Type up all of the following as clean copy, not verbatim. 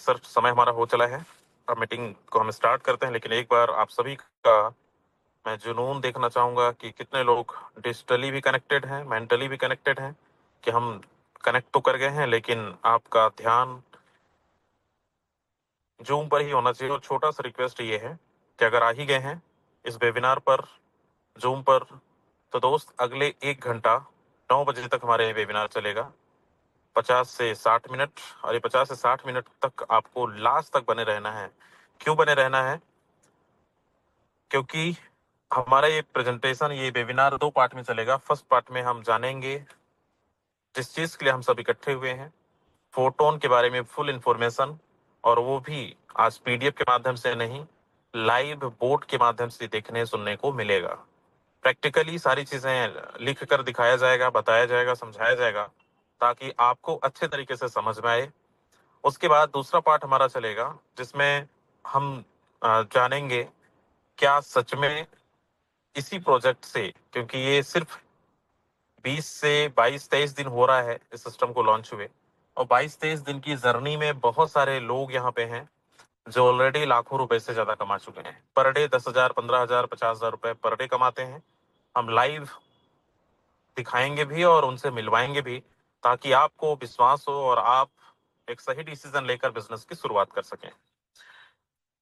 Sir समय हमारा हो चला है, अब मीटिंग को हम स्टार्ट करते हैं। लेकिन एक बार आप सभी का मैं जुनून देखना चाहूँगा कि कितने लोग डिजिटली भी कनेक्टेड हैं, मेंटली भी कनेक्टेड हैं। कि हम कनेक्ट तो कर गए हैं, लेकिन आपका ध्यान जूम पर ही होना चाहिए। और छोटा सा रिक्वेस्ट ये है कि अगर आ ही गए हैं इस वेबिनार पर, जूम पर, तो दोस्त अगले 1 घंटा 9 बजे तक हमारे वेबिनार चलेगा, 50 से 60 मिनट। और ये 50 से 60 मिनट तक आपको लास्ट तक बने रहना है। क्यों बने रहना है? क्योंकि हमारा ये प्रेजेंटेशन, ये वेबिनार 2 पार्ट में चलेगा। फर्स्ट पार्ट में हम जानेंगे जिस चीज के लिए हम सब इकट्ठे हुए हैं, फोटोन के बारे में फुल इंफॉर्मेशन, और वो भी आज पीडीएफ के माध्यम से नहीं, लाइव बोर्ड के माध्यम से देखने सुनने को मिलेगा। प्रैक्टिकली सारी चीजें लिख कर दिखाया जाएगा, बताया जाएगा, समझाया जाएगा, ताकि आपको अच्छे तरीके से समझ में आए। उसके बाद दूसरा पार्ट हमारा चलेगा, जिसमें हम जानेंगे क्या सच में इसी प्रोजेक्ट से, क्योंकि ये सिर्फ 20 से 22-23 दिन हो रहा है इस सिस्टम को लॉन्च हुए, और 22-23 दिन की जर्नी में बहुत सारे लोग यहाँ पे हैं जो ऑलरेडी लाखों रुपए से ज्यादा कमा चुके हैं। पर डे 10,000, 15,000, 50,000 रुपए पर डे कमाते हैं। हम लाइव दिखाएंगे भी और उनसे मिलवाएंगे भी, ताकि आपको विश्वास हो और आप एक सही डिसीजन लेकर बिजनेस की शुरुआत कर सकें।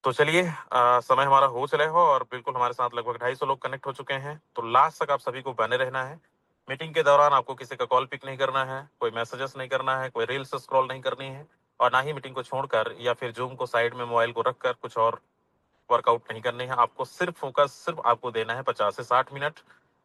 तो चलिए, समय हमारा हो चला हो और बिल्कुल हमारे साथ लगभग 250 लोग कनेक्ट हो चुके हैं। तो लास्ट तक आप सभी को बने रहना है। मीटिंग के दौरान आपको किसी का कॉल पिक नहीं करना है, कोई मैसेजेस नहीं करना है, कोई रील्स स्क्रॉल नहीं करनी है, और ना ही मीटिंग को छोड़कर या फिर जूम को साइड में मोबाइल को रखकर कुछ और वर्कआउट नहीं करनी है। आपको सिर्फ फोकस, सिर्फ आपको देना है 50 से 60 मिनट।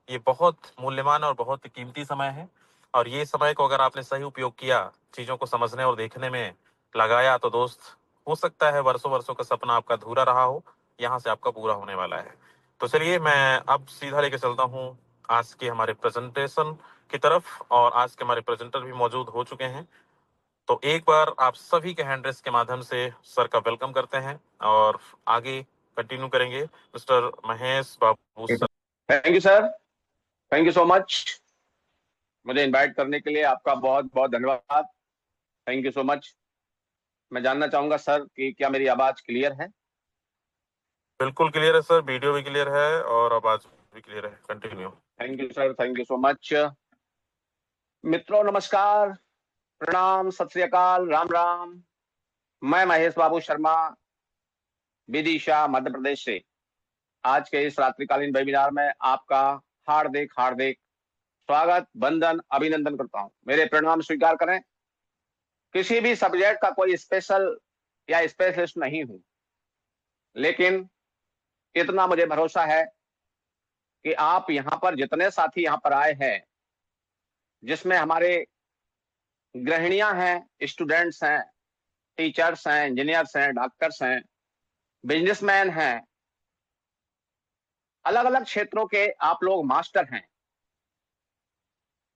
ये बहुत मूल्यवान और बहुत ही कीमती समय है, और ये समय को अगर आपने सही उपयोग किया, चीजों को समझने और देखने में लगाया, तो दोस्त हो सकता है वर्षों वर्षों का सपना आपका अधूरा रहा हो, यहाँ से आपका पूरा होने वाला है। तो चलिए, मैं अब सीधा लेके चलता हूँ आज के हमारे प्रेजेंटेशन की तरफ, और आज के हमारे प्रेजेंटर भी मौजूद हो चुके हैं। तो एक बार आप सभी के हैंड रेस के माध्यम से सर का वेलकम करते हैं और आगे कंटिन्यू करेंगे। Mister Mahesh Babu sir. Thank you sir, thank you so much. मुझे इनवाइट करने के लिए आपका बहुत बहुत धन्यवाद। Thank you so much. मैं जानना चाहूंगा सर कि क्या मेरी आवाज क्लियर है? बिल्कुल क्लियर है सर, वीडियो भी क्लियर है और आवाज भी क्लियर है। Continue. Thank you sir, thank you so much. मित्रों नमस्कार, प्रणाम, सत श्री अकाल, राम राम। मैं महेश बाबू शर्मा, विदिशा, मध्य प्रदेश से आज के इस रात्रिकालीन वेबिनार में आपका हार्दिक हार्दिक स्वागत, वंदन, अभिनंदन करता हूं। मेरे प्रणाम स्वीकार करें। किसी भी सब्जेक्ट का कोई स्पेशल या स्पेशलिस्ट नहीं हूं, लेकिन इतना मुझे भरोसा है कि आप यहाँ पर जितने साथी यहाँ पर आए हैं, जिसमें हमारे गृहिणियां हैं, स्टूडेंट्स हैं, टीचर्स हैं, इंजीनियर्स हैं, डॉक्टर्स हैं, बिजनेसमैन हैं, अलग अलग क्षेत्रों के आप लोग मास्टर हैं,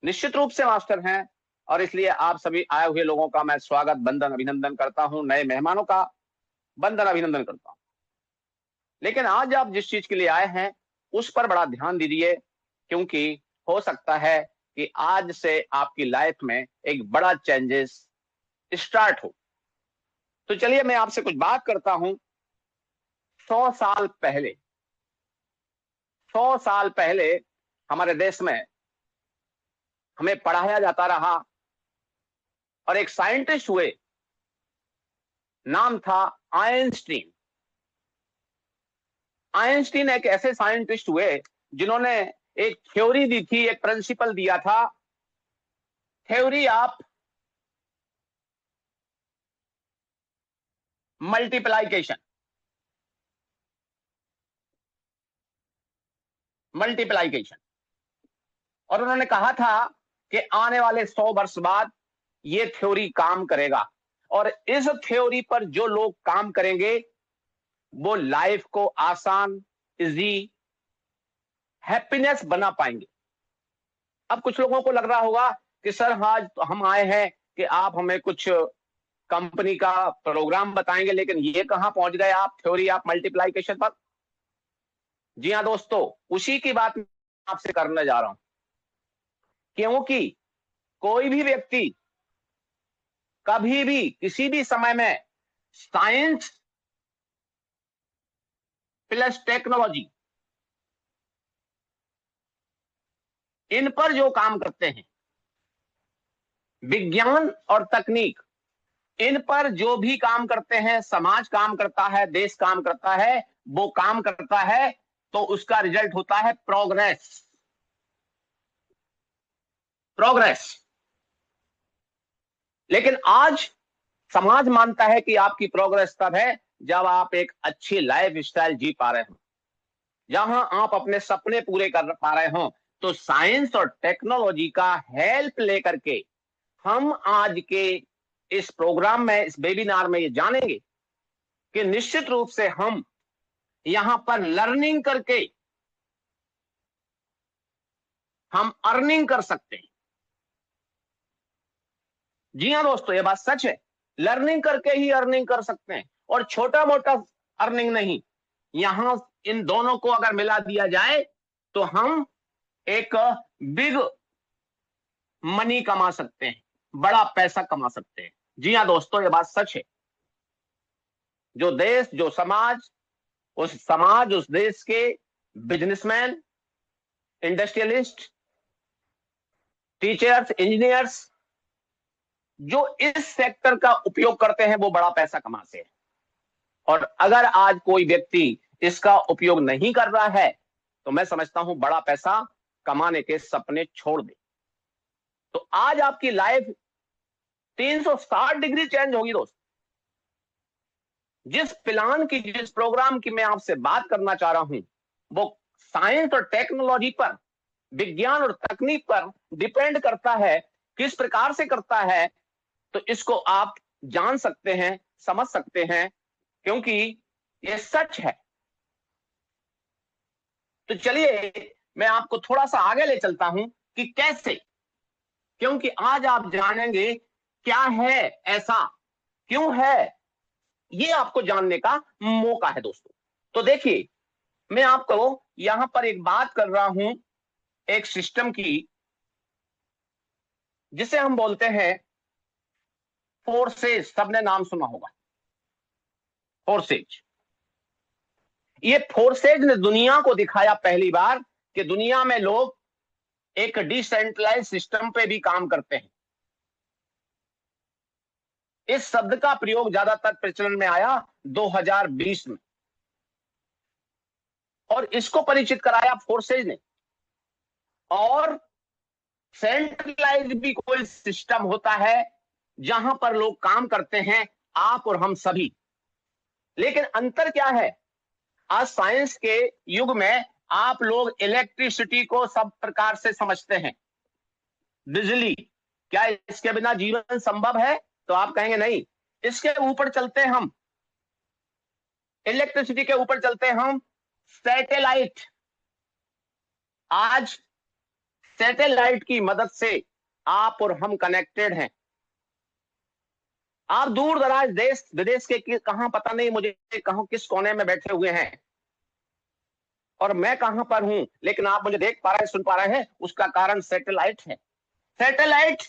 निश्चित रूप से मास्टर हैं। और इसलिए आप सभी आए हुए लोगों का मैं स्वागत, वंदन, अभिनंदन करता हूं। नए मेहमानों का वंदन, अभिनंदन करता हूं। लेकिन आज आप जिस चीज के लिए आए हैं उस पर बड़ा ध्यान दीजिए, क्योंकि हो सकता है कि आज से आपकी लाइफ में एक बड़ा चेंजेस स्टार्ट हो। तो चलिए मैं आपसे कुछ बात करता हूं। 100 साल पहले, 100 साल पहले हमारे देश में हमें पढ़ाया जाता रहा और एक साइंटिस्ट हुए, नाम था आइंस्टीन। आइंस्टीन एक ऐसे साइंटिस्ट हुए जिन्होंने एक थ्योरी दी थी, एक प्रिंसिपल दिया था, थ्योरी ऑफ मल्टीप्लाइकेशन। मल्टीप्लाइकेशन। और उन्होंने कहा था कि आने वाले 100 वर्ष बाद ये थ्योरी काम करेगा, और इस थ्योरी पर जो लोग काम करेंगे वो लाइफ को आसान, इजी, हैप्पीनेस बना पाएंगे। अब कुछ लोगों को लग रहा होगा कि सर आज तो हम आए हैं कि आप हमें कुछ कंपनी का प्रोग्राम बताएंगे, लेकिन ये कहां पहुंच गए आप थ्योरी ऑफ मल्टीप्लाइकेशन पर। जी हाँ दोस्तों, उसी की बात मैं आपसे करने जा रहा हूं, क्योंकि कोई भी व्यक्ति कभी भी किसी भी समय में साइंस प्लस टेक्नोलॉजी, इन पर जो काम करते हैं, विज्ञान और तकनीक, इन पर जो भी काम करते हैं, समाज काम करता है, देश काम करता है, वो काम करता है तो उसका रिजल्ट होता है प्रोग्रेस। प्रोग्रेस। लेकिन आज समाज मानता है कि आपकी प्रोग्रेस तब है जब आप एक अच्छी लाइफ स्टाइल जी पा रहे हो, जहां आप अपने सपने पूरे कर पा रहे हो। तो साइंस और टेक्नोलॉजी का हेल्प लेकर के हम आज के इस प्रोग्राम में, इस वेबिनार में ये जानेंगे कि निश्चित रूप से हम यहां पर लर्निंग करके हम अर्निंग कर सकते हैं। जी हां दोस्तों, ये बात सच है। लर्निंग करके ही अर्निंग कर सकते हैं, और छोटा मोटा अर्निंग नहीं। यहां इन दोनों को अगर मिला दिया जाए तो हम एक बिग मनी कमा सकते हैं, बड़ा पैसा कमा सकते हैं। जी हां दोस्तों, ये बात सच है। जो देश, जो समाज, उस देश के बिजनेसमैन, इंडस्ट्रियलिस्ट, टीचर्स, इंजीनियर्स जो इस सेक्टर का उपयोग करते हैं वो बड़ा पैसा कमाते हैं। और अगर आज कोई व्यक्ति इसका उपयोग नहीं कर रहा है तो मैं समझता हूं बड़ा पैसा कमाने के सपने छोड़ दे। तो आज आपकी लाइफ 360 डिग्री चेंज होगी दोस्त। जिस प्लान की, जिस प्रोग्राम की मैं आपसे बात करना चाह रहा हूं वो साइंस और टेक्नोलॉजी पर, विज्ञान और तकनीक पर डिपेंड करता है। किस प्रकार से करता है तो इसको आप जान सकते हैं, समझ सकते हैं, क्योंकि ये सच है। तो चलिए मैं आपको थोड़ा सा आगे ले चलता हूं कि कैसे, क्योंकि आज आप जानेंगे क्या है ऐसा, क्यों है, ये आपको जानने का मौका है दोस्तों। तो देखिए, मैं आपको यहां पर एक बात कर रहा हूं एक सिस्टम की, जिसे हम बोलते हैं फोर्सेज। सबने नाम सुना होगा, फोर्सेज। ये फोर्सेज ने दुनिया को दिखाया पहली बार कि दुनिया में लोग एक डिसेंट्रलाइज सिस्टम पे भी काम करते हैं। इस शब्द का प्रयोग ज्यादातर प्रचलन में आया 2020 में, और इसको परिचित कराया फोर्सेज ने। और सेंट्रलाइज भी कोई सिस्टम होता है जहां पर लोग काम करते हैं, आप और हम सभी। लेकिन अंतर क्या है, आज साइंस के युग में आप लोग इलेक्ट्रिसिटी को सब प्रकार से समझते हैं। बिजली, क्या इसके बिना जीवन संभव है? तो आप कहेंगे नहीं। इसके ऊपर चलते हैं हम, इलेक्ट्रिसिटी के ऊपर चलते हैं हम सैटेलाइट। आज सैटेलाइट की मदद से आप और हम कनेक्टेड हैं। आप दूर दराज देश विदेश के कहां पता नहीं मुझे, कहां किस कोने में बैठे हुए हैं और मैं कहां पर हूं, लेकिन आप मुझे देख पा रहे हैं, सुन पा रहे हैं। उसका कारण सैटेलाइट है। सैटेलाइट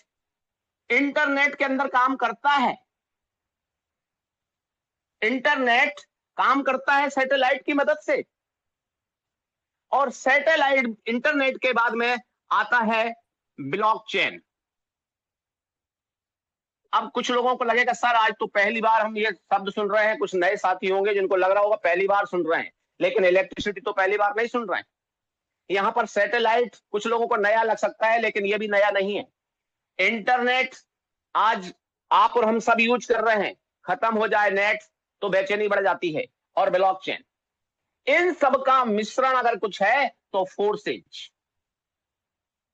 इंटरनेट के अंदर काम करता है। इंटरनेट काम करता है सैटेलाइट की मदद से। और सैटेलाइट, इंटरनेट के बाद में आता है ब्लॉकचेन। अब कुछ लोगों को लगेगा सर आज तो पहली बार हम ये शब्द सुन रहे हैं। कुछ नए साथी होंगे जिनको लग रहा होगा पहली बार सुन रहे हैं, लेकिन इलेक्ट्रिसिटी तो पहली बार नहीं सुन रहे हैं। यहां पर सैटेलाइट कुछ लोगों को नया लग सकता है, लेकिन ये भी नया नहीं है। इंटरनेट आज आप और हम सब यूज कर रहे हैं। खत्म हो जाए नेट तो बेचैनी बढ़ जाती है। और ब्लॉकचेन, इन सब का मिश्रण अगर कुछ है तो फोर्सेज।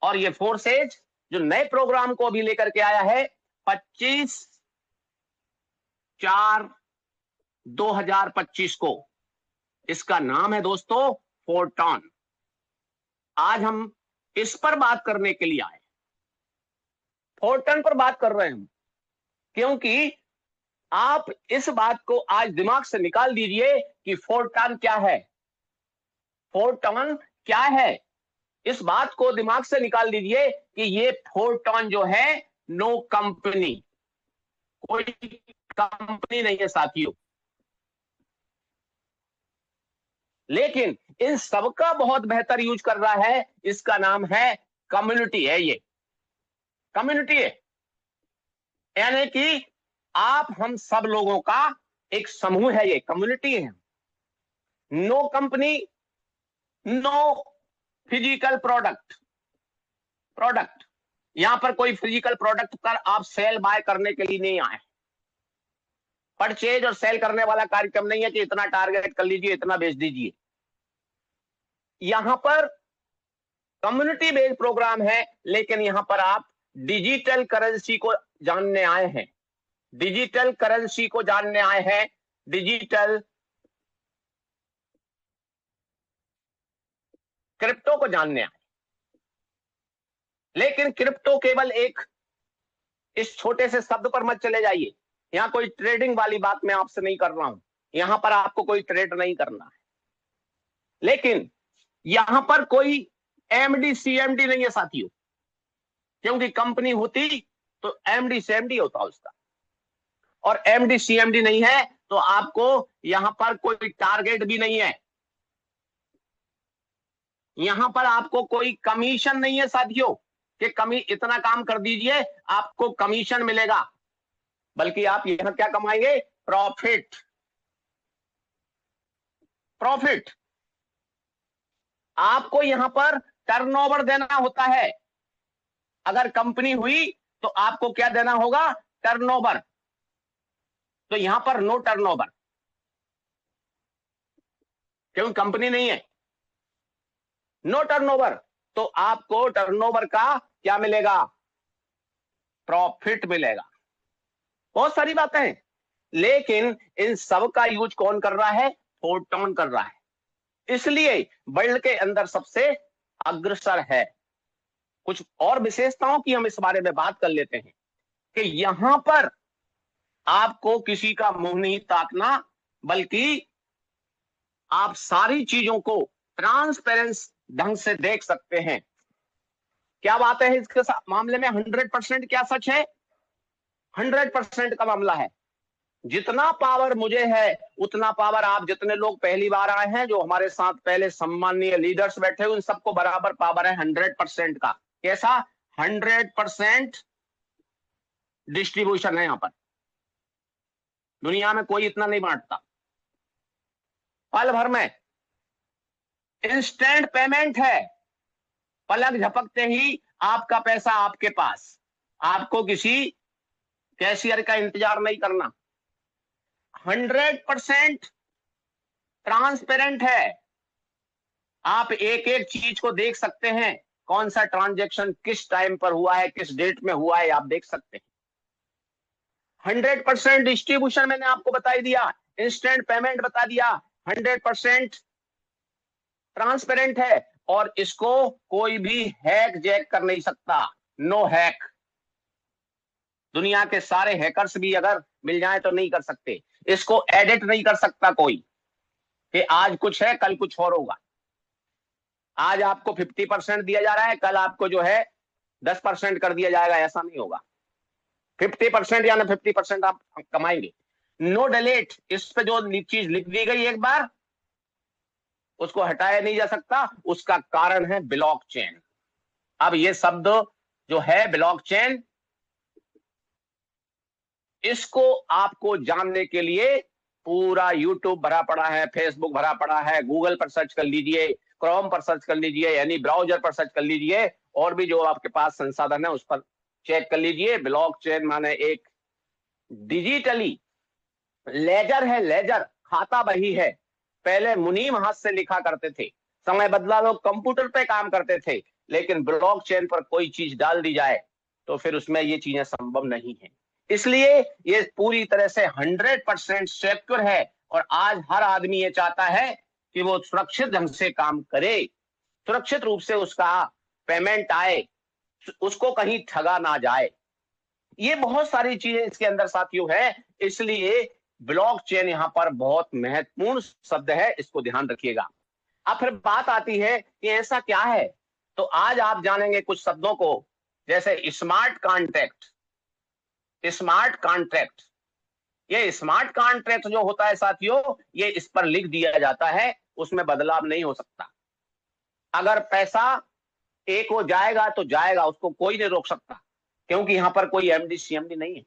और ये फोर्सेज जो नए प्रोग्राम को अभी लेकर के आया है 25/4/2025 को, इसका नाम है दोस्तों फोटॉन। आज हम इस पर बात करने के लिए आए, फोटॉन पर बात कर रहे हैं, क्योंकि आप इस बात को आज दिमाग से निकाल दीजिए कि फोटॉन क्या है। फोटॉन क्या है, इस बात को दिमाग से निकाल दीजिए कि ये फोटॉन जो है नो कंपनी, कोई कंपनी नहीं है साथियों। लेकिन इन सबका बहुत बेहतर यूज कर रहा है, इसका नाम है कम्युनिटी है। ये कम्युनिटी है, यानी कि आप हम सब लोगों का एक समूह है, ये कम्युनिटी है। No company, no physical product. यहां पर कोई फिजिकल प्रोडक्ट पर आप सेल बाय करने के लिए नहीं आए। परचेज और सेल करने वाला कार्यक्रम नहीं है कि इतना टारगेट कर लीजिए, इतना बेच दीजिए। यहां पर कम्युनिटी बेस्ड प्रोग्राम है, लेकिन यहां पर आप डिजिटल करेंसी को जानने आए हैं। डिजिटल करेंसी को जानने आए हैं, डिजिटल क्रिप्टो को जानने आए। लेकिन क्रिप्टो केवल एक, इस छोटे से शब्द पर मत चले जाइए। यहां कोई ट्रेडिंग वाली बात मैं आपसे नहीं कर रहा हूं, यहां पर आपको कोई ट्रेड नहीं करना है। लेकिन यहां पर कोई एमडी सीएमडी नहीं है साथियों, क्योंकि कंपनी होती तो एमडी सीएमडी होता उसका, और एमडी सीएमडी नहीं है तो आपको यहां पर कोई टारगेट भी नहीं है। यहां पर आपको कोई कमीशन नहीं है साथियों कि इतना काम कर दीजिए आपको कमीशन मिलेगा, बल्कि आप यहां क्या कमाएंगे? प्रॉफिट। आपको यहां पर टर्नओवर देना होता है। अगर कंपनी हुई तो आपको क्या देना होगा? टर्नओवर। तो यहां पर नो टर्नओवर, क्योंकि कंपनी नहीं है। नो टर्नओवर, तो आपको टर्नओवर का क्या मिलेगा? प्रॉफिट मिलेगा। बहुत सारी बातें हैं, लेकिन इन सब का यूज कौन कर रहा है? फोर्टोन कर रहा है। इसलिए वर्ल्ड के अंदर सबसे अग्रसर है। कुछ और विशेषताओं की हम इस बारे में बात कर लेते हैं कि यहां पर आपको किसी का मुंह नहीं ताकना, बल्कि आप सारी चीजों को ट्रांसपेरेंस ढंग से देख सकते हैं। क्या बात है इसके मामले में? 100% क्या सच है? 100% का मामला है। जितना पावर मुझे है उतना पावर आप जितने लोग पहली बार आए हैं, जो हमारे साथ पहले सम्माननीय लीडर्स बैठे हुए, उन सबको बराबर पावर है 100% का। कैसा? 100% डिस्ट्रीब्यूशन है यहां पर। दुनिया में कोई इतना नहीं बांटता। पल भर में इंस्टेंट पेमेंट है, पलक झपकते ही आपका पैसा आपके पास, आपको किसी कैशियर का इंतजार नहीं करना। 100% ट्रांसपेरेंट है। आप एक एक चीज को देख सकते हैं, कौन सा ट्रांजैक्शन किस टाइम पर हुआ है, किस डेट में हुआ है, आप देख सकते हैं। 100% डिस्ट्रीब्यूशन मैंने आपको बता ही दिया, इंस्टेंट पेमेंट बता दिया, 100% ट्रांसपेरेंट है, और इसको कोई भी हैक जैक कर नहीं सकता। No hack. दुनिया के सारे हैकर्स भी अगर मिल जाए तो नहीं कर सकते। इसको एडिट नहीं कर सकता कोई कि आज कुछ है कल कुछ और होगा। आज आपको 50% दिया जा रहा है, कल आपको जो है 10% कर दिया जाएगा, ऐसा नहीं होगा। 50% या 50% आप कमाएंगे। नो डिलीट, इस पे जो चीज लिख दी गई एक बार उसको हटाया नहीं जा सकता। उसका कारण है ब्लॉकचेन। अब ये शब्द जो है ब्लॉकचेन, इसको आपको जानने के लिए पूरा यूट्यूब भरा पड़ा है, फेसबुक भरा पड़ा है, गूगल पर सर्च कर लीजिए, क्रोम पर सर्च कर लीजिए, यानी ब्राउजर पर सर्च कर लीजिए, और भी जो आपके पास संसाधन है उस पर चेक कर लीजिए। ब्लॉकचेन माने एक डिजिटली लेजर है, लेजर खाता बही है। पहले मुनीम हाथ से लिखा करते थे, समय बदला, लोग कंप्यूटर पे काम करते थे, लेकिन ब्लॉकचेन पर कोई चीज डाल दी जाए तो फिर उसमें ये चीजें संभव नहीं है। इसलिए ये पूरी तरह से 100% सिक्योर है, और आज हर आदमी ये चाहता है कि वो सुरक्षित ढंग से काम करे, सुरक्षित रूप से उसका पेमेंट आए, उसको कहीं ठगा ना जाए। ये बहुत सारी चीजें इसके अंदर साथियों है, इसलिए ब्लॉकचेन यहां पर बहुत महत्वपूर्ण शब्द है, इसको ध्यान रखिएगा। अब फिर बात आती है कि ऐसा क्या है, तो आज आप जानेंगे कुछ शब्दों को, जैसे स्मार्ट कॉन्ट्रैक्ट। स्मार्ट कॉन्ट्रैक्ट ये स्मार्ट कॉन्ट्रैक्ट जो होता है साथियों, ये इस पर लिख दिया जाता है, उसमें बदलाव नहीं हो सकता। अगर पैसा एक हो जाएगा तो जाएगा, उसको कोई नहीं रोक सकता, क्योंकि यहां पर कोई एमडी सीएमडी नहीं है।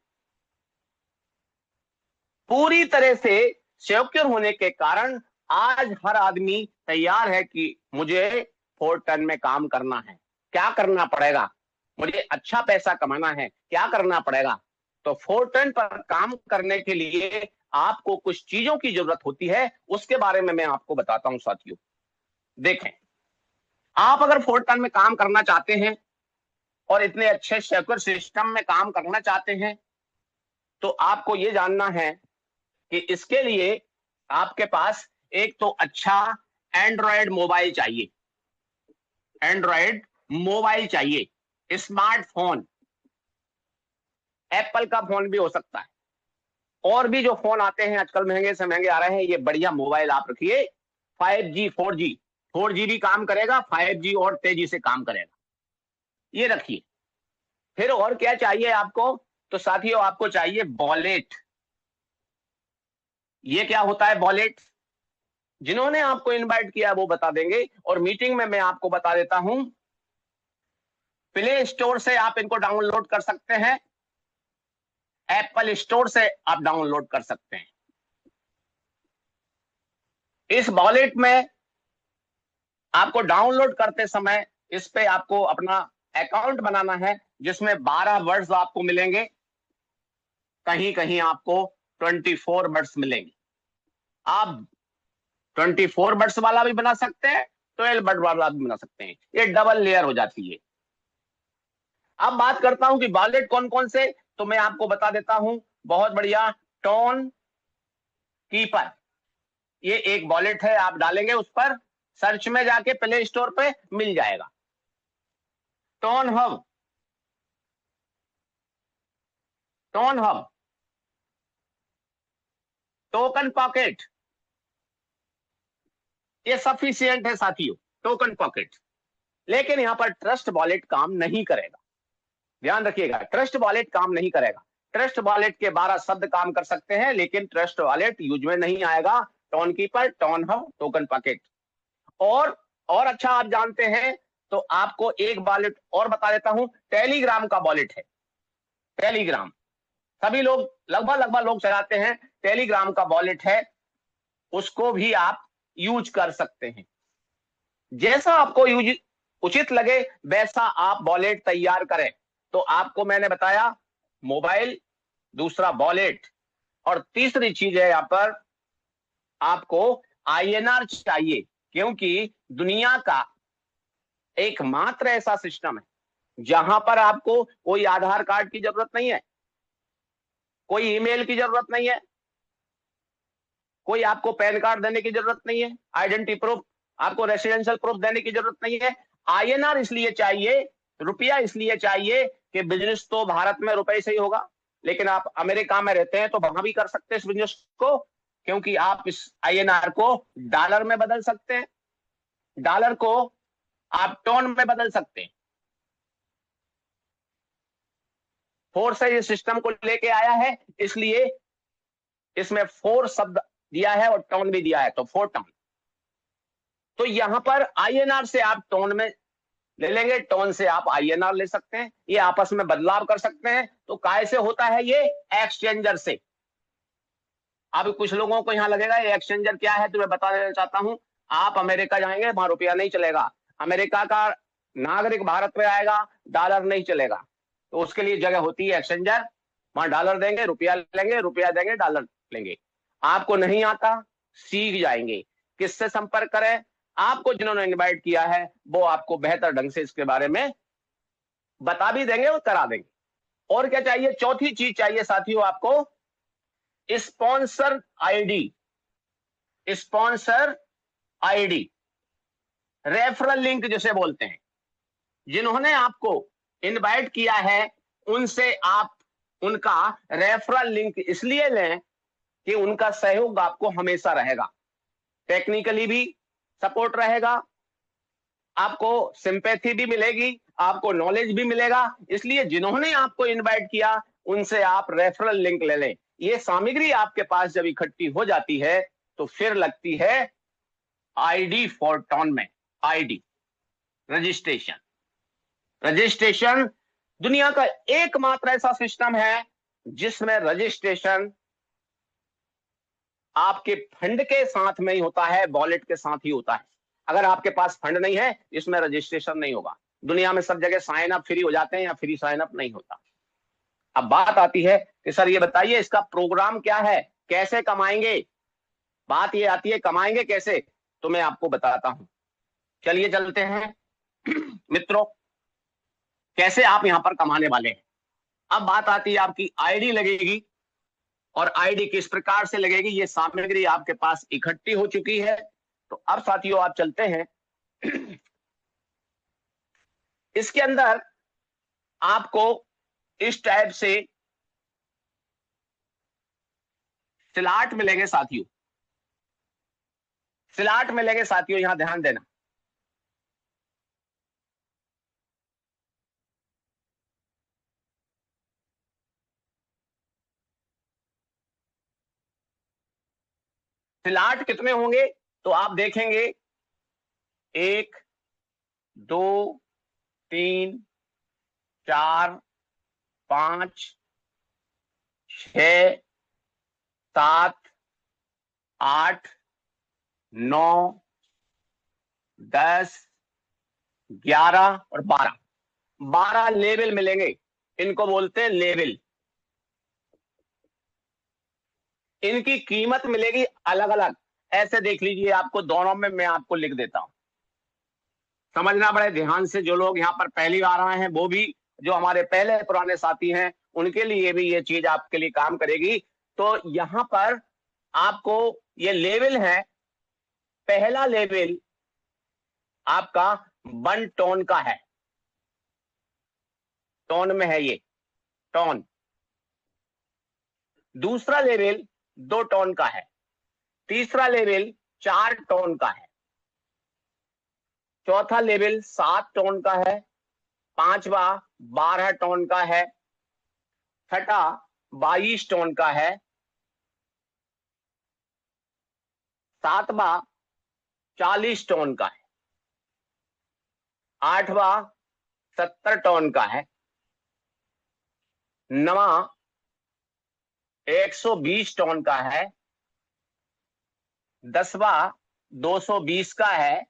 पूरी तरह से सिक्योर होने के कारण आज हर आदमी तैयार है कि मुझे फोर्टन में काम करना है। क्या करना पड़ेगा? मुझे अच्छा पैसा कमाना है, क्या करना पड़ेगा? तो फोर्टन पर काम करने के लिए आपको कुछ चीजों की जरूरत होती है, उसके बारे में मैं आपको बताता हूं साथियों। देखें, आप अगर फोर्टन में काम करना चाहते हैं और इतने अच्छे सिक्योर सिस्टम में काम करना चाहते हैं, तो आपको यह जानना है कि इसके लिए आपके पास एक तो अच्छा एंड्रॉयड मोबाइल चाहिए। एंड्रॉयड मोबाइल चाहिए, स्मार्टफोन, एप्पल का फोन भी हो सकता है, और भी जो फोन आते हैं आजकल महंगे से महंगे आ रहे हैं, ये बढ़िया मोबाइल आप रखिए। 5G 4G भी काम करेगा, 5G और तेजी से काम करेगा, ये रखिए। फिर और क्या चाहिए आपको? तो साथियों आपको चाहिए वॉलेट। ये क्या होता है वॉलेट? जिन्होंने आपको इनवाइट किया वो बता देंगे, और मीटिंग में मैं आपको बता देता हूं। प्ले स्टोर से आप इनको डाउनलोड कर सकते हैं, एप्पल स्टोर से आप डाउनलोड कर सकते हैं। इस वॉलेट में आपको डाउनलोड करते समय इस पे आपको अपना अकाउंट बनाना है, जिसमें 12 वर्ड्स आपको मिलेंगे, कहीं कहीं आपको 24 वर्ड्स मिलेंगे। आप 24 वर्ड्स वाला भी बना सकते हैं, 12 वर्ड वाला भी बना सकते हैं, ये डबल लेयर हो जाती है। अब बात करता हूं कि वॉलेट कौन कौन से, तो मैं आपको बता देता हूं, बहुत बढ़िया। टोन कीपर, ये एक वॉलेट है, आप डालेंगे उस पर, सर्च में जाके प्ले स्टोर पे मिल जाएगा। Tone hub, tone hub, token pocket, ये सफिशियंट है साथियों, टोकन पॉकेट। लेकिन यहां पर ट्रस्ट वॉलेट काम नहीं करेगा, ध्यान रखिएगा, ट्रस्ट वॉलेट काम नहीं करेगा। ट्रस्ट वॉलेट के 12 शब्द काम कर सकते हैं, लेकिन ट्रस्ट वॉलेट यूज में नहीं आएगा। Tone keeper, tone hub, token pocket. और अच्छा आप जानते हैं तो आपको एक वॉलेट और बता देता हूं, टेलीग्राम का वॉलेट है। टेलीग्राम सभी लोग लगभग लोग चलाते हैं, टेलीग्राम का वॉलेट है, उसको भी आप यूज कर सकते हैं। जैसा आपको यूज उचित लगे वैसा आप वॉलेट तैयार करें। तो आपको मैंने बताया मोबाइल, दूसरा वॉलेट, और तीसरी चीज है यहां पर आपको आईएनआर चाहिए, क्योंकि दुनिया का एकमात्र ऐसा सिस्टम है जहां पर आपको कोई आधार कार्ड की जरूरत नहीं है, कोई ईमेल की जरूरत नहीं है, कोई आपको पैन कार्ड देने की जरूरत नहीं है, आइडेंटिटी प्रूफ, आपको रेसिडेंशियल प्रूफ देने की जरूरत नहीं है। आईएनआर इसलिए चाहिए, रुपया इसलिए चाहिए कि बिजनेस तो भारत में रुपए से ही होगा, लेकिन आप अमेरिका में रहते हैं तो वहां भी कर सकते हैं इस बिजनेस को, क्योंकि आप इस आईएनआर को डॉलर में बदल सकते हैं, डॉलर को आप टोन में बदल सकते हैं। फोर से ये सिस्टम को लेके आया है, इसलिए इसमें 4 शब्द दिया है और टोन भी दिया है, तो 4 टोन। तो यहां पर आईएनआर से आप टोन में ले लेंगे, टोन से आप आईएनआर ले सकते हैं, ये आपस में बदलाव कर सकते हैं। तो काय से होता है ये? एक्सचेंजर से। अब कुछ लोगों को यहां लगेगा ये एक्सचेंजर क्या है, तो मैं बता देना चाहता हूं। आप अमेरिका जाएंगे, वहां रुपया नहीं चलेगा, अमेरिका का नागरिक भारत में आएगा, डॉलर नहीं चलेगा, तो उसके लिए जगह होती है एक्सचेंजर, वहां डॉलर देंगे, रुपया लेंगे, रुपया देंगे, डॉलर लेंगे। आपको नहीं आता, सीख जाएंगे। किससे संपर्क करें? आपको जिन्होंने इनवाइट किया है वो आपको बेहतर ढंग से इसके बारे में बता भी देंगे और करा देंगे। और क्या चाहिए? चौथी चीज चाहिए साथियों आपको, sponsor ID. Sponsor ID, referral link जिसे बोलते हैं। जिन्होंने आपको इनवाइट किया है उनसे आप उनका रेफरल लिंक इसलिए लें कि उनका सहयोग आपको हमेशा रहेगा, टेक्निकली भी सपोर्ट रहेगा, आपको सिंपैथी भी मिलेगी, आपको नॉलेज भी मिलेगा। इसलिए जिन्होंने आपको इनवाइट किया उनसे आप रेफरल लिंक ले लें। ये सामग्री आपके पास जब इकट्ठी हो जाती है तो फिर लगती है आईडी फोरटॉन में। ID registration. रजिस्ट्रेशन दुनिया का एकमात्र ऐसा सिस्टम है जिसमें रजिस्ट्रेशन आपके फंड के साथ में ही होता है, वॉलेट के साथ ही होता है। अगर आपके पास फंड नहीं है, इसमें रजिस्ट्रेशन नहीं होगा। दुनिया में सब जगह साइन अप फ्री हो जाते हैं या फ्री साइन अप नहीं होता। अब बात आती है कि सर ये बताइए इसका प्रोग्राम क्या है, कैसे कमाएंगे। बात ये आती है कमाएंगे कैसे, तो मैं आपको बताता हूं। चलिए चलते हैं मित्रों, कैसे आप यहां पर कमाने वाले हैं। अब बात आती है आपकी आईडी लगेगी, और आईडी किस प्रकार से लगेगी। ये सामग्री आपके पास इकट्ठी हो चुकी है। तो अब साथियों आप चलते हैं इसके अंदर आपको इस टाइप से स्लॉट मिलेंगे साथियों। स्लॉट मिलेंगे साथियों, यहां ध्यान देना। स्लॉट कितने होंगे तो आप देखेंगे 1 2 3 4 5 6 7 8 9 10 11 और 12। 12 लेवल मिलेंगे, इनको बोलते हैं लेवल। इनकी कीमत मिलेगी अलग अलग। ऐसे देख लीजिए, आपको दोनों में मैं आपको लिख देता हूं, समझना बड़े ध्यान से। जो लोग यहाँ पर पहली बार आए हैं, वो भी जो हमारे पहले पुराने साथी हैं, उनके लिए भी ये चीज आपके लिए काम करेगी। तो यहां पर आपको ये लेवल है। पहला लेवल आपका 1 टोन का है, टोन में है ये, टोन। दूसरा लेवल 2 टोन का है। तीसरा लेवल 4 टोन का है। चौथा लेवल 7 टोन का है। पांचवा 12 टोन का है। छठा 22 टोन का है। सातवां 40 टोन का है। आठवां 70 टोन का है। नवा 120 टोन का है। 10वां 220 का है।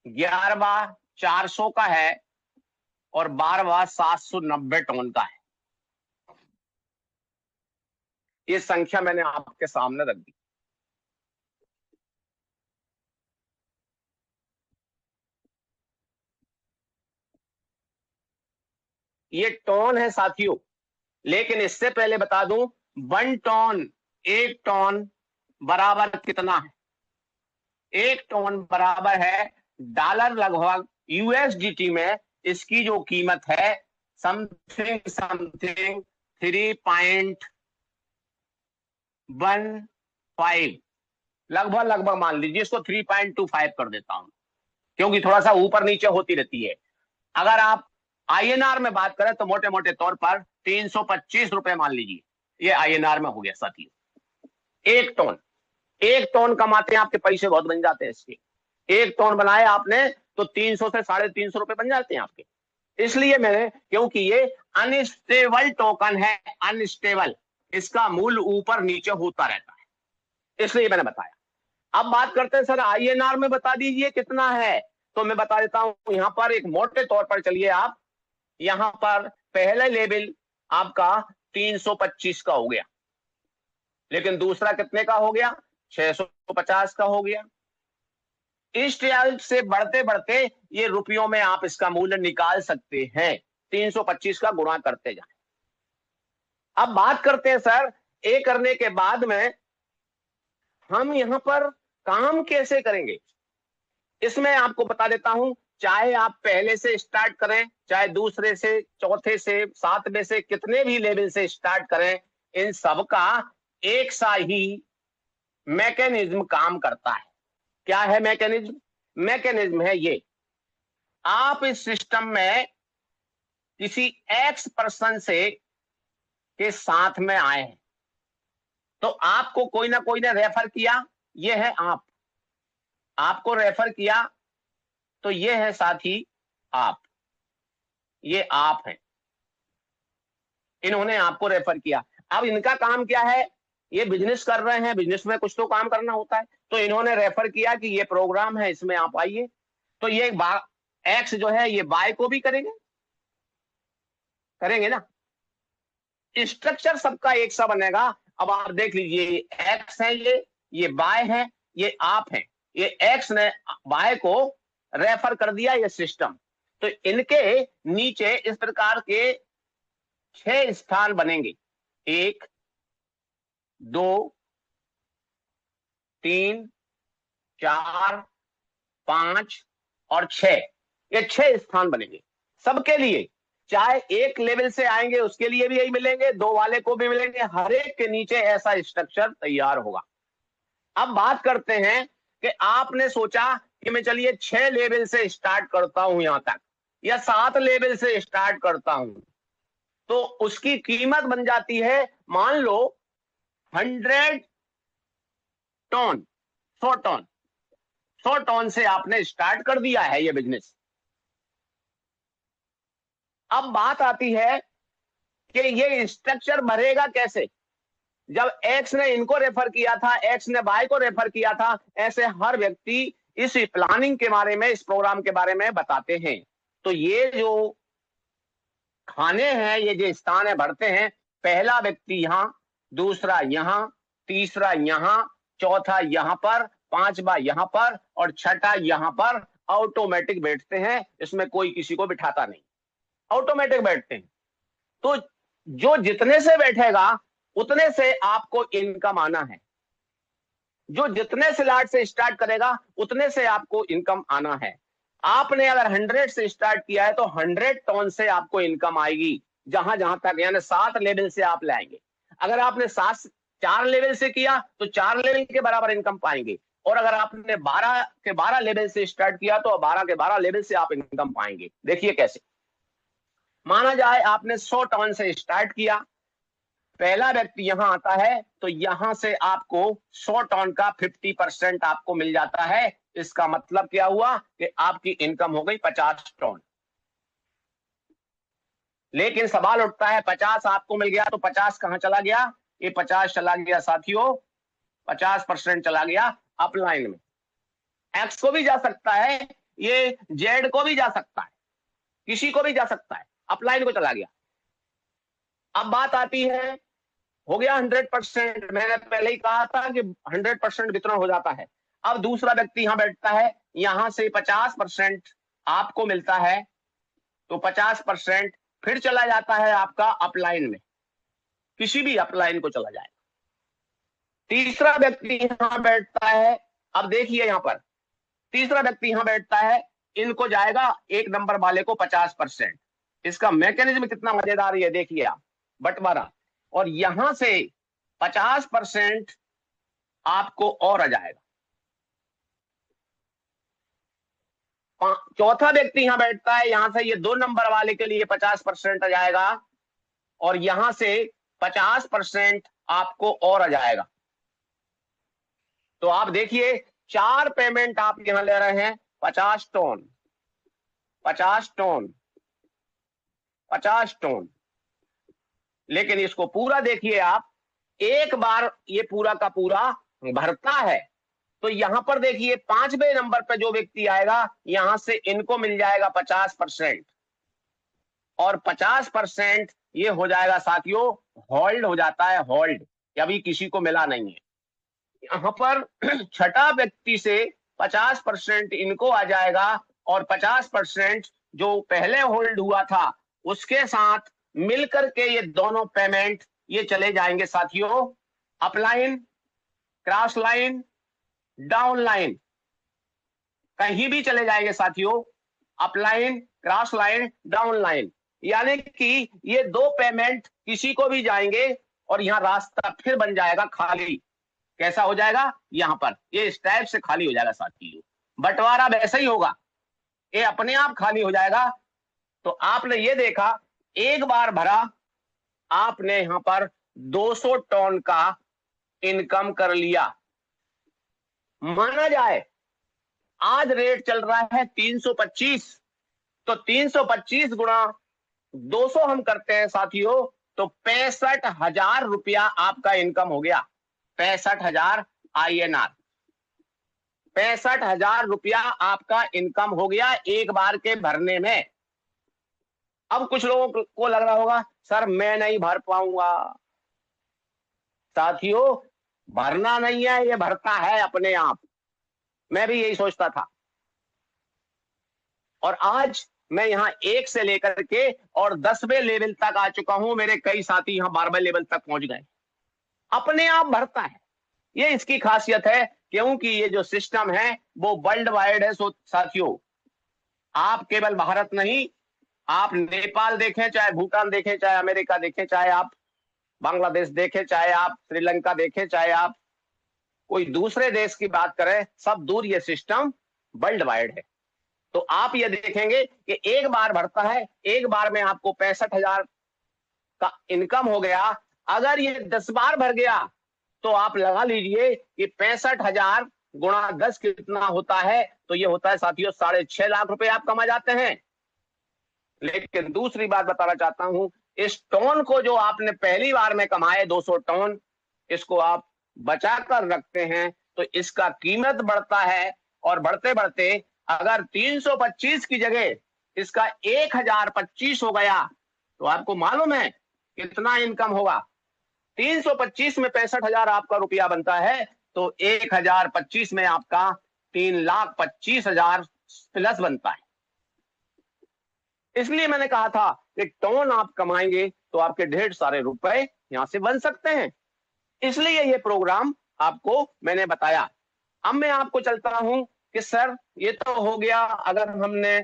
11वां 400 का है। और 12वां 790 टोन का है। ये संख्या मैंने आपके सामने रख दी। ये टोन है साथियों, लेकिन इससे पहले बता दूं, 1 टोन, 1 टोन बराबर कितना है। 1 टोन बराबर है डॉलर, लगभग यूएसडीटी में इसकी जो कीमत है समथिंग 3.15, लगभग मान लीजिए इसको 3.25 कर देता हूं, क्योंकि थोड़ा सा ऊपर नीचे होती रहती है। अगर आप आईएनआर में बात करें तो मोटे मोटे तौर पर 325 रुपए मान लीजिए, ये आईएनआर में हो गया साथियों। 1 टोन, 1 टोन कमाते हैं, आपके पैसे बहुत बन जाते हैं इसके। 1 टोन बनाए आपने तो 300 से 350 रुपए बन जाते हैं आपके। इसलिए मैंने, क्योंकि ये अनस्टेबल टोकन है, अनस्टेबल, इसका मूल्य ऊपर नीचे होता रहता है, इसलिए मैंने बताया। अब बात करते हैं सर आईएनआर में बता दीजिए कितना है, तो मैं बता देता हूं। यहां पर एक मोटे तौर पर चलिए आप, यहां पर पहला लेवल आपका 325 का हो गया, लेकिन दूसरा कितने का हो गया, 650 का हो गया। इस टाइप से बढ़ते बढ़ते ये रुपयों में आप इसका मूल्य निकाल सकते हैं। 325 का गुणा करते जाए। अब बात करते हैं सर, ये करने के बाद में हम यहां पर काम कैसे करेंगे, इसमें आपको बता देता हूं। चाहे आप पहले से स्टार्ट करें, चाहे दूसरे से, चौथे से, 7वें से, कितने भी लेवल से स्टार्ट करें, इन सब का एक सा ही मैकेनिज्म काम करता है। क्या है मैकेनिज्म? मैकेनिज्म है ये, आप इस सिस्टम में किसी एक्स पर्सन से के साथ में आए हैं। तो आपको कोई ना कोई ने रेफर किया, ये है आप, आपको रेफर किया तो ये है साथी आप, ये आप हैं, इन्होंने आपको रेफर किया। अब इनका काम क्या है, ये बिजनेस कर रहे हैं, बिजनेस में कुछ तो काम करना होता है, तो इन्होंने रेफर किया कि ये प्रोग्राम है, इसमें आप आइए। तो ये एक्स जो है ये बाय को भी करेंगे, करेंगे ना। स्ट्रक्चर सबका एक सा बनेगा। अब आप देख लीजिए, एक्स है, ये बाय है, ये आप है। ये एक्स ने बाय को रेफर कर दिया, ये सिस्टम। तो इनके नीचे इस प्रकार के 6 स्थान बनेंगे, 1 2 3 4 5 और 6, ये 6 स्थान बनेंगे सबके लिए। चाहे एक लेवल से आएंगे उसके लिए भी यही मिलेंगे, 2 वाले को भी मिलेंगे, हर एक के नीचे ऐसा स्ट्रक्चर तैयार होगा। अब बात करते हैं कि आपने सोचा कि मैं चलिए 6 लेवल से स्टार्ट करता हूं यहां तक, या 7 लेवल से स्टार्ट करता हूं, तो उसकी कीमत बन जाती है, मान लो 100 टन, 100 टन, 100 टन से आपने स्टार्ट कर दिया है ये बिजनेस। अब बात आती है कि ये स्ट्रक्चर भरेगा कैसे। जब एक्स ने इनको रेफर किया था, एक्स ने वाई को रेफर किया था, ऐसे हर व्यक्ति इस प्लानिंग के बारे में, इस प्रोग्राम के बारे में बताते हैं। तो ये जो खाने हैं, ये जो स्थान है भरते हैं, पहला व्यक्ति यहां, दूसरा यहां, तीसरा यहां, चौथा यहां पर, पांचवा यहां पर और छठा यहां पर। ऑटोमेटिक बैठते हैं, इसमें कोई किसी को बिठाता नहीं, ऑटोमेटिक बैठते हैं। तो जो जितने से बैठेगा उतने से आपको इनकम आना है, जो जितने स्लॉट से स्टार्ट करेगा उतने से आपको इनकम आना है। आपने अगर 100 से स्टार्ट किया है तो 100 टन से आपको इनकम आएगी, जहां जहां तक, यानी 7 लेवल से आप लाएंगे। अगर आपने 4 लेवल से किया तो 4 लेवल के बराबर इनकम पाएंगे, और अगर आपने 12 के 12 लेवल से स्टार्ट किया तो 12 के 12 लेवल से आप इनकम पाएंगे। देखिए कैसे, माना जाए आपने 100 टन से स्टार्ट किया, पहला व्यक्ति यहां आता है तो यहां से आपको 100 टन का 50% आपको मिल जाता है। इसका मतलब क्या हुआ कि आपकी इनकम हो गई 50 टन। लेकिन सवाल उठता है, 50 आपको मिल गया तो 50 कहां चला गया? ये 50 चला गया साथियों, 50% चला गया अपलाइन में। एक्स को भी जा सकता है, ये जेड को भी जा सकता है, किसी को भी जा सकता है, अपलाइन को चला गया। अब बात आती है, हो गया 100%, मैंने पहले ही कहा था कि 100% वितरण हो जाता है। अब दूसरा व्यक्ति यहां बैठता है, यहां से 50% आपको मिलता है, तो 50% फिर चला जाता है आपका अपलाइन में, किसी भी अपलाइन को चला जाए। तीसरा व्यक्ति यहां बैठता है, अब देखिए यहां पर तीसरा व्यक्ति यहां बैठता है, इनको जाएगा 1 नंबर वाले को 50%। इसका मैकेनिज्म कितना मजेदार है, देखिए आप, बंटवारा, और यहां से 50% आपको और आ जाएगा। चौथा व्यक्ति यहां बैठता है, यहां से ये 2 नंबर वाले के लिए 50% आ जाएगा, और यहां से 50% आपको और आ जाएगा। तो आप देखिए 4 पेमेंट आप यहां ले रहे हैं, 50 टन, 50 टन, 50 टन। लेकिन इसको पूरा देखिए आप, एक बार ये पूरा का पूरा भरता है तो यहां पर देखिए 5वें नंबर पे जो व्यक्ति आएगा, यहां से इनको मिल जाएगा 50%, और 50% ये हो जाएगा साथियों, होल्ड हो जाता है, होल्ड, अभी किसी को मिला नहीं है। यहां पर छठा व्यक्ति से 50% इनको आ जाएगा, और 50% जो पहले होल्ड हुआ था उसके साथ मिलकर के ये दोनों पेमेंट ये चले जाएंगे साथियों, upline, cross line, down line, कहीं भी चले जाएंगे साथियों, upline, cross line, down line. यानी कि ये 2 पेमेंट किसी को भी जाएंगे और यहां रास्ता फिर बन जाएगा खाली। कैसा हो जाएगा? यहां पर ये इस टाइप से खाली हो जाएगा साथियों। बंटवारा वैसे ही होगा, ये अपने आप खाली हो जाएगा। तो आपने ये देखा, एक बार भरा आपने यहां पर 200 टन का इनकम कर लिया। माना जाए आज रेट चल रहा है 325, तो 325 गुणा 200 हम करते हैं साथियों, तो 65,000 रुपया आपका इनकम हो गया। 65,000 INR, 65,000 रुपया आपका इनकम हो गया एक बार के भरने में। अब कुछ लोगों को लग रहा होगा सर मैं नहीं भर पाऊंगा। साथियों भरना नहीं है, ये भरता है अपने आप। मैं भी यही सोचता था, और आज मैं यहां 1 से लेकर के और 10वें लेवल तक आ चुका हूं। मेरे कई साथी यहां 12वें लेवल तक पहुंच गए। अपने आप भरता है, ये इसकी खासियत है, क्योंकि ये जो सिस्टम है वो वर्ल्ड वाइड है। साथियों आप केवल भारत नहीं, आप नेपाल देखें, चाहे भूटान देखें, चाहे अमेरिका देखें, चाहे आप बांग्लादेश देखें, चाहे आप श्रीलंका देखें, चाहे आप कोई दूसरे देश की बात करें, सब दूर ये सिस्टम वर्ल्ड वाइड है। तो आप ये देखेंगे कि एक बार भरता है, एक बार में आपको 65,000 का इनकम हो गया। अगर ये 10 बार भर गया तो आप लगा लीजिए कि 65,000 गुणा 10 कितना होता है, तो ये होता है साथियों 6.5 लाख रुपए आप कमा जाते हैं। लेकिन दूसरी बात बताना चाहता हूं, इस टन को जो आपने पहली बार में कमाए 200 टन, इसको आप बचा कर रखते हैं तो इसका कीमत बढ़ता है, और बढ़ते बढ़ते अगर 325 की जगह इसका 1025 हो गया तो आपको मालूम है कितना इनकम होगा। 325 में 65,000 आपका रुपया बनता है, तो 1025 में आपका 3,25,000 प्लस बनता है। इसलिए मैंने कहा था कि टन आप कमाएंगे तो आपके ढेर सारे रुपए यहां से बन सकते हैं। इसलिए ये प्रोग्राम आपको मैंने बताया। अब मैं आपको चलता हूं कि सर ये तो हो गया अगर हमने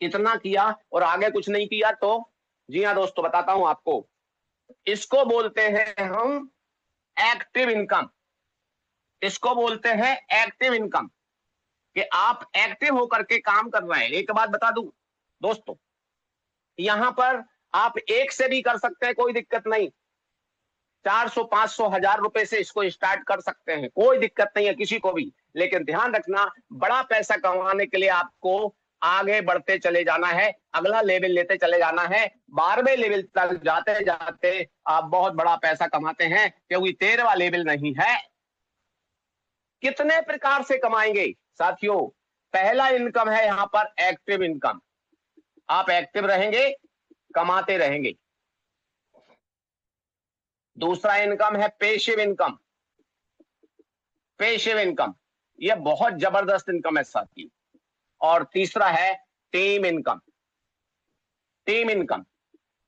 इतना किया और आगे कुछ नहीं किया तो। जी हाँ दोस्तों, बताता हूं आपको, इसको बोलते हैं हम एक्टिव इनकम। इसको बोलते हैं एक्टिव इनकम, कि आप एक्टिव होकर के काम कर रहे हैं। एक बात बता दूं दोस्तों, यहां पर आप एक से भी कर सकते हैं, कोई दिक्कत नहीं। 400, 500, 1,000 रुपए से इसको स्टार्ट कर सकते हैं, कोई दिक्कत नहीं है किसी को भी। लेकिन ध्यान रखना, बड़ा पैसा कमाने के लिए आपको आगे बढ़ते चले जाना है, अगला लेवल लेते चले जाना है। 12वें लेवल तक जाते जाते आप बहुत बड़ा पैसा कमाते हैं, क्योंकि 13वां लेवल नहीं है। कितने प्रकार से कमाएंगे साथियों? पहला इनकम है यहां पर एक्टिव इनकम। आप एक्टिव रहेंगे, कमाते रहेंगे। दूसरा इनकम है पेसिव इनकम। पेसिव इनकम ये बहुत जबरदस्त इनकम है साथी। और तीसरा है टीम इनकम। टीम इनकम,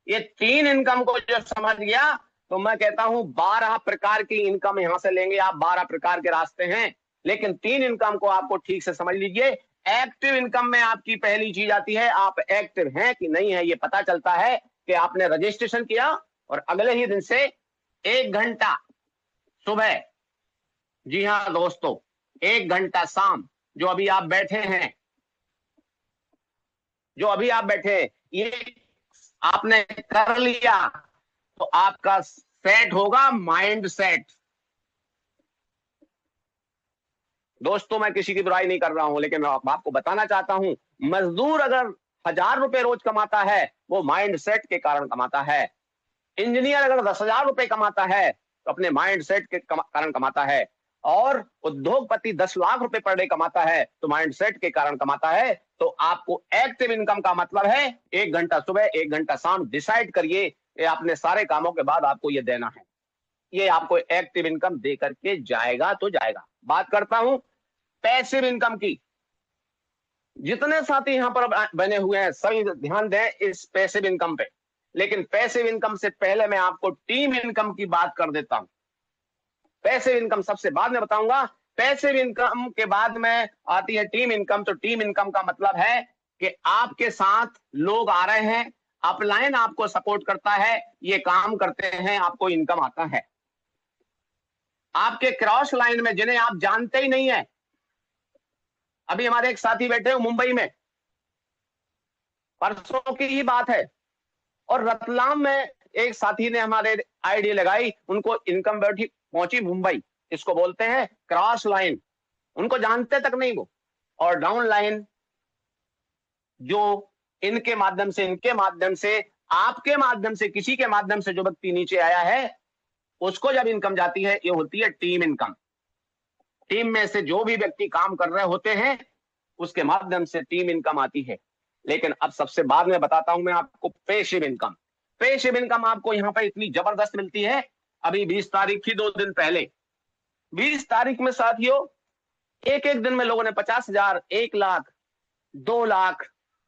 ये 3 इनकम को जो समझ गया तो मैं कहता हूं 12 प्रकार की इनकम यहां से लेंगे आप। 12 प्रकार के रास्ते हैं, लेकिन 3 इनकम को आपको ठीक से समझ लीजिए। एक्टिव इनकम में आपकी पहली चीज आती है, आप एक्टिव हैं कि नहीं है। ये पता चलता है कि आपने रजिस्ट्रेशन किया और अगले ही दिन से 1 घंटा सुबह, जी हाँ दोस्तों 1 घंटा शाम, जो अभी आप बैठे हैं, जो अभी आप बैठे हैं, ये आपने कर लिया तो आपका सेट होगा माइंड सेट। दोस्तों मैं किसी की बुराई नहीं कर रहा हूं, लेकिन मैं आपको बताना चाहता हूं, मजदूर अगर 1,000 रुपए रोज कमाता है वो माइंड सेट के कारण कमाता है। इंजीनियर अगर 10,000 रुपए कमाता है तो अपने माइंड सेट के कारण कमाता है। और उद्योगपति 10 लाख रुपए पर डे कमाता है तो माइंड सेट के कारण कमाता है। तो आपको एक्टिव इनकम का मतलब है 1 घंटा सुबह 1 घंटा शाम डिसाइड करिए, ये आपने सारे कामों के बाद आपको ये देना है। ये आपको एक्टिव इनकम दे करके जाएगा तो जाएगा। बात करता हूं पैसिव इनकम की। जितने साथी यहां पर बने हुए हैं सभी ध्यान दें इस पैसिव इनकम पे। लेकिन पैसिव इनकम से पहले मैं आपको टीम इनकम की बात कर देता हूं। पैसिव इनकम सबसे बाद में बताऊंगा। पैसिव इनकम के बाद में आती है टीम इनकम। तो टीम इनकम का मतलब है कि आपके साथ लोग आ रहे हैं, अपलाइन आपको सपोर्ट करता है, ये काम करते हैं, आपको इनकम आता है। आपके क्रॉस लाइन में जिन्हें आप जानते ही नहीं है, अभी हमारे एक साथी बैठे हो मुंबई में, परसों की ही बात है, और रतलाम में एक साथी ने हमारे आईडी लगाई, उनको इनकम बैठी पहुंची मुंबई, इसको बोलते हैं क्रॉस लाइन, उनको जानते तक नहीं वो। और डाउन लाइन जो इनके माध्यम से, इनके माध्यम से, आपके माध्यम से, किसी के माध्यम से जो व्यक्ति नीचे आया है, उसको जब इनकम जाती है, ये होती है टीम इनकम। टीम में से जो भी व्यक्ति काम कर रहे होते हैं, उसके माध्यम से टीम इनकम आती है। लेकिन अब सबसे बाद में बताता हूं मैं आपको पैसिव इनकम। पैसिव इनकम आपको यहां पर इतनी जबरदस्त मिलती है। अभी 20 तारीख थी, 2 दिन पहले, 20 तारीख में साथियों, एक एक दिन में लोगों ने 50,000, 1 लाख, 2 लाख,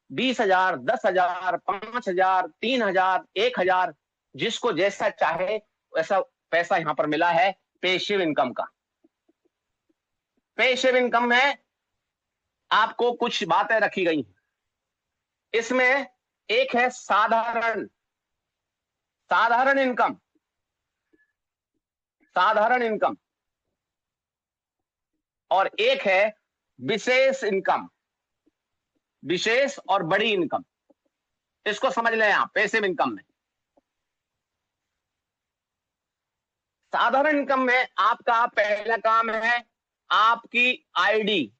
20,000, 10,000, 5,000, 3,000, 1,000, जिसको जैसा चाहे वैसा पैसा यहां पर मिला है पैसिव इनकम का। पैसिव इनकम में आपको कुछ बातें रखी गई हैं। इसमें एक है साधारण इनकम, साधारण इनकम, और एक है विशेष इनकम, विशेष और बड़ी इनकम। इसको समझ लें आप। पैसिव इनकम में, साधारण इनकम में आपका पहला काम है आपकी आईडी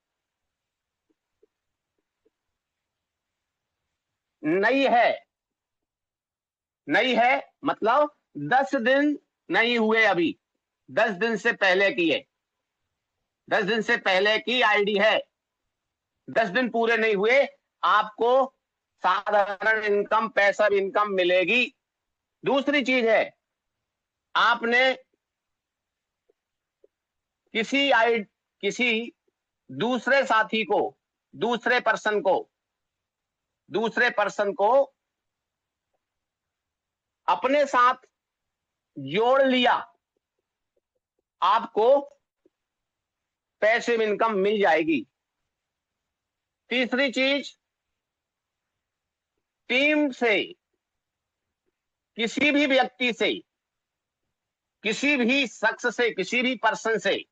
नई है, मतलब 10 दिन नहीं हुए, अभी 10 दिन से पहले की है, 10 दिन से पहले की आईडी है, 10 दिन पूरे नहीं हुए, आपको साधारण इनकम, पैसिव इनकम मिलेगी। दूसरी चीज है, आपने किसी दूसरे साथी को, दूसरे पर्सन को अपने साथ जोड़ लिया, आपको पैसिव इनकम मिल जाएगी। तीसरी चीज, टीम से, किसी भी व्यक्ति से, किसी भी शख्स से, किसी भी पर्सन से,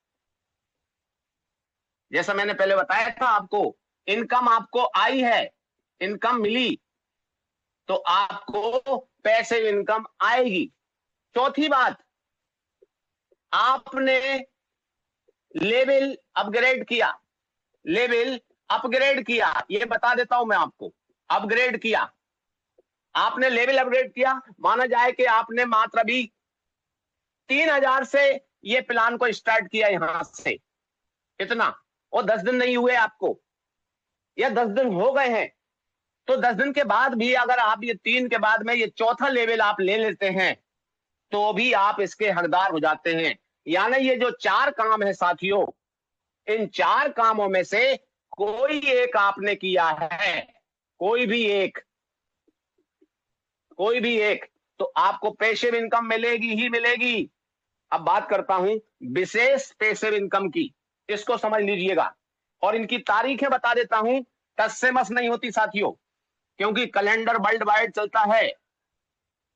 जैसा मैंने पहले बताया था आपको, इनकम आपको आई है, इनकम मिली, तो आपको पैसिव इनकम आएगी। चौथी बात, आपने लेवल अपग्रेड किया, ये बता देता हूं मैं आपको। अपग्रेड किया, आपने लेवल अपग्रेड किया, माना जाए कि आपने मात्र अभी 3,000 से ये प्लान को स्टार्ट किया, यहां से इतना, और 10 दिन नहीं हुए आपको, या 10 दिन हो गए हैं, तो 10 दिन के बाद भी अगर आप ये 3 के बाद में ये चौथा लेवल आप ले लेते हैं, तो भी आप इसके हकदार हो जाते हैं। यानी ये जो 4 काम है साथियों, इन 4 कामों में से कोई एक आपने किया है, कोई भी एक, तो आपको पैसिव इनकम मिलेगी ही मिलेगी। अब बात करता हूं विशेष पैसिव इनकम की, इसको समझ लीजिएगा, और इनकी तारीखें बता देता हूं। टस से मस नहीं होती साथियों, क्योंकि कैलेंडर वर्ल्ड वाइड चलता है।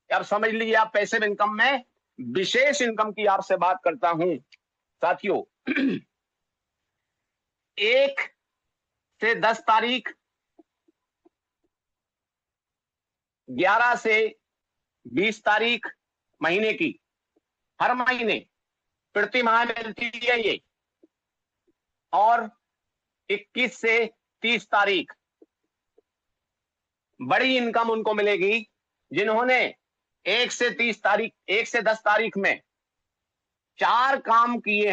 अब समझ लीजिए आप, पैसिव इनकम में विशेष इनकम की आपसे बात करता हूं साथियों। 1 से 10 तारीख, 11 से 20 तारीख महीने की, हर महीने प्रति माह मिलती है ये, और 21 से 30 तारीख बड़ी इनकम उनको मिलेगी जिन्होंने 1 से 10 तारीख में 4 काम किए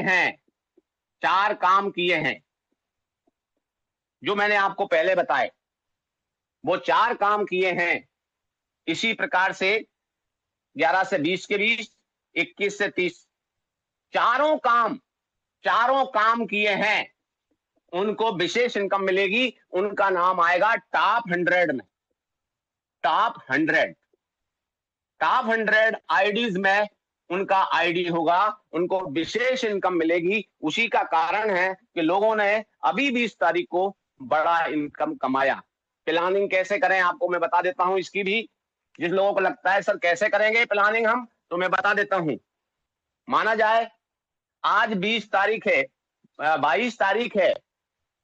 हैं, जो मैंने आपको पहले बताए, वो 4 काम किए हैं। इसी प्रकार से 11 से 20 के बीच, 21 से 30, चारों काम किए हैं, उनको विशेष इनकम मिलेगी। उनका नाम आएगा टॉप 100 में। टॉप 100 आईडीज में उनका आईडी होगा, उनको विशेष इनकम मिलेगी। उसी का कारण है कि लोगों ने अभी 20 तारीख को बड़ा इनकम कमाया। प्लानिंग कैसे करें आपको मैं बता देता हूं, इसकी भी। जिस लोगों को लगता है सर कैसे करेंगे प्लानिंग हम, तो मैं बता देता हूं। माना जाए आज 20 तारीख है, 22 तारीख है,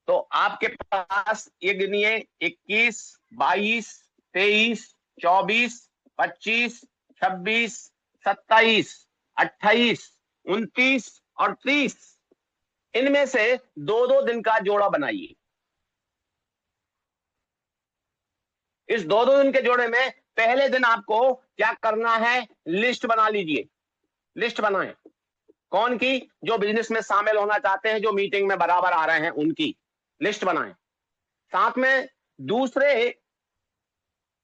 तो आपके पास ये गिनिए 21, 22, 23, 24, 25, 26, 27, 28, 29 और 30, इनमें से 2-2 दिन का जोड़ा बनाइए। इस 2-2 दिन के जोड़े में पहले दिन आपको क्या करना है, लिस्ट बना लीजिए। लिस्ट बनाएं, कौन की? जो बिजनेस में शामिल होना चाहते हैं, जो मीटिंग में बराबर आ रहे हैं, उनकी लिस्ट बनाएं। साथ में दूसरे,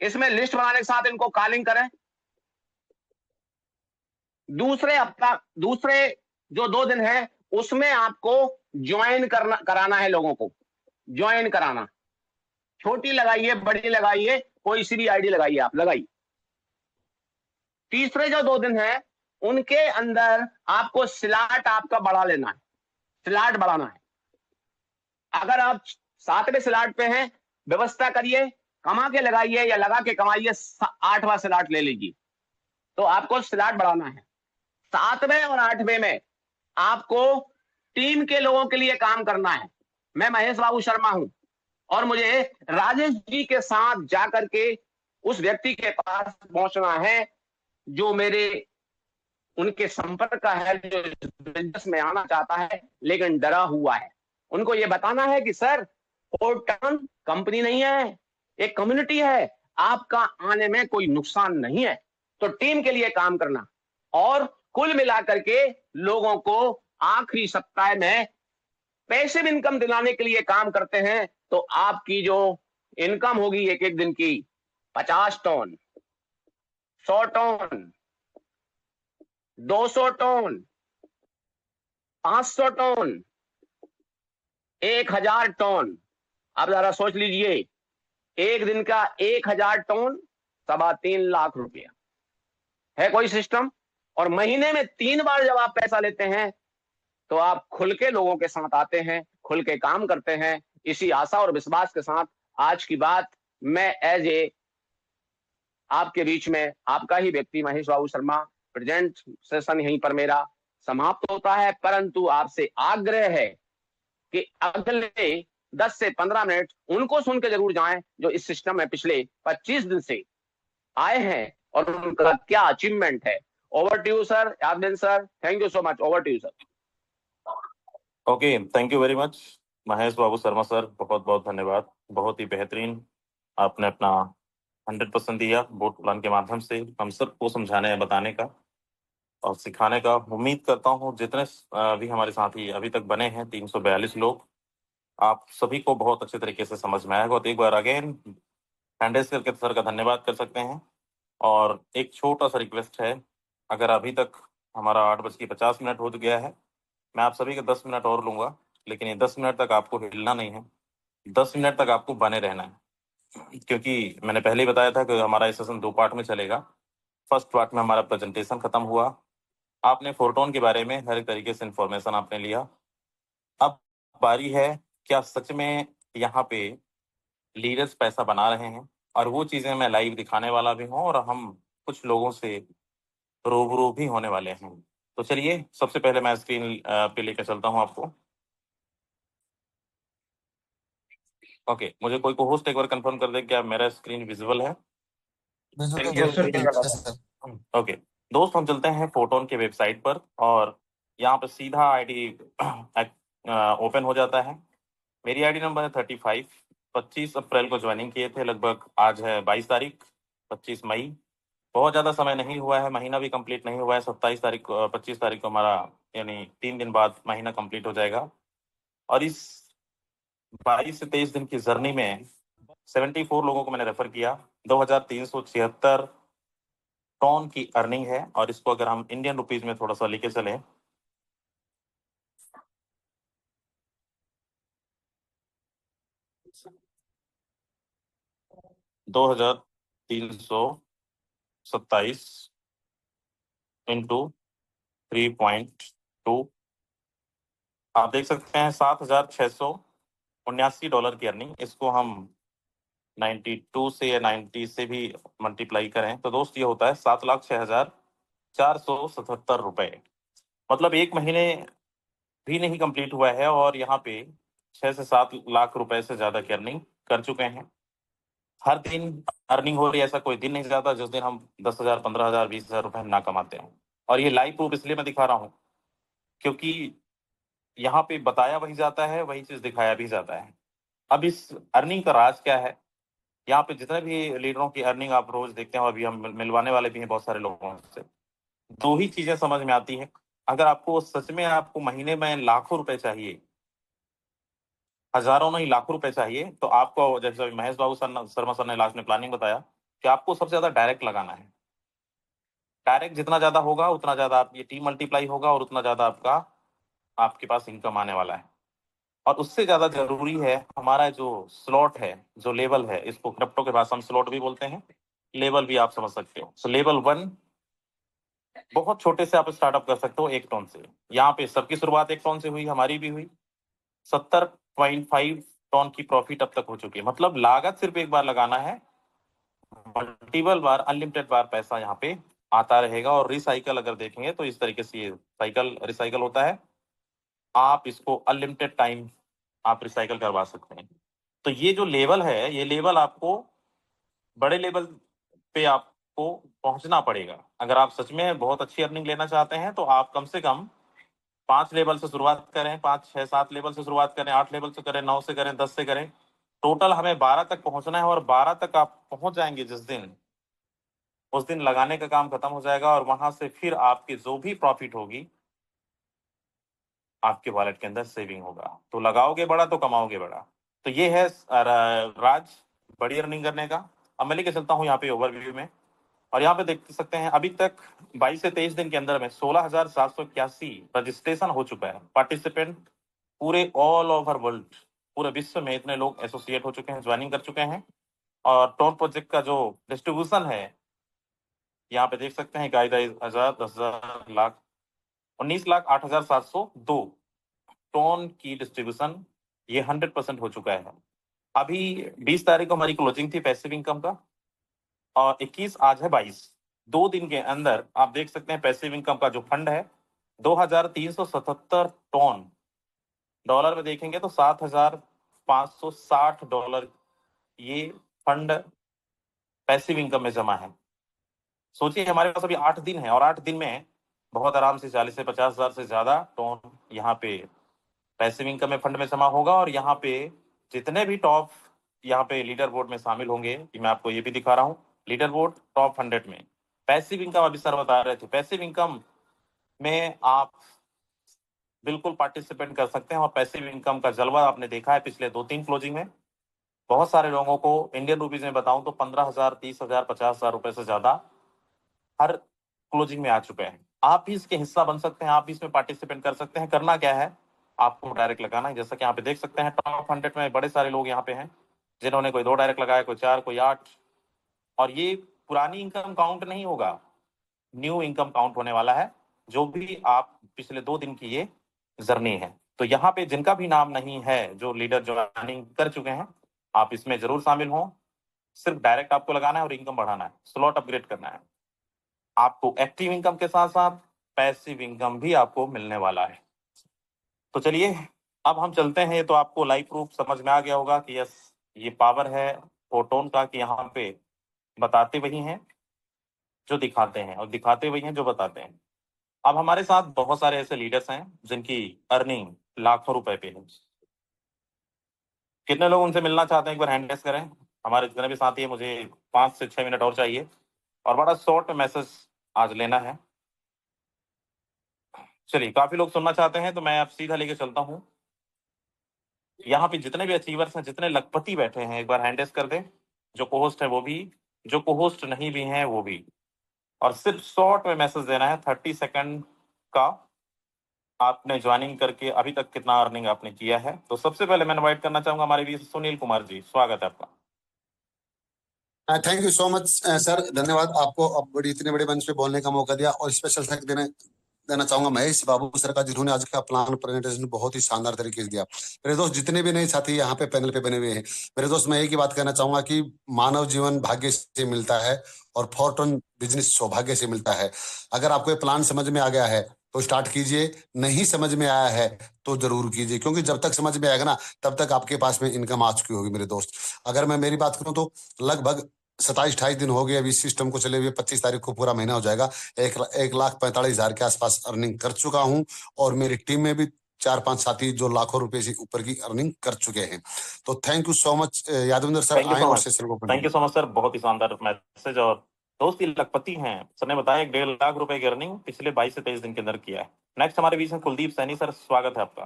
इसमें लिस्ट बनाने के साथ इनको कॉलिंग करें। दूसरे जो 2 दिन है उसमें आपको ज्वाइन कराना है, लोगों को ज्वाइन कराना। छोटी लगाइए, बड़ी लगाइए, कोई सी भी आईडी लगाइए, आप लगाइए। तीसरे जो 2 दिन है उनके अंदर आपको स्लॉट आपका बढ़ा लेना है, स्लॉट बढ़ाना है। अगर आप 7वें स्लॉट पे हैं, व्यवस्था करिए, कमा के लगाइए या लगा के कमाइए, 8वां स्लॉट ले लीजिए। तो आपको स्लॉट बढ़ाना है। 7वें और 8वें में आपको टीम के लोगों के लिए काम करना है। मैं महेश बाबू शर्मा हूं और मुझे राजेश जी के साथ जाकर के उस व्यक्ति के पास पहुंचना है जो मेरे उनके संपर्क का है, जो बिजनेस में आना चाहता है लेकिन डरा हुआ है। उनको ये बताना है कि सर, फोर्टन कंपनी नहीं है, एक कम्युनिटी है, आपका आने में कोई नुकसान नहीं है। तो टीम के लिए काम करना और कुल मिलाकर के लोगों को आखिरी सप्ताह में पैसिव इनकम दिलाने के लिए काम करते हैं। तो आपकी जो इनकम होगी एक एक दिन की, 50 ton, 100 ton, 200 ton, 500 ton, 1000 ton. अब जरा सोच लीजिए, एक दिन का 1000 टन, 3.25 लाख रुपया है कोई सिस्टम। और महीने में 3 बार जब आप पैसा लेते हैं तो आप खुल के लोगों के साथ आते हैं, खुल के काम करते हैं। इसी आशा और विश्वास के साथ आज की बात मैं एज ए आपके बीच में आपका ही व्यक्ति महेश बाबू शर्मा, प्रेजेंट सेशन यहीं पर मेरा समाप्त होता है। परंतु आपसे आग्रह है कि अगले 10 से 15 मिनट उनको सुन के जरूर जाएं जो इस सिस्टम में पिछले 25 दिन से आए हैं और उनका क्या अचीवमेंट है। Over to you sir, Yadavin sir, thank you so much. Over to you sir. Okay, thank you very much Mahesh Babu Sharma sir, बहुत बहुत धन्यवाद। बहुत ही बेहतरीन आपने अपना 100% दिया बोर्ड प्लान के माध्यम से हम सबको समझाने बताने का और सिखाने का। उम्मीद करता हूँ जितने भी हमारे साथी अभी तक बने हैं 342 लोग, आप सभी को बहुत अच्छे तरीके से समझ में आएगा। तो एक बार अगेन हैंड करके सर का धन्यवाद कर सकते हैं। और एक छोटा सा रिक्वेस्ट है, अगर अभी तक हमारा 8:50 हो गया है, मैं आप सभी का 10 मिनट और लूंगा, लेकिन ये 10 मिनट तक आपको हिलना नहीं है, 10 मिनट तक आपको बने रहना है। क्योंकि मैंने पहले ही बताया था कि हमारा ये सेशन 2 पार्ट में चलेगा। फर्स्ट पार्ट में हमारा प्रेजेंटेशन खत्म हुआ, आपने फोर्टोन के बारे में हर एक तरीके से इंफॉर्मेशन आपने लिया। अब बारी है, क्या सच में यहाँ पे लीडर्स पैसा बना रहे हैं? और वो चीजें मैं लाइव दिखाने वाला भी हूँ और हम कुछ लोगों से रूबरू भी होने वाले हैं। तो चलिए सबसे पहले मैं स्क्रीन पे लेकर चलता हूँ आपको। ओके, मुझे कोई को होस्ट एक बार कंफर्म कर दे क्या मेरा स्क्रीन विजिबल है? ओके दोस्त, हम चलते हैं फोटोन के वेबसाइट पर और यहाँ पर सीधा आईडी ओपन हो जाता है। मेरी आईडी नंबर है 35। 25 अप्रैल को ज्वाइनिंग किए थे, लगभग आज है 22 तारीख, 25 मई। बहुत ज़्यादा समय नहीं हुआ है, महीना भी कंप्लीट नहीं हुआ है। 27 तारीख को 25 तारीख को हमारा यानी 3 दिन बाद महीना कंप्लीट हो जाएगा। और इस 22 से 23 दिन की जर्नी में 74 लोगों को मैंने रेफर किया। 2376 टन की अर्निंग है। और इसको अगर हम इंडियन रुपीज में थोड़ा सा लेके चलें, $2,327 इंटू 3.2, आप देख सकते हैं $7,679 की अर्निंग। इसको हम 92 से या 90 से भी मल्टीप्लाई करें तो दोस्त ये होता है 7,06,477 रुपए। मतलब एक महीने भी नहीं कंप्लीट हुआ है और यहाँ पे 6 से 7 लाख रुपए से ज्यादा की अर्निंग कर चुके हैं। हर दिन अर्निंग हो रही है, ऐसा कोई दिन नहीं जाता जिस दिन हम 10,000, 15,000, 20,000 रुपए ना कमाते हो। और ये लाइव प्रूफ इसलिए मैं दिखा रहा हूँ क्योंकि यहाँ पे बताया वही जाता है, वही चीज दिखाया भी जाता है। अब इस अर्निंग का राज क्या है? यहाँ पे जितने भी लीडरों की अर्निंग आप रोज देखते हैं, अभी हम मिलवाने वाले भी हैं बहुत सारे लोगों से, दो ही चीजें समझ में आती हैं। अगर आपको सच में आपको महीने में लाखों रुपए चाहिए, हजारों नहीं लाखों रुपए चाहिए, तो आपको जैसे अभी महेश बाबू शर्मा सर ने लास्ट में प्लानिंग बताया कि आपको सबसे ज्यादा डायरेक्ट लगाना है। डायरेक्ट जितना ज्यादा होगा उतना ज्यादा आप ये टी मल्टीप्लाई होगा और उतना ज्यादा आपके पास इनकम आने वाला है। और उससे ज्यादा जरूरी है हमारा जो स्लॉट है, जो लेवल है, इसको क्रिप्टो के भाषा में स्लॉट भी बोलते हैं, लेवल भी आप समझ सकते हो। सो लेवल 1 बहुत छोटे से आप स्टार्टअप कर सकते हो 1 टन से। यहाँ पे सबकी शुरुआत 1 टन से हुई, हमारी भी हुई। 70.5 टन की प्रॉफिट अब तक हो चुकी है। मतलब लागत सिर्फ एक बार लगाना है, मल्टीपल बार, अनलिमिटेड बार पैसा यहाँ पे आता रहेगा। और रिसाइकल अगर देखेंगे तो इस तरीके से ये साइकिल रिसाइकल होता है। आप इसको अनलिमिटेड टाइम आप रिसाइकल करवा सकते हैं। तो ये जो लेवल है, ये लेवल आपको बड़े लेवल पे आपको पहुंचना पड़ेगा। अगर आप सच में बहुत अच्छी अर्निंग लेना चाहते हैं तो आप कम से कम 5 लेवल से शुरुआत करें, 5, 6, 7 लेवल से शुरुआत करें, 8 लेवल से करें, 9 से करें, 10 से करें। टोटल हमें 12 तक पहुंचना है। और 12 तक आप पहुंच जाएंगे जिस दिन, उस दिन लगाने का काम खत्म हो जाएगा और वहां से फिर आपकी जो भी प्रॉफिट होगी आपके वॉलेट के अंदर सेविंग होगा। तो लगाओगे बड़ा तो कमाओगे बड़ा। तो ये है राज बड़ी अर्निंग करने का। अब मैं लेके चलता हूँ यहाँ पे ओवरव्यू में। और यहाँ पे देख सकते हैं अभी तक 22 से 23 दिन के अंदर में 16,781 रजिस्ट्रेशन हो चुका है। पार्टिसिपेंट पूरे ऑल ओवर वर्ल्ड, पूरे विश्व में इतने लोग एसोसिएट हो चुके हैं, ज्वाइनिंग कर चुके हैं। और टोन प्रोजेक्ट का जो डिस्ट्रीब्यूशन है यहाँ पे देख सकते हैं, 21,000, 10,000, लाख, 19,08,702 टोन की डिस्ट्रीब्यूशन ये 100% हो चुका है। अभी 20 तारीख को हमारी क्लोजिंग थी पैसिव इनकम का, और 21 आज है 22। 2 दिन के अंदर आप देख सकते हैं पैसिव इनकम का जो फंड है 2,377 टन, डॉलर में देखेंगे तो $7,560 ये फंड पैसिव इनकम में जमा है। सोचिए हमारे पास अभी 8 दिन है और 8 दिन में बहुत आराम से 40 से 50,000 से ज्यादा टन यहाँ पे पैसिव इनकम में फंड में जमा होगा। और यहाँ पे जितने भी टॉप यहाँ पे लीडर बोर्ड में शामिल होंगे, कि मैं आपको ये भी दिखा रहा हूँ, लीडर बोर्ड टॉप 100 में पैसिव इनकम, अभी सर बता रहे थे, पैसिव इनकम में आप बिल्कुल पार्टिसिपेट कर सकते हैं। और पैसिव इनकम का जलवा आपने देखा है पिछले 2-3 क्लोजिंग में। बहुत सारे लोगों को इंडियन रुपीज में बताऊं तो 15,000, 30,000, 50,000 रुपए से ज्यादा हर क्लोजिंग में आ चुके हैं। आप भी इसके हिस्सा बन सकते हैं, आप भी इसमें पार्टिसिपेट कर सकते हैं। करना क्या है, आपको डायरेक्ट लगाना है। जैसा कि यहाँ पे देख सकते हैं टॉप 100 में बड़े सारे लोग यहाँ पे हैं जिन्होंने कोई 2 डायरेक्ट लगाया, कोई 4, कोई 8। और ये पुरानी इनकम काउंट नहीं होगा, न्यू इनकम काउंट होने वाला है, जो भी आप पिछले 2 दिन की ये जर्नी है। तो यहाँ पे जिनका भी नाम नहीं है, जो लीडर ज्वाइनिंग कर चुके हैं, आप इसमें जरूर शामिल हों। सिर्फ डायरेक्ट आपको लगाना है और इनकम बढ़ाना है, स्लॉट अपग्रेड करना है। आपको एक्टिव इनकम के साथ साथ पैसिव इनकम भी आपको मिलने वाला है। तो चलिए अब हम चलते हैं। तो आपको लाइव प्रूफ समझ में आ गया होगा कि यस, ये पावर है फोटोन का, कि यहाँ पे बताते वही हैं जो दिखाते हैं और दिखाते वही हैं जो बताते हैं। अब हमारे साथ बहुत सारे ऐसे लीडर्स हैं जिनकी अर्निंग लाखों रुपए पे है। कितने लोग उनसे मिलना चाहते हैं, एक बार हैंड रेस करें। हमारे जितने भी साथी हैं, मुझे 5 से 6 मिनट और चाहिए और बड़ा शॉर्ट मैसेज आज लेना है। चलिए, काफी लोग सुनना चाहते हैं तो मैं अब सीधा लेके चलता हूँ। यहाँ पे जितने भी अचीवर्स हैं, जितने लखपति बैठे हैं, एक बार हैंड रेस कर दें। जो कोहोस्ट है वो भी, जो कोहोस्ट नहीं भी हैं वो भी। और सिर्फ शॉर्ट में मैसेज देना है, 30 सेकंड का। आपने ज्वाइनिंग करके अभी तक कितना अर्निंग आपने किया है। तो सबसे पहले मैं इनवाइट करना चाहूंगा हमारे वीर सुनील कुमार जी, स्वागत है आपका। Thank you so much sir, धन्यवाद आपको अब बड़ी इतने बड़े मंच पे बोलने का मौका दिया। और स्पेशल थैंक देना चाहूंगा महेश बाबू सर का, जिन्होंने आज का प्लान प्रेजेंटेशन बहुत ही शानदार तरीके से दिया। मेरे दोस्त जितने भी नए साथी यहाँ पे पैनल पे बने हुए हैं, मेरे दोस्त मैं एक ही बात कहना चाहूंगा कि मानव जीवन भाग्य से मिलता है और फॉर्टून बिजनेस सौभाग्य से मिलता है। अगर आपको ये प्लान समझ में आ गया है तो स्टार्ट कीजिए। नहीं समझ में आया है तो जरूर कीजिए, क्योंकि जब तक समझ में आएगा ना तब तक आपके पास में इनकम आ चुकी होगी मेरे दोस्त। अगर मैं मेरी बात करूं तो लगभग 27-28 दिन हो गए अभी सिस्टम को चले हुए। 25 तारीख को पूरा महीना हो जाएगा। 1,45,000 के आसपास अर्निंग कर चुका हूं, और मेरी टीम में भी 4-5 साथी जो लाखों रुपए से ऊपर की अर्निंग कर चुके हैं। तो thank you so much Yadvinder sir, thank you I so और मच। सेशन को thank you continue. So much sir, बहुत ही शानदार मैसेज। और दोस्त ये लखपति हैं, सर ने बताया 1.5 लाख रुपए की अर्निंग पिछले 22 से 23 दिन के अंदर किया है। नेक्स्ट हमारे बीच में कुलदीप सैनी सर, स्वागत है आपका।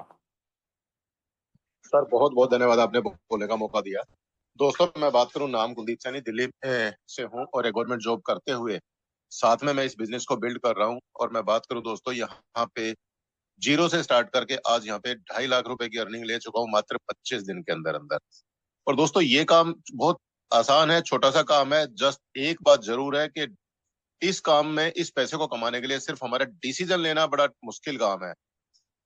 सर बहुत बहुत धन्यवाद, आपने बोलने का मौका दिया। दोस्तों मैं बात करूं, नाम कुलदीप सैनी, दिल्ली से हूं और एक गवर्नमेंट जॉब करते हुए साथ में मैं इस बिजनेस को बिल्ड कर रहा हूं। और मैं बात करूं दोस्तों, यहाँ पे जीरो से स्टार्ट करके आज यहाँ पे 2.5 लाख रुपए की अर्निंग ले चुका हूं मात्र 25 दिन के अंदर अंदर। और दोस्तों ये काम बहुत आसान है, छोटा सा काम है। जस्ट एक बात जरूर है कि इस काम में इस पैसे को कमाने के लिए सिर्फ हमारा डिसीजन लेना बड़ा मुश्किल काम है।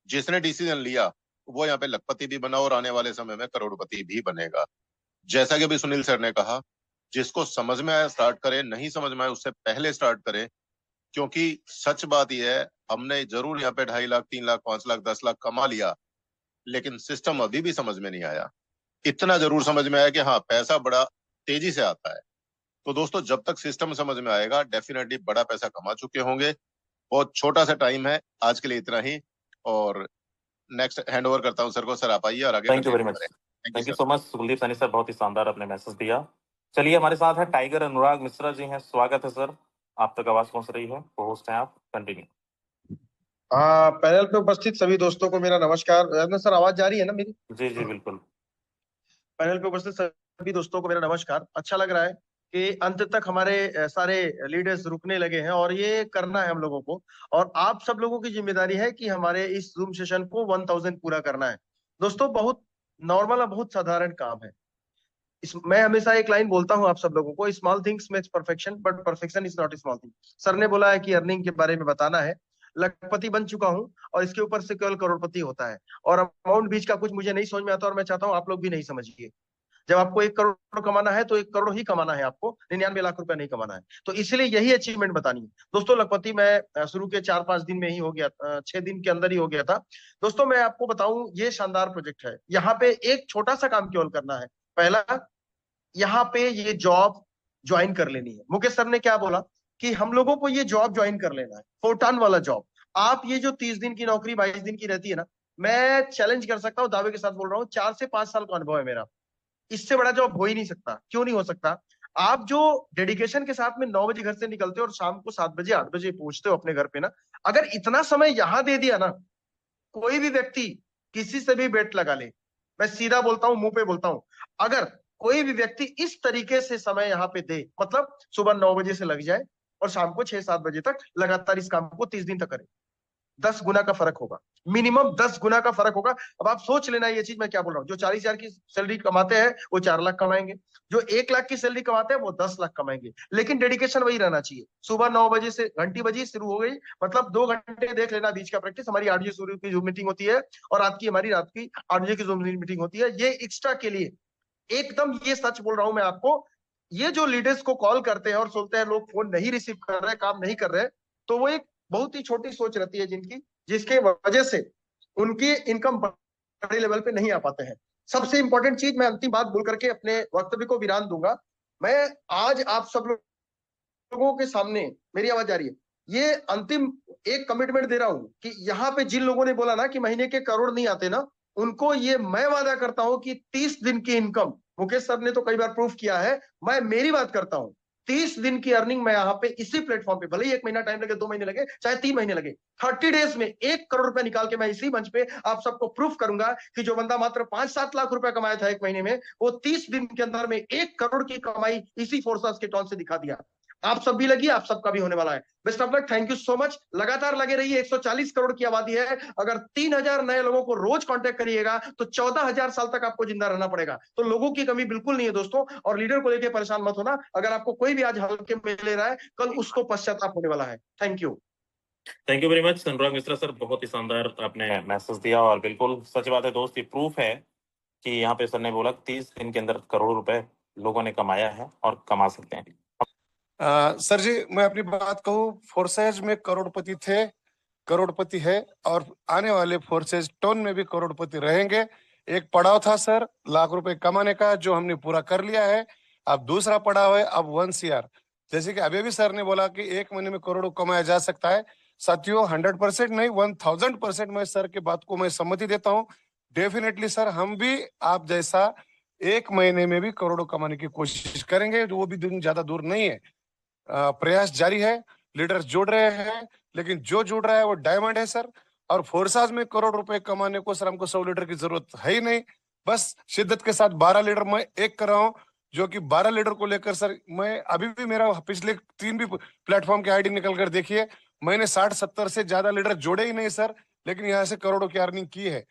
जिसने डिसीजन लिया वो यहाँ पे लखपति भी बना और आने वाले समय में करोड़पति भी बनेगा। जैसा कि अभी सुनील सर ने कहा, जिसको समझ में आया स्टार्ट करे, नहीं समझ में आया उससे पहले स्टार्ट करे। क्योंकि सच बात यह है, हमने जरूर यहाँ पे 2.5 लाख, 3 लाख, 5 लाख, 10 लाख कमा लिया, लेकिन सिस्टम अभी भी समझ में नहीं आया। इतना जरूर समझ में आया कि हाँ, पैसा बड़ा तेजी से आता है। तो दोस्तों जब तक सिस्टम समझ में आएगा डेफिनेटली बड़ा पैसा कमा चुके होंगे। बहुत छोटा सा टाइम है, आज के लिए इतना ही। और नेक्स्ट हैंड ओवर करता हूं सर को। सर आप आइए और आगे thank you very continue much. करें। Thank you so much Kuldeep Saini sir, बहुत ही शानदार आपने मैसेज दिया। चलिए हमारे साथ है टाइगर अनुराग मिश्रा जी हैं, स्वागत है सर। आप तक आवाज पहुंच रही है, होस्ट हैं आप, कंटिन्यू। पैनल पे उपस्थित सभी दोस्तों को मेरा नमस्कार। सर आवाज जा रही है ना मेरी? जी जी बिल्कुल। पैनल पे उपस्थित सभी दोस्तों को मेरा नमस्कार। अच्छा लग रहा है कि अंत तक हमारे सारे लीडर्स रुकने लगे हैं और ये करना है हम लोगों को। और आप सब लोगों की जिम्मेदारी है कि हमारे इस जूम सेशन को 1000 पूरा करना है। दोस्तों बहुत नॉर्मल और बहुत साधारण काम है। मैं हमेशा एक लाइन बोलता हूं आप सब लोगों को, small things makes perfection but perfection is not small thing. Sir ने बोला है कि अर्निंग के बारे में बताना है। लखपति बन चुका हूं और इसके ऊपर से केवल करोड़पति होता है। और अमाउंट बीच का कुछ मुझे नहीं समझ में आता और मैं चाहता हूं आप लोग भी नहीं समझिए। जब आपको 1 करोड़ कमाना है तो 1 करोड़ ही कमाना है, आपको 99 लाख रुपया नहीं कमाना है। तो इसलिए यही अचीवमेंट बतानी है। दोस्तों लखपति मैं शुरू के 4-5 दिन में ही हो गया, 6 दिन के अंदर ही हो गया था। दोस्तों मैं आपको बताऊं, ये शानदार प्रोजेक्ट है। यहाँ पे एक छोटा सा काम केवल करना है। पहला, यहाँ पे ये जॉब ज्वाइन कर लेनी है। मुकेश सर ने क्या बोला कि हम लोगों को ये जॉब ज्वाइन कर लेना है, फोरटान वाला जॉब। आप ये जो 30 दिन की नौकरी 22 दिन की रहती है ना, मैं चैलेंज कर सकता हूँ, दावे के साथ बोल रहा हूँ, 4 से 5 साल का अनुभव है मेरा। इससे बड़ा जॉब हो ही नहीं सकता। क्यों नहीं हो सकता? आप जो डेडिकेशन के साथ में 9 बजे घर से निकलते हो और शाम को 7 बजे 8 बजे पहुंचते हो अपने घर पे ना, अगर इतना समय यहां दे दिया ना, कोई भी व्यक्ति किसी से भी बेट लगा ले, मैं सीधा बोलता हूं, मुंह पे बोलता हूं, अगर कोई भी व्यक्ति इस तरीके से समय यहाँ पे दे, मतलब सुबह 9 बजे से लग जाए और शाम को 6-7 बजे तक लगातार इस काम को 30 दिन तक करे, 10 गुना का फर्क होगा। मिनिमम 10 गुना का फर्क होगा। अब आप सोच लेना ये चीज मैं क्या बोल रहा हूँ। जो 40,000 की सैलरी कमाते हैं वो 4 लाख कमाएंगे, जो 1 लाख की सैलरी कमाते हैं वो 10 लाख कमाएंगे। लेकिन डेडिकेशन वही रहना चाहिए। सुबह 9 बजे से घंटी बजी शुरू हो गई, मतलब 2 घंटे देख लेना बीच का प्रैक्टिस। हमारी 8 बजे शुरू की जूम मीटिंग होती है और रात की 8 बजे की जूम मीटिंग होती है। ये एक्स्ट्रा के लिए एकदम ये सच बोल रहा हूं मैं आपको। ये जो लीडर्स को कॉल करते हैं और सुनते हैं लोग फोन नहीं रिसीव कर रहे, काम नहीं कर रहे, तो वो एक बहुत ही छोटी सोच रहती है जिनकी, जिसके वजह से उनकी इनकम बड़े लेवल पे नहीं आ पाते हैं। सबसे इंपॉर्टेंट चीज, मैं अंतिम बात बोल करके अपने वक्तव्य को विराम दूंगा। मैं आज आप सब लोगों के सामने, मेरी आवाज आ रही है, ये अंतिम एक कमिटमेंट दे रहा हूं कि यहाँ पे जिन लोगों ने बोला ना कि महीने के करोड़ नहीं आते ना, उनको ये मैं वादा करता हूं कि 30 दिन की इनकम, मुकेश सर ने तो कई बार प्रूफ किया है, मैं मेरी बात करता हूं, 30 दिन की अर्निंग मैं यहाँ पे इसी प्लेटफॉर्म पे, भले ही 1 महीना टाइम लगे, 2 महीने लगे, चाहे 3 महीने लगे, 30 डेज में 1 करोड़ रुपया निकाल के मैं इसी मंच पे आप सबको प्रूफ करूंगा कि जो बंदा मात्र 5-7 लाख रुपया कमाया था 1 महीने में, वो 30 दिन के अंदर में 1 करोड़ की कमाई इसी फोर्सेस के टॉन से दिखा दिया। आप सब भी लगी, आप सबका भी होने वाला है। Best of luck, thank you so much. लगातार लगे रहिए। 140 करोड़ की आबादी है। अगर 3000 नए लोगों को रोज कांटेक्ट करिएगा तो 14,000 साल तक आपको जिंदा रहना पड़ेगा। तो लोगों की कमी बिल्कुल नहीं है दोस्तों। और लीडर को लेकर परेशान मत होना। अगर आपको कोई भी आज हल्के में ले रहा है, कल उसको पश्चाताप होने वाला है। Thank you. Thank you very much Anurag Mishra sir, बहुत ही शानदार आपने मैसेज दिया। और बिल्कुल सच बात है दोस्त, ये प्रूफ है कि यहाँ पे सर ने बोला 30 दिन के अंदर करोड़ रुपए लोगों ने कमाया है और कमा सकते हैं। सर जी मैं अपनी बात कहूँ, फोर्सेज में करोड़पति थे करोड़पति है और आने वाले फोर्सेज टोन में भी करोड़पति रहेंगे। एक पड़ाव था सर लाख रुपए कमाने का, जो हमने पूरा कर लिया है। अब दूसरा पड़ाव है अब 1 CR। जैसे कि अभी भी सर ने बोला कि 1 महीने में करोड़ों कमाया जा सकता है। साथियों 100% नहीं 1000% मैं सर के बात को मैं सम्मति देता हूँ। डेफिनेटली सर हम भी आप जैसा 1 महीने में भी करोड़ों कमाने की कोशिश करेंगे, वो भी दिन ज्यादा दूर नहीं है। प्रयास जारी है, लीडर्स जुड़ रहे हैं, लेकिन जो जुड़ रहा है वो डायमंड है सर। और फोर्साज में करोड़ रुपए कमाने को सर हमको 100 लीडर की जरूरत है ही नहीं। बस शिद्दत के साथ 12 लीडर मैं एक कर रहा हूँ, जो कि 12 लीडर को लेकर सर मैं अभी भी मेरा पिछले 3 भी प्लेटफॉर्म के आईडी निकल कर देखिए, मैंने 60-70 से ज्यादा लीडर जोड़े ही नहीं सर, लेकिन यहाँ से करोड़ों की अर्निंग की है।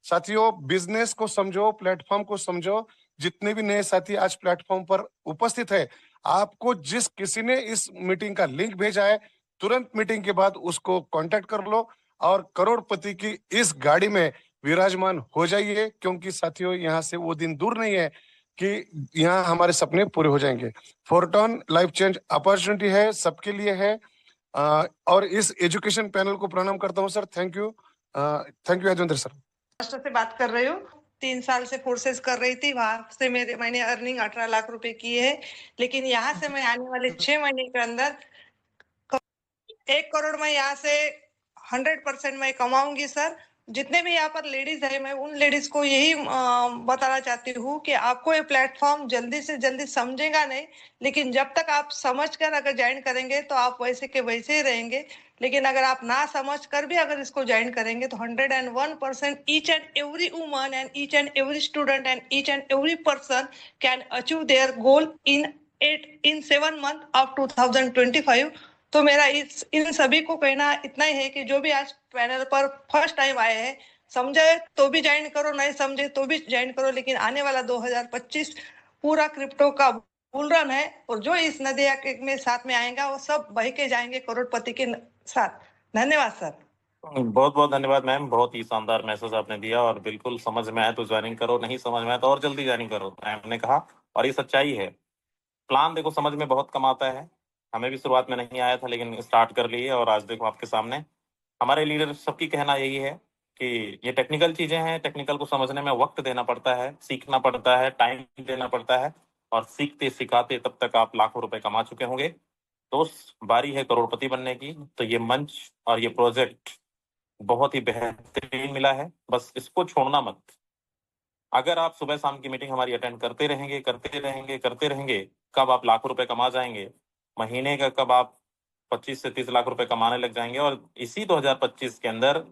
साथियों बिजनेस को समझो, प्लेटफॉर्म को समझो। जितने भी नए साथी आज प्लेटफॉर्म पर उपस्थित है, आपको जिस किसी ने इस मीटिंग का लिंक भेजा है, तुरंत मीटिंग के बाद उसको कांटेक्ट कर लो और करोड़पति की इस गाड़ी में विराजमान हो जाइए, क्योंकि साथियों यहाँ से वो दिन दूर नहीं है कि यहाँ हमारे सपने पूरे हो जाएंगे। फोरटोन लाइफ चेंज अपॉर्चुनिटी है, सबके लिए है। और इस एजुकेशन पैनल को प्रणाम करता हूँ sir. Thank you Yadvendra sir. से बात कर रही हूँ। 3 साल से फोर्सेस कर रही थी, वहां से मैंने अर्निंग 18 लाख रुपए की है। लेकिन यहाँ से मैं आने वाले 6 महीने के अंदर 1 करोड़ में यहाँ से 100% मैं कमाऊंगी सर। जितने भी यहाँ पर लेडीज है, मैं उन लेडीज को यही बताना चाहती हूँ कि आपको ये प्लेटफॉर्म जल्दी से जल्दी समझेगा नहीं, लेकिन जब तक आप समझकर अगर ज्वाइन करेंगे तो आप वैसे के वैसे ही रहेंगे। लेकिन अगर आप ना समझ कर भी अगर इसको ज्वाइन करेंगे तो 101% each and every woman and each and every student and each and every person can achieve their goal in 7 months of 2025। तो मेरा इन सभी को कहना इतना ही है कि जो भी आज पैनल पर फर्स्ट टाइम आए हैं, समझे तो भी ज्वाइन करो, नहीं समझे तो भी ज्वाइन करो। लेकिन आने वाला 2025 पूरा क्रिप्टो का बुल रन है, और जो इस नदिया के में साथ में आएगा वो सब बह के जाएंगे करोड़पति के साथ। धन्यवाद सर। बहुत बहुत धन्यवाद मैम, बहुत ही शानदार मैसेज आपने दिया। और बिल्कुल समझ में आए तो ज्वाइनिंग करो, नहीं समझ में आए तो और जल्दी ज्वाइनिंग करो, मैम ने कहा। और ये सच्चाई है। प्लान देखो समझ में बहुत कम आता है, हमें भी शुरुआत में नहीं आया था, लेकिन स्टार्ट कर लिए और आज देखो आपके सामने। हमारे लीडर सबकी कहना यही है कि ये टेक्निकल चीजें हैं, टेक्निकल को समझने में वक्त देना पड़ता है, सीखना पड़ता है, टाइम देना पड़ता है, और सीखते सिखाते तब तक आप लाखों रुपए कमा चुके होंगे। दोस्त बारी है करोड़पति बनने की, तो ये मंच और ये प्रोजेक्ट बहुत ही बेहतरीन मिला है, बस इसको छोड़ना मत। अगर आप सुबह शाम की मीटिंग हमारी अटेंड करते रहेंगे करते रहेंगे करते रहेंगे, कब आप लाखों रुपए कमा जाएंगे, महीने का कब आप 25 से 30 लाख रुपए कमाने लग जाएंगे। और इसी 2025 के अंदर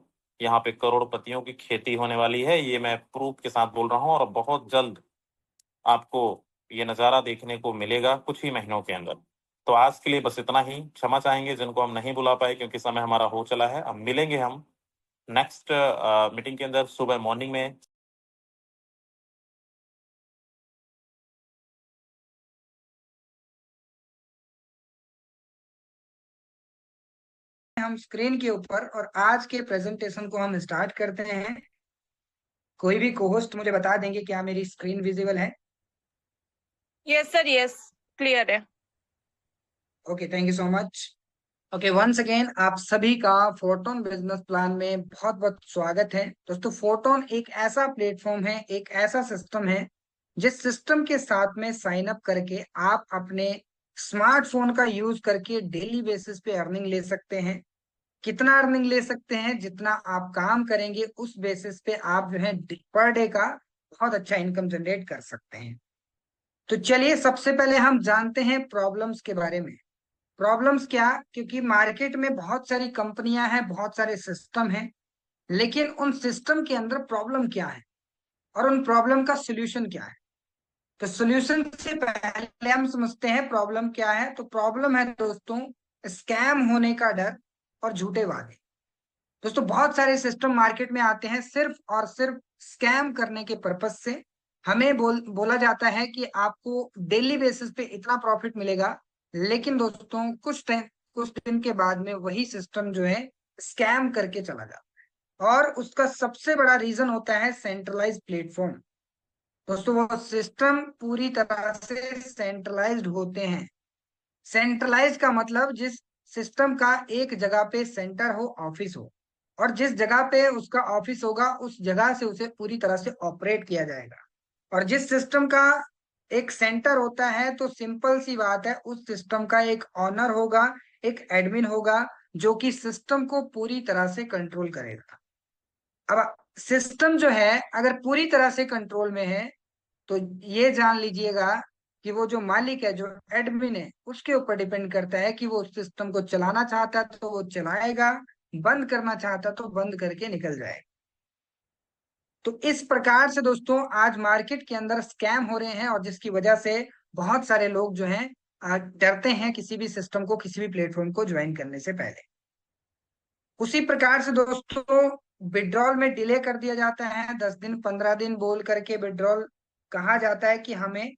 यहाँ पे करोड़पतियों की खेती होने वाली है, ये मैं प्रूफ के साथ बोल रहा हूँ। और बहुत जल्द आपको ये नज़ारा देखने को मिलेगा कुछ ही महीनों के अंदर। तो आज के लिए बस इतना ही। क्षमा चाहेंगे जिनको हम नहीं बुला पाए, क्योंकि समय हमारा हो चला है। अब मिलेंगे हम नेक्स्ट मीटिंग के अंदर सुबह मॉर्निंग में। हम स्क्रीन के ऊपर और आज के प्रेजेंटेशन को हम स्टार्ट करते हैं। कोई भी कोहोस्ट मुझे बता देंगे क्या मेरी स्क्रीन विजिबल है? यस सर, यस क्लियर है। Okay, thank you so much. Okay, once again आप सभी का फोरटोन बिजनेस प्लान में बहुत बहुत स्वागत है। दोस्तों फोरटोन एक ऐसा प्लेटफॉर्म है, एक ऐसा सिस्टम है जिस सिस्टम के साथ में साइन अप करके आप अपने स्मार्टफोन का यूज करके डेली बेसिस पे अर्निंग ले सकते हैं। कितना अर्निंग ले सकते हैं? जितना आप काम करेंगे उस बेसिस पे आप जो है पर डे का बहुत अच्छा इनकम जनरेट कर सकते हैं। तो चलिए सबसे पहले हम जानते हैं प्रॉब्लम्स के बारे में। प्रॉब्लम्स क्या? क्योंकि मार्केट में बहुत सारी कंपनियां हैं, बहुत सारे सिस्टम हैं, लेकिन उन सिस्टम के अंदर प्रॉब्लम क्या है और उन प्रॉब्लम का सोल्यूशन क्या है? तो सोल्यूशन से पहले हम समझते हैं प्रॉब्लम क्या है। तो प्रॉब्लम है दोस्तों स्कैम होने का डर और झूठे वादे। दोस्तों बहुत सारे सिस्टम मार्केट में आते हैं सिर्फ और सिर्फ स्कैम करने के पर्पज से। हमें बोला जाता है कि आपको डेली बेसिस पे इतना प्रॉफिट मिलेगा, लेकिन दोस्तों कुछ दिन के बाद में वही सिस्टम जो है स्कैम करके चला जाता है। और उसका सबसे बड़ा रीजन होता है सेंट्रलाइज्ड प्लेटफॉर्म। दोस्तों वो सिस्टम पूरी तरह से सेंट्रलाइज्ड होते हैं। सेंट्रलाइज का मतलब जिस सिस्टम का एक जगह पे सेंटर हो, ऑफिस हो, और जिस जगह पे उसका ऑफिस होगा उस जगह से उसे पूरी तरह से ऑपरेट किया जाएगा। और जिस सिस्टम का एक सेंटर होता है तो सिंपल सी बात है, उस सिस्टम का एक ऑनर होगा, एक एडमिन होगा, जो कि सिस्टम को पूरी तरह से कंट्रोल करेगा। अब सिस्टम जो है अगर पूरी तरह से कंट्रोल में है तो ये जान लीजिएगा कि वो जो मालिक है, जो एडमिन है, उसके ऊपर डिपेंड करता है कि वो उस सिस्टम को चलाना चाहता है तो वो चलाएगा, बंद करना चाहता तो बंद करके निकल जाएगा। तो इस प्रकार से दोस्तों आज मार्केट के अंदर स्कैम हो रहे हैं, और जिसकी वजह से बहुत सारे लोग जो हैं डरते हैं किसी भी सिस्टम को, किसी भी प्लेटफॉर्म को ज्वाइन करने से पहले। उसी प्रकार से दोस्तों विड्रॉल में डिले कर दिया जाता है, 10 दिन 15 दिन बोल करके विड्रॉल कहा जाता है कि हमें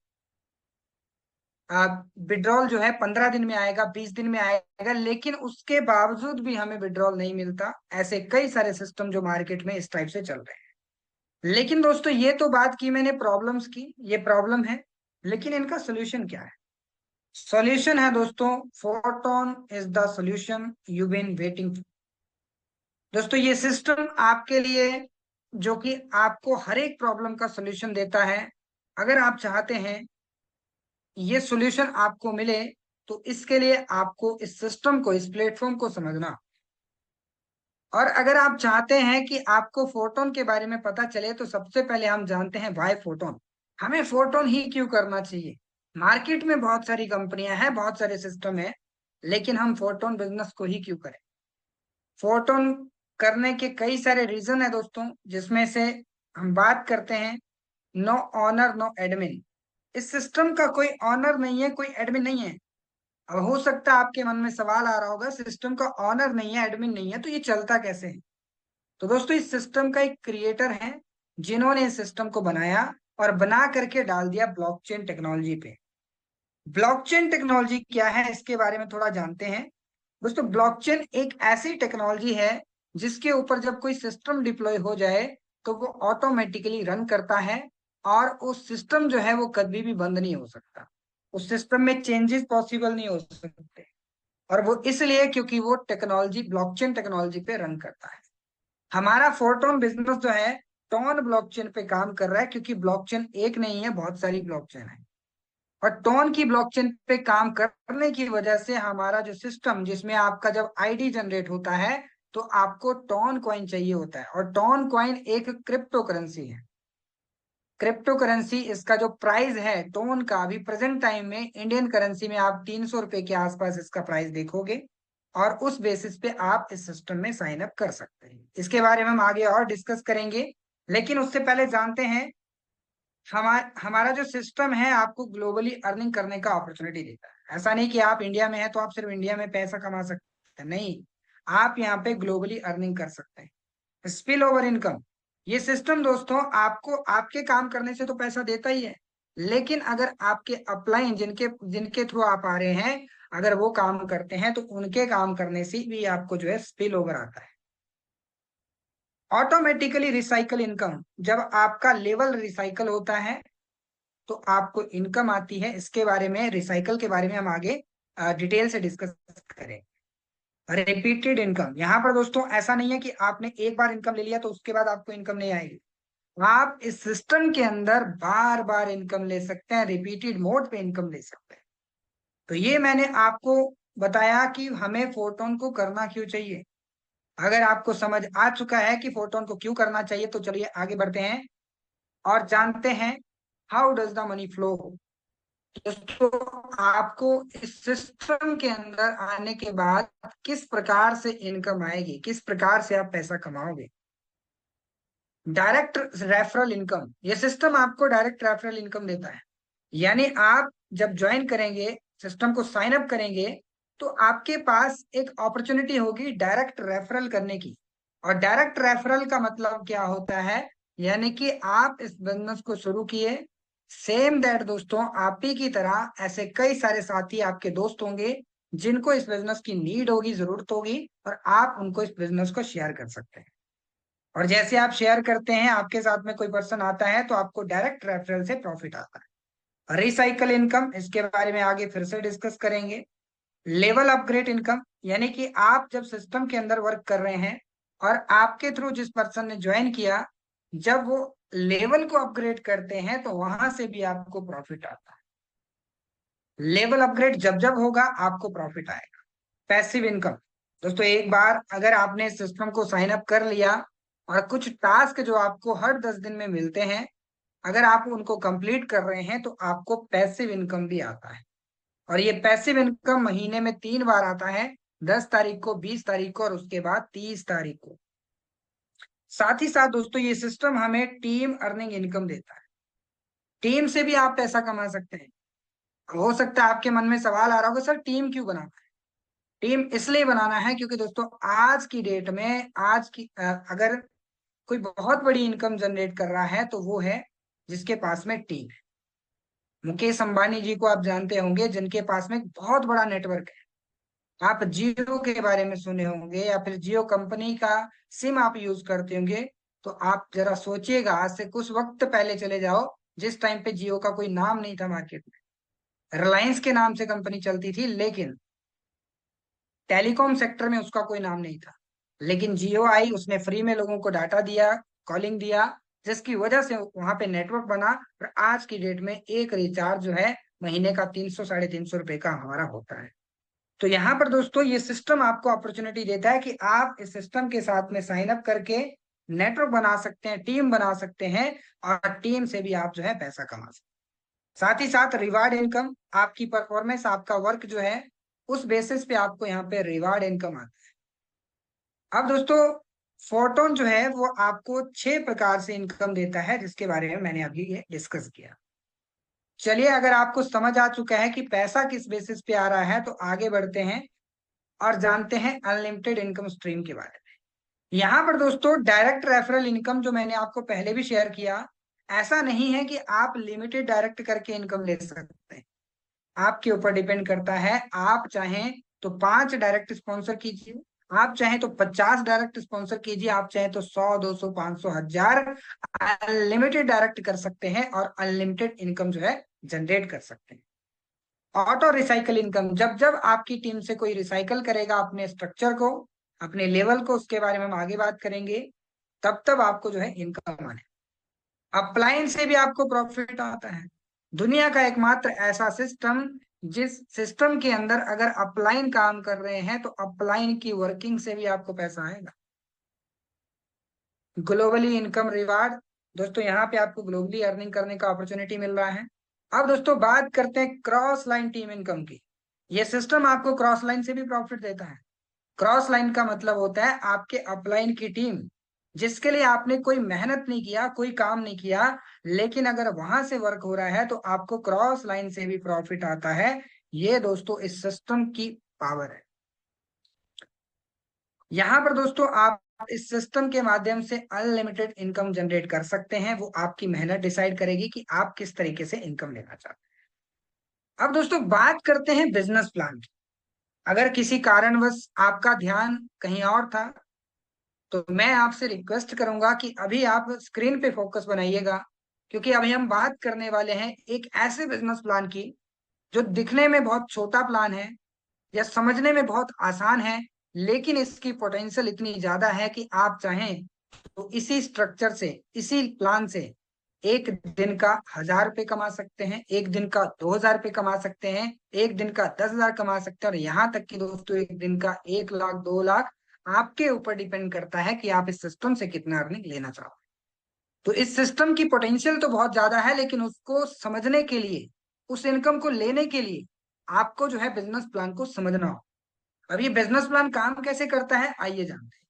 विड्रॉल जो है 15 दिन में आएगा, 20 दिन में आएगा, लेकिन उसके बावजूद भी हमें विड्रॉल नहीं मिलता। ऐसे कई सारे सिस्टम जो मार्केट में इस टाइप से चल रहे हैं। लेकिन दोस्तों ये तो बात की मैंने प्रॉब्लम्स की, ये प्रॉब्लम है, लेकिन इनका सोल्यूशन क्या है? सॉल्यूशन है दोस्तों, photon is the solution you been waiting. दोस्तों ये सिस्टम आपके लिए, जो कि आपको हर एक प्रॉब्लम का सॉल्यूशन देता है। अगर आप चाहते हैं ये सॉल्यूशन आपको मिले तो इसके लिए आपको इस सिस्टम को, इस प्लेटफॉर्म को समझना। और अगर आप चाहते हैं कि आपको फोटोन के बारे में पता चले तो सबसे पहले हम जानते हैं व्हाई फोटोन, हमें फोटोन ही क्यों करना चाहिए। मार्केट में बहुत सारी कंपनियां हैं, बहुत सारे सिस्टम है, लेकिन हम फोटोन बिजनेस को ही क्यों करें? फोटोन करने के कई सारे रीजन है दोस्तों, जिसमें से हम बात करते हैं नो ऑनर नो एडमिन। इस सिस्टम का कोई ऑनर नहीं है, कोई एडमिन नहीं है। अब हो सकता है आपके मन में सवाल आ रहा होगा, सिस्टम का ऑनर नहीं है, एडमिन नहीं है, तो ये चलता कैसे है? तो दोस्तों इस सिस्टम का एक क्रिएटर है जिन्होंने इस सिस्टम को बनाया और बना करके डाल दिया ब्लॉकचेन टेक्नोलॉजी पे। ब्लॉकचेन टेक्नोलॉजी क्या है इसके बारे में थोड़ा जानते हैं। दोस्तों ब्लॉकचेन एक ऐसी टेक्नोलॉजी है जिसके ऊपर जब कोई सिस्टम डिप्लॉय हो जाए तो वो ऑटोमेटिकली रन करता है, और उस सिस्टम जो है वो कभी भी बंद नहीं हो सकता, उस सिस्टम में चेंजेस पॉसिबल नहीं हो सकते। और वो इसलिए क्योंकि वो टेक्नोलॉजी ब्लॉकचेन टेक्नोलॉजी पे रन करता है। हमारा फोटोन बिजनेस जो है टोन ब्लॉकचेन पे काम कर रहा है, क्योंकि ब्लॉकचेन एक नहीं है, बहुत सारी ब्लॉकचेन है। और टोन की ब्लॉकचेन पे काम करने की वजह से हमारा जो सिस्टम, जिसमें आपका जब आईडी जनरेट होता है तो आपको टोन कॉइन चाहिए होता है, और टोन कॉइन एक क्रिप्टो करेंसी है। क्रिप्टो करेंसी, इसका जो प्राइस है टोन का अभी प्रेजेंट टाइम में इंडियन करेंसी में आप 300 रुपए के आसपास इसका प्राइस देखोगे, और उस बेसिस पे आप इस सिस्टम में साइन अप कर सकते हैं। इसके बारे में हम आगे और डिस्कस करेंगे, लेकिन उससे पहले जानते हैं हमारा जो सिस्टम है आपको ग्लोबली अर्निंग करने का अपॉर्चुनिटी देता है। ऐसा नहीं कि आप इंडिया में है तो आप सिर्फ इंडिया में पैसा कमा सकते हैं, नहीं, आप यहाँ पे ग्लोबली अर्निंग कर सकते हैं। स्पिल ओवर इनकम, ये सिस्टम दोस्तों आपको आपके काम करने से तो पैसा देता ही है, लेकिन अगर आपके अपलाइन जिनके जिनके थ्रू आप आ रहे हैं, अगर वो काम करते हैं तो उनके काम करने से भी आपको जो है स्पिल ओवर आता है। ऑटोमेटिकली रिसाइकल इनकम, जब आपका लेवल रिसाइकल होता है तो आपको इनकम आती है। इसके बारे में, रिसाइकल के बारे में हम आगे डिटेल से डिस्कस करें। रिपीटेड इनकम, यहाँ पर दोस्तों ऐसा नहीं है कि आपने एक बार इनकम ले लिया तो उसके बाद आपको इनकम नहीं आएगी। आप इस सिस्टम के अंदर बार बार इनकम ले सकते हैं, रिपीटेड मोड पे इनकम ले सकते हैं। तो ये मैंने आपको बताया कि हमें फोटोन को करना क्यों चाहिए। अगर आपको समझ आ चुका है कि फोटोन को क्यों करना चाहिए तो चलिए आगे बढ़ते हैं और जानते हैं how does the money flow. दोस्तों आपको इस सिस्टम के अंदर आने के बाद किस प्रकार से इनकम आएगी, किस प्रकार से आप पैसा कमाओगे। डायरेक्ट रेफरल इनकम, ये सिस्टम आपको डायरेक्ट रेफरल इनकम देता है। यानी आप जब ज्वाइन करेंगे, सिस्टम को साइन अप करेंगे, तो आपके पास एक अपॉर्चुनिटी होगी डायरेक्ट रेफरल करने की। और डायरेक्ट रेफरल का मतलब क्या होता है, यानी कि आप इस बिजनेस को शुरू किए, सेम दैट दोस्तों आप ही की तरह ऐसे कई सारे साथी आपके दोस्त होंगे जिनको इस बिजनेस की नीड होगी, जरूरत होगी, और आप उनको इस बिजनेस को शेयर कर सकते हैं। और जैसे आप शेयर करते हैं, आपके साथ में कोई पर्सन आता है तो आपको डायरेक्ट रेफरल से प्रॉफिट आता है। रिसाइकल इनकम, इसके बारे में आगे फिर से डिस्कस करेंगे। लेवल अपग्रेड इनकम, यानी कि आप जब सिस्टम के अंदर वर्क कर रहे हैं और आपके थ्रू जिस पर्सन ने ज्वाइन किया, जब वो लेवल को अपग्रेड करते हैं तो वहां से भी आपको प्रॉफिट आता है। लेवल अपग्रेड जब जब होगा आपको प्रॉफिट आएगा। पैसिव इनकम, दोस्तों एक बार अगर आपने सिस्टम को साइन अप कर लिया और कुछ टास्क जो आपको हर 10 दिन में मिलते हैं, अगर आप उनको कंप्लीट कर रहे हैं तो आपको पैसिव इनकम भी आता है। और ये पैसिव इनकम महीने में 3 बार आता है, 10 तारीख को, 20 तारीख को और उसके बाद 30 तारीख को। साथ ही साथ दोस्तों ये सिस्टम हमें टीम अर्निंग इनकम देता है। टीम से भी आप पैसा कमा सकते हैं। हो सकता है आपके मन में सवाल आ रहा होगा, सर टीम क्यों बनाना है? टीम इसलिए बनाना है क्योंकि दोस्तों आज की डेट में अगर कोई बहुत बड़ी इनकम जनरेट कर रहा है तो वो है जिसके पास में टीम है। मुकेश अंबानी जी को आप जानते होंगे, जिनके पास में बहुत बड़ा नेटवर्क है। आप जियो के बारे में सुने होंगे या फिर जियो कंपनी का सिम आप यूज करते होंगे, तो आप जरा सोचिएगा, आज से कुछ वक्त पहले चले जाओ जिस टाइम पे जियो का कोई नाम नहीं था मार्केट में। रिलायंस के नाम से कंपनी चलती थी, लेकिन टेलीकॉम सेक्टर में उसका कोई नाम नहीं था। लेकिन जियो आई, उसने फ्री में लोगों को डाटा दिया, कॉलिंग दिया, जिसकी वजह से वहां पे नेटवर्क बना। और आज की डेट में एक रिचार्ज जो है महीने का 300 साढ़े 300 रुपए का हमारा होता है। तो यहाँ पर दोस्तों ये सिस्टम आपको अपॉर्चुनिटी देता है कि आप इस सिस्टम के साथ में साइन अप करके नेटवर्क बना सकते हैं, टीम बना सकते हैं और टीम से भी आप जो है पैसा कमा सकते हैं। साथ ही साथ रिवार्ड इनकम, आपकी परफॉर्मेंस, आपका वर्क जो है उस बेसिस पे आपको यहाँ पे रिवार्ड इनकम आता है। अब दोस्तों फोटोन जो है वो आपको 6 प्रकार से इनकम देता है, जिसके बारे में मैंने अभी ये डिस्कस किया। चलिए, अगर आपको समझ आ चुका है कि पैसा किस बेसिस पे आ रहा है, तो आगे बढ़ते हैं और जानते हैं अनलिमिटेड इनकम स्ट्रीम के बारे में। यहाँ पर दोस्तों डायरेक्ट रेफरल इनकम जो मैंने आपको पहले भी शेयर किया, ऐसा नहीं है कि आप लिमिटेड डायरेक्ट करके इनकम ले सकते हैं। आपके ऊपर डिपेंड करता है। आप चाहें तो 5 डायरेक्ट स्पॉन्सर कीजिए, आप चाहें तो 50 डायरेक्ट स्पॉन्सर कीजिए, आप चाहें तो 100, 200, 500, 1000 अनलिमिटेड डायरेक्ट कर सकते हैं और अनलिमिटेड इनकम जो है जनरेट कर सकते हैं। ऑटो रिसाइकल इनकम, जब जब आपकी टीम से कोई रिसाइकल करेगा अपने स्ट्रक्चर को, अपने लेवल को, उसके बारे में हम आगे बात करेंगे, तब तब आपको जो है इनकम आने। अपलाइन से भी आपको प्रॉफिट आता है। दुनिया का एकमात्र ऐसा सिस्टम जिस सिस्टम के अंदर अगर अपलाइन काम कर रहे हैं तो अपलाइन की वर्किंग से भी आपको पैसा आएगा। ग्लोबली इनकम रिवार्ड, दोस्तों यहाँ पे आपको ग्लोबली अर्निंग करने का अपॉर्चुनिटी मिल रहा है। अब दोस्तों बात करते हैं क्रॉस लाइन टीम इनकम की। ये सिस्टम आपको क्रॉस लाइन से भी प्रॉफिट देता है। क्रॉस लाइन का मतलब होता है आपके अपलाइन की टीम, जिसके लिए आपने कोई मेहनत नहीं किया, कोई काम नहीं किया, लेकिन अगर वहां से वर्क हो रहा है तो आपको क्रॉस लाइन से भी प्रॉफिट आता है। ये दोस्तों इस सिस्टम की पावर है। यहाँ पर दोस्तों आप इस सिस्टम के माध्यम से अनलिमिटेड इनकम जनरेट कर सकते हैं। वो आपकी मेहनत डिसाइड करेगी कि आप किस तरीके से इनकम लेना चाहते हैं। अब दोस्तों बात करते हैं बिजनेस प्लान की। अगर किसी कारणवश आपका ध्यान कहीं और था तो मैं आपसे रिक्वेस्ट करूंगा कि अभी आप स्क्रीन पे फोकस बनाइएगा, क्योंकि अभी हम बात करने वाले हैं एक ऐसे बिजनेस प्लान की जो दिखने में बहुत छोटा प्लान है या समझने में बहुत आसान है, लेकिन इसकी पोटेंशियल इतनी ज्यादा है कि आप चाहें तो इसी स्ट्रक्चर से, इसी प्लान से एक दिन का 1000 रुपये कमा सकते हैं, एक दिन का 2000 रुपये कमा सकते हैं, एक दिन का 10,000 कमा सकते हैं, और यहाँ तक कि दोस्तों एक दिन का 1 लाख, 2 लाख, आपके ऊपर डिपेंड करता है कि आप इस सिस्टम से कितना अर्निंग लेना चाहते हैं। तो इस सिस्टम की पोटेंशियल तो बहुत ज्यादा है, लेकिन उसको समझने के लिए, उस इनकम को लेने के लिए आपको जो है बिजनेस प्लान को समझना हो। अब ये बिजनेस प्लान काम कैसे करता है, आइए जानते हैं।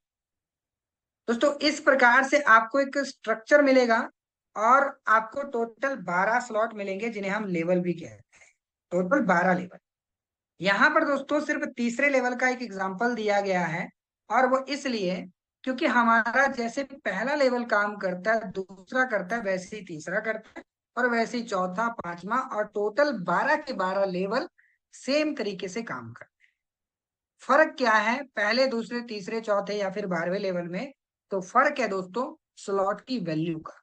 दोस्तों इस प्रकार से आपको एक स्ट्रक्चर मिलेगा और आपको टोटल 12 स्लॉट मिलेंगे, जिन्हें हम लेवल भी कहते हैं। Total 12 level. यहाँ पर दोस्तों सिर्फ तीसरे लेवल का एक एग्जांपल दिया गया है, और वो इसलिए क्योंकि हमारा जैसे पहला लेवल काम करता है, दूसरा करता है, वैसे ही तीसरा करता है, और वैसे ही चौथा, पांचवा, और टोटल 12 के 12 लेवल सेम तरीके से काम करते हैं। फर्क क्या है पहले, दूसरे, तीसरे, चौथे या फिर 12वें लेवल में? तो फर्क है दोस्तों स्लॉट की वैल्यू का।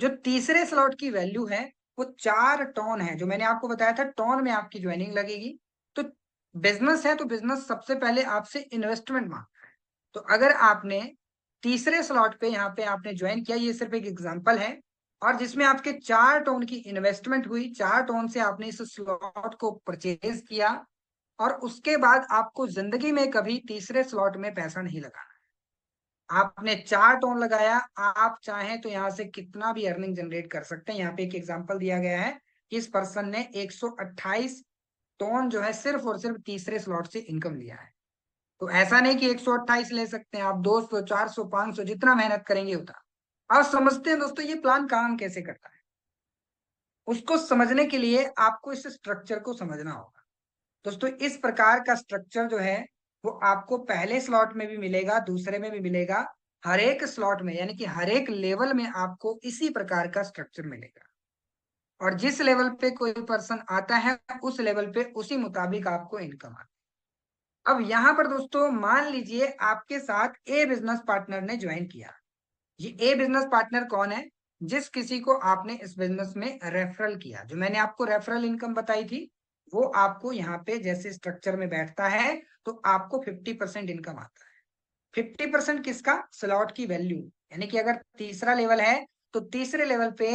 जो तीसरे स्लॉट की वैल्यू है वो 4 टोन है, जो मैंने आपको बताया था टोन में आपकी ज्वाइनिंग लगेगी। तो बिजनेस है तो बिजनेस सबसे पहले आपसे इन्वेस्टमेंट मांगता है। तो अगर आपने तीसरे स्लॉट पे यहाँ पे आपने ज्वाइन किया, ये सिर्फ एक एग्जांपल है, और जिसमें आपके 4 टोन की इन्वेस्टमेंट हुई, 4 टोन से आपने इस स्लॉट को परचेज किया, और उसके बाद आपको जिंदगी में कभी तीसरे स्लॉट में पैसा नहीं लगाना। आपने 4 टोन लगाया, आप चाहें तो यहाँ से कितना भी अर्निंग जनरेट कर सकते हैं। यहाँ पे एक एग्जांपल दिया गया है कि इस पर्सन ने 128 टोन जो है सिर्फ और सिर्फ तीसरे स्लॉट से इनकम लिया है। तो ऐसा नहीं कि 128 ले सकते हैं आप, 200, 400, 500, जितना मेहनत करेंगे उतना। आप समझते हैं दोस्तों ये प्लान काम कैसे करता है? उसको समझने के लिए आपको इस स्ट्रक्चर को समझना होगा। दोस्तों इस प्रकार का स्ट्रक्चर जो है वो आपको पहले स्लॉट में भी मिलेगा, दूसरे में भी मिलेगा, हर एक स्लॉट में यानी कि हर एक लेवल में आपको इसी प्रकार का स्ट्रक्चर मिलेगा। और जिस लेवल पे कोई पर्सन आता है उस लेवल पे उसी मुताबिक आपको इनकम आती है। अब यहाँ पर दोस्तों मान लीजिए आपके साथ ए बिजनेस पार्टनर ने ज्वाइन किया। ये ए बिजनेस पार्टनर कौन है? जिस किसी को आपने इस बिजनेस में रेफरल किया। जो मैंने आपको रेफरल इनकम बताई थी वो आपको यहाँ पे जैसे स्ट्रक्चर में बैठता है तो आपको 50% इनकम आता है। 50% किसका? स्लॉट की वैल्यू। यानी कि अगर तीसरा लेवल है तो तीसरे लेवल पे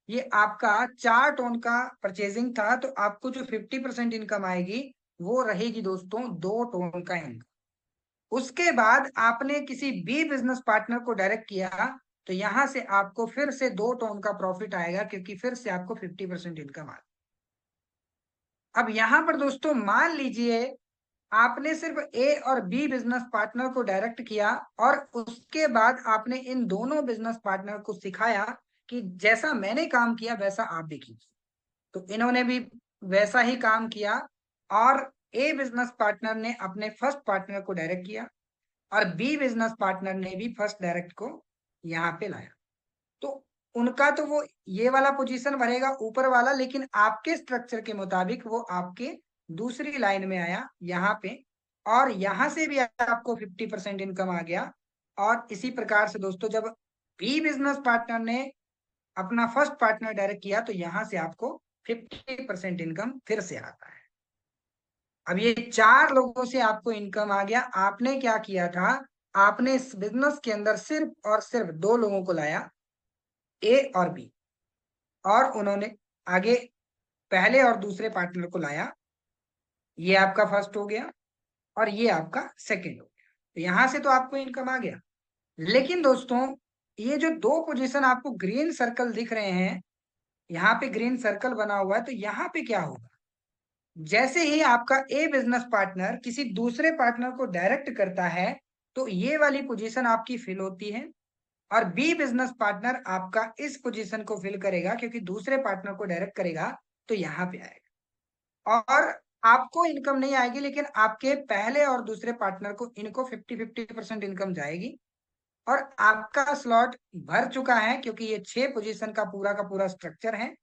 ये आपका 4 टोन का परचेजिंग था, तो आपको जो 50% इनकम आएगी वो रहेगी दोस्तों 2 टोन का इनकम। उसके बाद आपने किसी बी बिजनेस पार्टनर को डायरेक्ट किया तो यहां से आपको फिर से 2 टोन का प्रॉफिट आएगा, क्योंकि फिर से आपको 50% इनकम आ। अब यहां पर दोस्तों मान लीजिए आपने सिर्फ ए और बी बिजनेस पार्टनर को डायरेक्ट किया और उसके बाद आपने इन दोनों बिजनेस पार्टनर को सिखाया कि जैसा मैंने काम किया वैसा आप भी कीजिए। तो इन्होंने भी वैसा ही काम किया और ए बिजनेस पार्टनर ने अपने फर्स्ट पार्टनर को डायरेक्ट किया और बी बिजनेस पार्टनर ने भी फर्स्ट डायरेक्ट को यहाँ पे लाया। तो उनका तो वो ये वाला पोजीशन भरेगा ऊपर वाला, लेकिन आपके स्ट्रक्चर के मुताबिक वो आपके दूसरी लाइन में आया यहाँ पे, और यहाँ से भी आपको 50% इनकम आ गया। और इसी प्रकार से दोस्तों जब बी बिजनेस पार्टनर ने अपना फर्स्ट पार्टनर डायरेक्ट किया तो यहाँ से आपको 50% इनकम फिर से आता है। अब ये 4 लोगों से आपको इनकम आ गया। आपने क्या किया था? आपने इस बिजनेस के अंदर सिर्फ और सिर्फ 2 लोगों को लाया, ए और बी, और उन्होंने आगे पहले और दूसरे पार्टनर को लाया। ये आपका फर्स्ट हो गया और ये आपका सेकंड हो गया। तो यहां से तो आपको इनकम आ गया। लेकिन दोस्तों ये जो 2 पोजीशन आपको ग्रीन सर्कल दिख रहे हैं, यहाँ पे ग्रीन सर्कल बना हुआ है, तो यहाँ पे क्या होगा? जैसे ही आपका ए बिजनेस पार्टनर किसी दूसरे पार्टनर को डायरेक्ट करता है तो ये वाली पोजीशन आपकी फिल होती है, और बी बिजनेस पार्टनर आपका इस पोजीशन को फिल करेगा क्योंकि दूसरे पार्टनर को डायरेक्ट करेगा तो यहाँ पे आएगा। और आपको इनकम नहीं आएगी, लेकिन आपके पहले और दूसरे पार्टनर को इनको 50-50% इनकम जाएगी। और आपका स्लॉट भर चुका है क्योंकि ये 6 पोजीशन का पूरा स्ट्रक्चर है।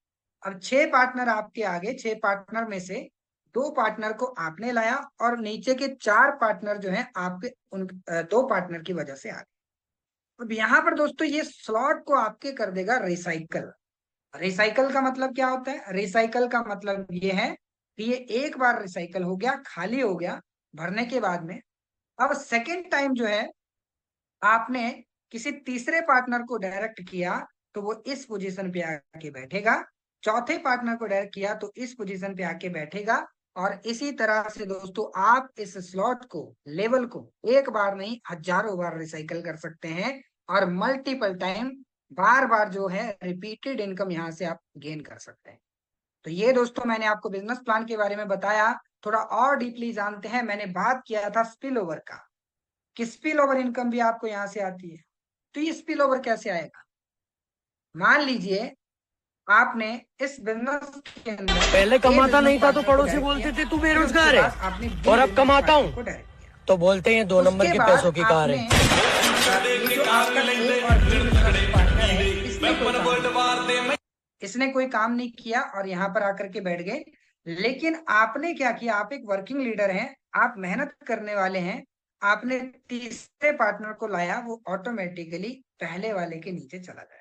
अब 6 पार्टनर आपके आगे, 6 पार्टनर में से 2 पार्टनर को आपने लाया और नीचे के 4 पार्टनर जो है आपके उन 2 पार्टनर की वजह से आ गए। अब यहाँ पर दोस्तों ये स्लॉट को आपके कर देगा रिसाइकल। रिसाइकल का मतलब क्या होता है? रिसाइकल का मतलब ये है कि ये एक बार रिसाइकल हो गया, खाली हो गया भरने के बाद में। अब सेकेंड टाइम जो है आपने किसी तीसरे पार्टनर को डायरेक्ट किया तो वो इस पोजीशन पे आके बैठेगा। चौथे पार्टनर को डायरेक्ट किया तो इस पोजीशन पे आके बैठेगा। और इसी तरह से दोस्तों आप इस स्लॉट को, लेवल को एक बार नहीं हजारों बार रिसाइकल कर सकते हैं और मल्टीपल टाइम, बार बार जो है रिपीटेड इनकम यहाँ से आप गेन कर सकते हैं। तो ये दोस्तों मैंने आपको बिजनेस प्लान के बारे में बताया। थोड़ा और डीपली जानते हैं। मैंने बात किया था स्पिल ओवर का, कि स्पिल ओवर इनकम भी आपको यहाँ से आती है। तो ये स्पिल ओवर कैसे आएगा? मान लीजिए आपने इस बिजनेस के अंदर पहले कमाता नहीं था तो पड़ोसी बोलते थे तू बेरोजगार है, और अब कमाता हूँ तो बोलते हैं 2 नंबर के पैसों की कार है। इसने कोई काम नहीं किया और यहाँ पर आकर के बैठ गए। लेकिन आपने क्या किया? आप एक वर्किंग लीडर हैं, आप मेहनत करने वाले हैं। आपने तीसरे पार्टनर को लाया, वो ऑटोमेटिकली पहले वाले के नीचे चला जाएगा।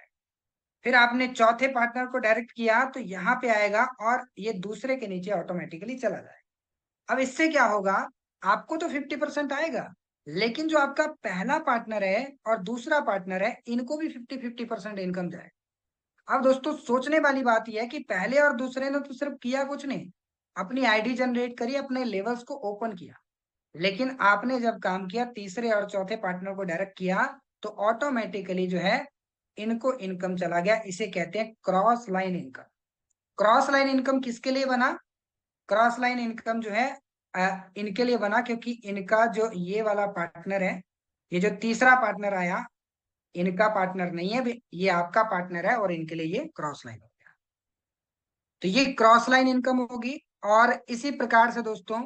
फिर आपने चौथे पार्टनर को डायरेक्ट किया तो यहाँ पे आएगा और ये दूसरे के नीचे ऑटोमेटिकली चला जाएगा। अब इससे क्या होगा, आपको तो 50% आएगा, लेकिन जो आपका पहला पार्टनर है और दूसरा पार्टनर है, इनको भी 50-50% इनकम जाएगा। अब दोस्तों सोचने वाली बात यह है कि पहले और दूसरे ने तो सिर्फ किया कुछ नहीं, अपनी आईडी जनरेट करी, अपने लेवल्स को ओपन किया, लेकिन आपने जब काम किया तीसरे और चौथे पार्टनर को डायरेक्ट किया, तो ऑटोमेटिकली जो है इनको इनकम चला गया। इसे कहते हैं cross line income. Cross line income किसके लिए बना? क्रॉस लाइन इनकम जो है इनके लिए बना, क्योंकि इनका जो ये वाला पार्टनर है, ये जो तीसरा पार्टनर आया, इनका पार्टनर नहीं है, ये आपका पार्टनर है, और इनके लिए ये क्रॉस लाइन हो गया। तो ये क्रॉस लाइन इनकम होगी। और इसी प्रकार से दोस्तों,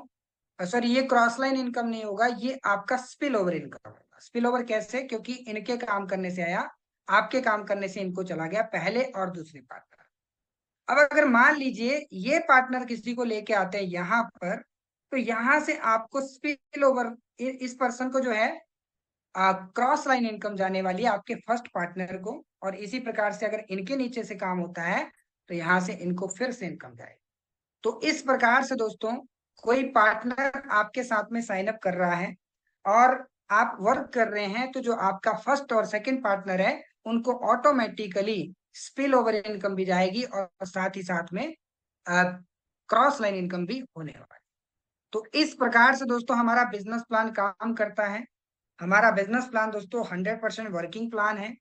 सॉरी, ये क्रॉस लाइन इनकम नहीं होगा, ये आपका स्पिल ओवर इनकम होगा। स्पिल ओवर कैसे? क्योंकि इनके काम करने से आया, आपके काम करने से इनको चला गया, पहले और दूसरे पार्टनर। अब अगर मान लीजिए ये पार्टनर किसी को लेके आते हैं यहाँ पर, तो यहां से आपको स्पिल ओवर, इस पर्सन को जो है क्रॉस लाइन इनकम जाने वाली है आपके फर्स्ट पार्टनर को, और इसी प्रकार से अगर इनके नीचे से काम होता है तो यहाँ से इनको फिर से इनकम जाएगी। तो इस प्रकार से दोस्तों, कोई पार्टनर आपके साथ में साइन अप कर रहा है और आप वर्क कर रहे हैं, तो जो आपका फर्स्ट और सेकंड पार्टनर है उनको ऑटोमेटिकली स्पिल ओवर इनकम भी जाएगी, और साथ ही साथ में क्रॉस लाइन इनकम भी होने वाली। तो इस प्रकार से दोस्तों हमारा बिजनेस प्लान काम करता है। हमारा बिजनेस प्लान दोस्तों 100% वर्किंग प्लान है,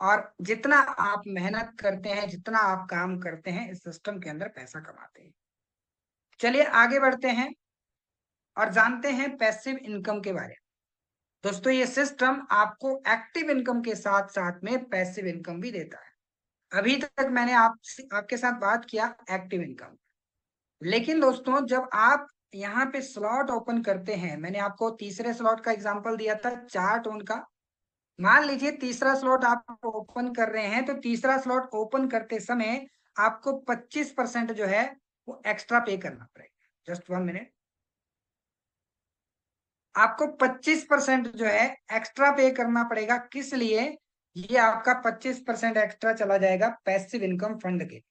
और जितना आप मेहनत करते हैं, जितना आप काम करते हैं, इस सिस्टम के अंदर पैसा कमाते हैं। चलिए आगे बढ़ते हैं और जानते हैं पैसिव इनकम के बारे में। दोस्तों ये सिस्टम आपको एक्टिव इनकम के साथ साथ में पैसिव इनकम भी देता है। अभी तक मैंने आपके साथ बात किया एक्टिव इनकम, लेकिन दोस्तों जब आप यहाँ पे स्लॉट ओपन करते हैं, मैंने आपको तीसरे स्लॉट का एग्जांपल दिया था 4 टोन का। मान लीजिए तीसरा स्लॉट आप ओपन कर रहे हैं, तो तीसरा स्लॉट ओपन करते समय आपको 25% जो है वो एक्स्ट्रा पे करना पड़ेगा। Just 1 minute. आपको 25% जो है एक्स्ट्रा पे करना पड़ेगा। किस लिए? ये आपका 25% एक्स्ट्रा चला जाएगा पैसिव इनकम फंड के।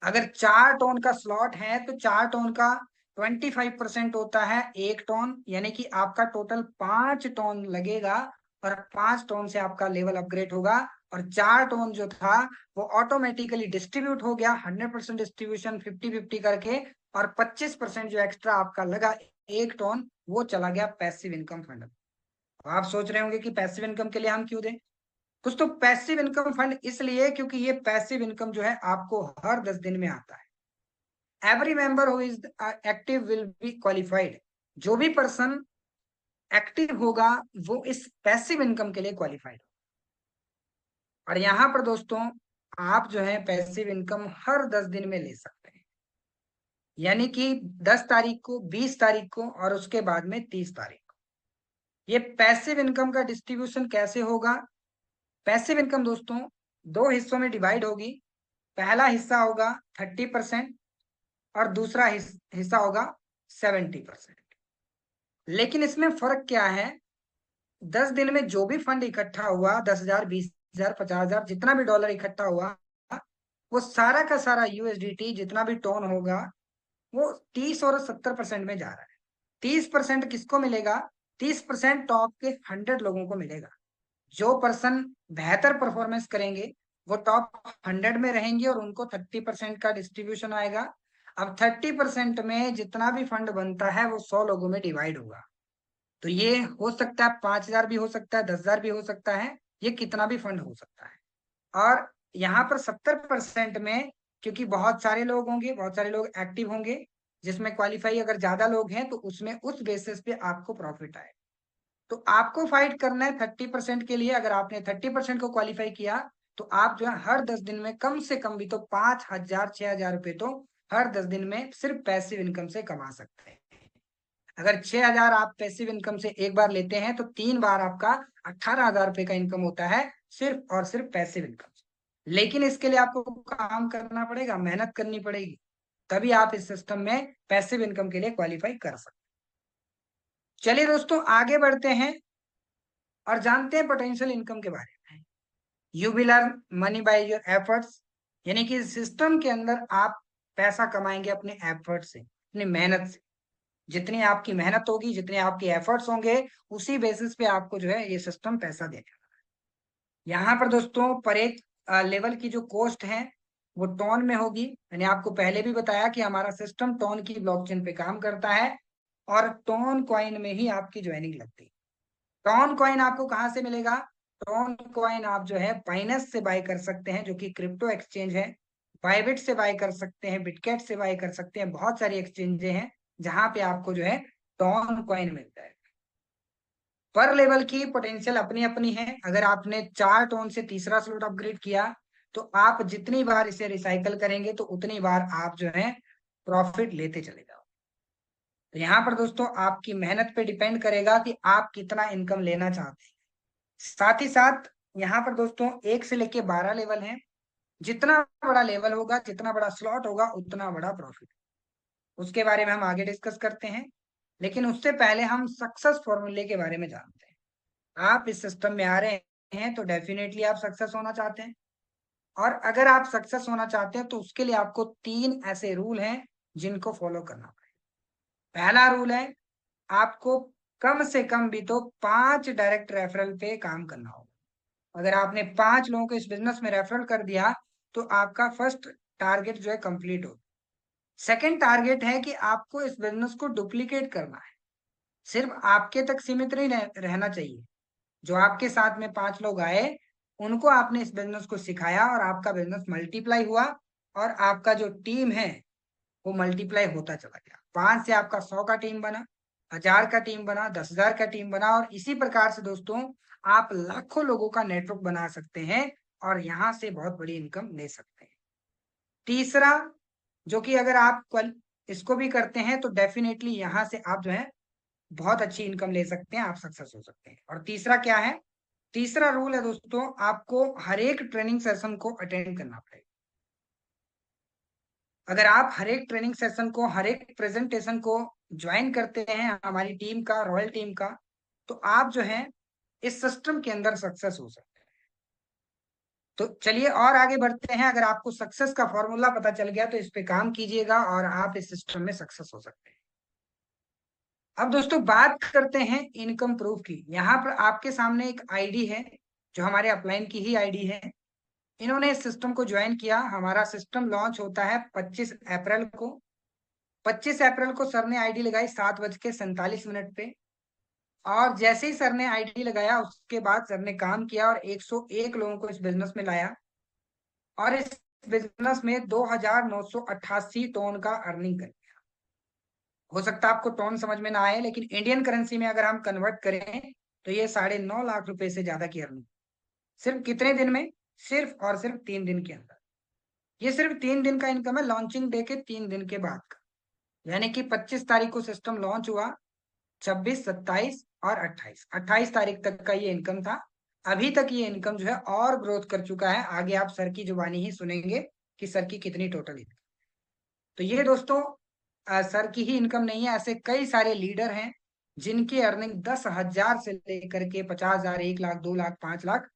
अगर 4 टोन का स्लॉट है तो 4 टोन का 25% होता है 1 टोन, यानी कि आपका टोटल 5 टोन लगेगा, और 5 टोन से आपका लेवल अपग्रेड होगा, और 4 टोन जो था वो ऑटोमेटिकली डिस्ट्रीब्यूट हो गया, 100% डिस्ट्रीब्यूशन 50-50 करके, और 25% जो एक्स्ट्रा आपका लगा 1 टोन, वो चला गया पैसिव इनकम फंड। तो आप सोच रहे होंगे कि पैसिव इनकम के लिए हम क्यों दें? दोस्तों पैसिव इनकम फंड इसलिए क्योंकि ये पैसिव इनकम जो है आपको हर 10 दिन में आता है। Every member who is active will be qualified. जो भी पर्सन एक्टिव होगा वो इस पैसिव इनकम के लिए क्वालिफाइड। और यहाँ पर दोस्तों आप जो है पैसिव इनकम हर 10 दिन में ले सकते हैं, यानी कि 10 तारीख को, 20 तारीख को, और उसके बाद में 30 तारीख को। ये पैसिव इनकम का डिस्ट्रीब्यूशन कैसे होगा? पैसिव इनकम दोस्तों 2 हिस्सों में डिवाइड होगी। पहला हिस्सा होगा 30% और दूसरा हिस्सा होगा 70%। लेकिन इसमें फर्क क्या है? 10 दिन में जो भी फंड इकट्ठा हुआ, 10,000, 20,000, 50,000, जितना भी डॉलर इकट्ठा हुआ, वो सारा का सारा यूएसडीटी जितना भी टोन होगा वो 30 और 70% में जा रहा है। 30% किसको मिलेगा? 30% टॉप के 100 लोगों को मिलेगा। जो पर्सन बेहतर परफॉर्मेंस करेंगे वो टॉप 100 में रहेंगे, और उनको 30% का डिस्ट्रीब्यूशन आएगा। अब 30% में जितना भी फंड बनता है वो 100 लोगों में डिवाइड होगा। तो ये हो सकता है 5,000 भी हो सकता है, 10,000 भी हो सकता है, ये कितना भी फंड हो सकता है। और यहाँ पर 70% में, क्योंकि बहुत सारे लोग होंगे, बहुत सारे लोग एक्टिव होंगे, जिसमें क्वालिफाई अगर ज्यादा लोग हैं तो उसमें उस बेसिस पे आपको प्रॉफिट आए। तो आपको फाइट करना है 30% के लिए। अगर आपने 30% को क्वालिफाई किया तो आप जो है हर 10 दिन में कम से कम भी तो 5,000, 6,000 रुपए तो हर 10 दिन में सिर्फ पैसिव इनकम से कमा सकते हैं। अगर 6,000 आप पैसिव इनकम से एक बार लेते हैं तो 3 बार आपका 18,000 रुपए का इनकम होता है, सिर्फ और सिर्फ पैसिव इनकम से। लेकिन इसके लिए आपको काम करना पड़ेगा, मेहनत करनी पड़ेगी, तभी आप इस सिस्टम में पैसिव इनकम के लिए क्वालिफाई कर सकते हैं। चलिए दोस्तों आगे बढ़ते हैं और जानते हैं पोटेंशियल इनकम के बारे में। You will earn money by your efforts, यानी कि सिस्टम के अंदर आप पैसा कमाएंगे अपने एफर्ट से, अपनी मेहनत से। जितनी आपकी मेहनत होगी, जितने आपके एफर्ट्स होंगे, उसी बेसिस पे आपको जो है ये सिस्टम पैसा देने वाला है। यहाँ पर दोस्तों पर एक लेवल की जो कॉस्ट है वो टोन में होगी। मैंने आपको पहले भी बताया कि हमारा सिस्टम टोन की ब्लॉकचेन पे काम करता है और टोन कॉइन में ही आपकी ज्वाइनिंग लगती है। टोन कॉइन आपको कहाँ से मिलेगा? टोन कॉइन आप जो है बाइनेंस से बाय कर सकते हैं, जो कि क्रिप्टो एक्सचेंज है। बायबिट से बाय कर सकते हैं, बिटकेट से बाय कर सकते हैं। बहुत सारी एक्सचेंजें हैं जहां पे आपको जो है टोन कॉइन मिलता है। पर लेवल की पोटेंशियल अपनी अपनी है। अगर आपने 4 टोन से तीसरा स्लॉट अपग्रेड किया तो आप जितनी बार इसे रिसाइकल करेंगे तो उतनी बार आप जो है प्रॉफिट लेते चले जाओ। तो यहाँ पर दोस्तों आपकी मेहनत पे डिपेंड करेगा कि आप कितना इनकम लेना चाहते हैं। साथ ही साथ यहाँ पर दोस्तों 1 से लेके 12 लेवल है। जितना बड़ा लेवल होगा, जितना बड़ा स्लॉट होगा, उतना बड़ा प्रॉफिट। उसके बारे में हम आगे डिस्कस करते हैं, लेकिन उससे पहले हम सक्सेस फॉर्मूले के बारे में जानते हैं। आप इस सिस्टम में आ रहे हैं तो डेफिनेटली आप सक्सेस होना चाहते हैं, और अगर आप सक्सेस होना चाहते हैं तो उसके लिए आपको 3 ऐसे रूल हैं जिनको फॉलो करना पड़ेगा। पहला रूल है आपको कम से कम भी तो 5 डायरेक्ट रेफरल पे काम करना होगा। अगर आपने 5 लोगों को इस बिजनेस में रेफरल कर दिया तो आपका फर्स्ट टारगेट जो है कंप्लीट हो। सेकंड टारगेट है कि आपको इस बिजनेस को डुप्लीकेट करना है। सिर्फ आपके तक सीमित नहीं रहना चाहिए। जो आपके साथ में 5 लोग आए उनको आपने इस बिजनेस को सिखाया और आपका बिजनेस मल्टीप्लाई हुआ, और आपका जो टीम है वो मल्टीप्लाई होता चला गया। 5 से आपका 100 का टीम बना, 1000 का टीम बना, 10,000 का टीम बना, और इसी प्रकार से दोस्तों आप लाखों लोगों का नेटवर्क बना सकते हैं और यहाँ से बहुत बड़ी इनकम ले सकते हैं। तीसरा, जो कि अगर आप कल इसको भी करते हैं तो डेफिनेटली यहाँ से आप जो है बहुत अच्छी इनकम ले सकते हैं, आप सक्सेस हो सकते हैं। और तीसरा क्या है? तीसरा रूल है दोस्तों, आपको हर एक ट्रेनिंग सेशन को अटेंड करना पड़ेगा। अगर आप हर एक ट्रेनिंग सेशन को, हर एक प्रेजेंटेशन को ज्वाइन करते हैं हमारी टीम का, रॉयल टीम का, तो आप जो है इस सिस्टम के अंदर सक्सेस हो सकते हैं। तो चलिए और आगे बढ़ते हैं। अगर आपको सक्सेस का फॉर्मूला पता चल गया तो इस पे काम कीजिएगा और आप इस सिस्टम में सक्सेस हो सकते हैं। अब दोस्तों बात करते हैं इनकम प्रूफ की। यहाँ पर आपके सामने एक आईडी है जो हमारे अपलाइन की ही आईडी है। इन्होंने इस सिस्टम को ज्वाइन किया। हमारा सिस्टम लॉन्च होता है 25 अप्रैल को। 25 अप्रैल को सर ने आईडी लगाई 7:47 पे, और जैसे ही सर ने आईडी लगाया उसके बाद सर ने काम किया और 101 लोगों को इस बिजनेस में लाया, और इस बिजनेस में 2,988 टोन का अर्निंग कर लिया। हो सकता है आपको टोन समझ में ना आए, लेकिन इंडियन करेंसी में अगर हम कन्वर्ट करें तो ये 9.5 लाख रुपए से ज्यादा की अर्निंग सिर्फ कितने दिन में? सिर्फ और सिर्फ 3 दिन के अंदर। ये सिर्फ 3 दिन का इनकम है, लॉन्चिंग डे के 3 दिन के बाद का। यानी कि 25 तारीख को सिस्टम लॉन्च हुआ, 26, 27 और 28 तारीख तक का ये इनकम था। अभी तक ये इनकम जो है और ग्रोथ कर चुका है। आगे आप सर की जुबानी ही सुनेंगे कि सर की कितनी टोटल इनकम। तो ये दोस्तों सर की ही इनकम नहीं है, ऐसे कई सारे लीडर हैं जिनकी अर्निंग 10,000 से लेकर के 50,000, 1 लाख, 2 लाख, 5 लाख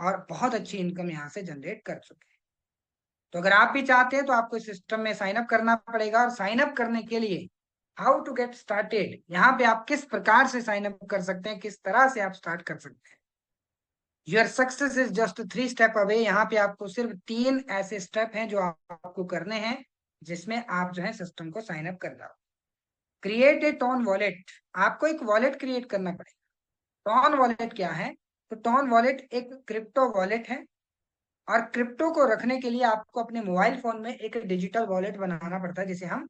और बहुत अच्छी इनकम यहाँ से जनरेट कर चुके हैं। तो अगर आप भी चाहते हैं तो आपको इस सिस्टम में साइन अप करना पड़ेगा, और साइन अप करने के लिए हाउ टू गेट स्टार्टेड, यहाँ पे आप किस प्रकार से साइन अप कर सकते हैं, किस तरह से आप स्टार्ट कर सकते हैं। Your success is just 3 step away. यहाँ पे आपको सिर्फ 3 ऐसे स्टेप हैं जो आपको करने हैं जिसमें आप जो है सिस्टम को साइन अप कर जाओ। Create a tone wallet. आपको एक वॉलेट क्रिएट करना पड़ेगा। टोन वॉलेट क्या है? तो टोन वॉलेट एक क्रिप्टो वॉलेट है, और क्रिप्टो को रखने के लिए आपको अपने मोबाइल फोन में एक डिजिटल वॉलेट बनाना पड़ता है जिसे हम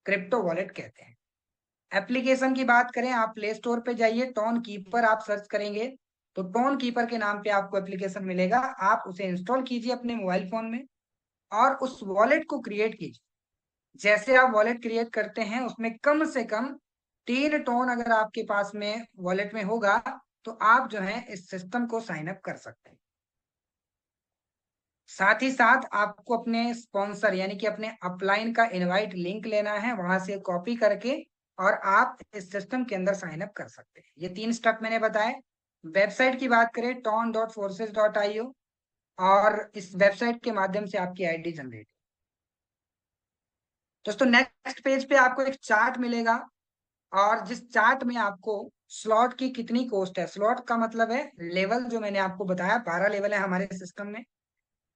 क्रिप्टो वॉलेट कहते हैं। एप्लीकेशन की बात करें, आप प्ले स्टोर पे जाइए, टोन कीपर आप सर्च करेंगे तो टोन कीपर के नाम पे आपको एप्लीकेशन मिलेगा। आप उसे इंस्टॉल कीजिए अपने मोबाइल फोन में और उस वॉलेट को क्रिएट कीजिए। जैसे आप वॉलेट क्रिएट करते हैं उसमें कम से कम 3 टोन अगर आपके पास में वॉलेट में होगा तो आप जो है इस सिस्टम को साइन अप कर सकते हैं। साथ ही साथ आपको अपने स्पॉन्सर यानी कि अपने अपलाइन का इनवाइट लिंक लेना है, वहां से कॉपी करके और आप इस सिस्टम के अंदर साइन अप कर सकते हैं। ये 3 स्टेप मैंने बताए। वेबसाइट की बात करें ton.forces.io, और इस वेबसाइट के माध्यम से आपकी आईडी जनरेट। दोस्तों नेक्स्ट पेज पे आपको एक चार्ट मिलेगा और जिस चार्ट में आपको स्लॉट की कितनी कॉस्ट है, स्लॉट का मतलब है लेवल, जो मैंने आपको बताया 12 लेवल है हमारे सिस्टम में,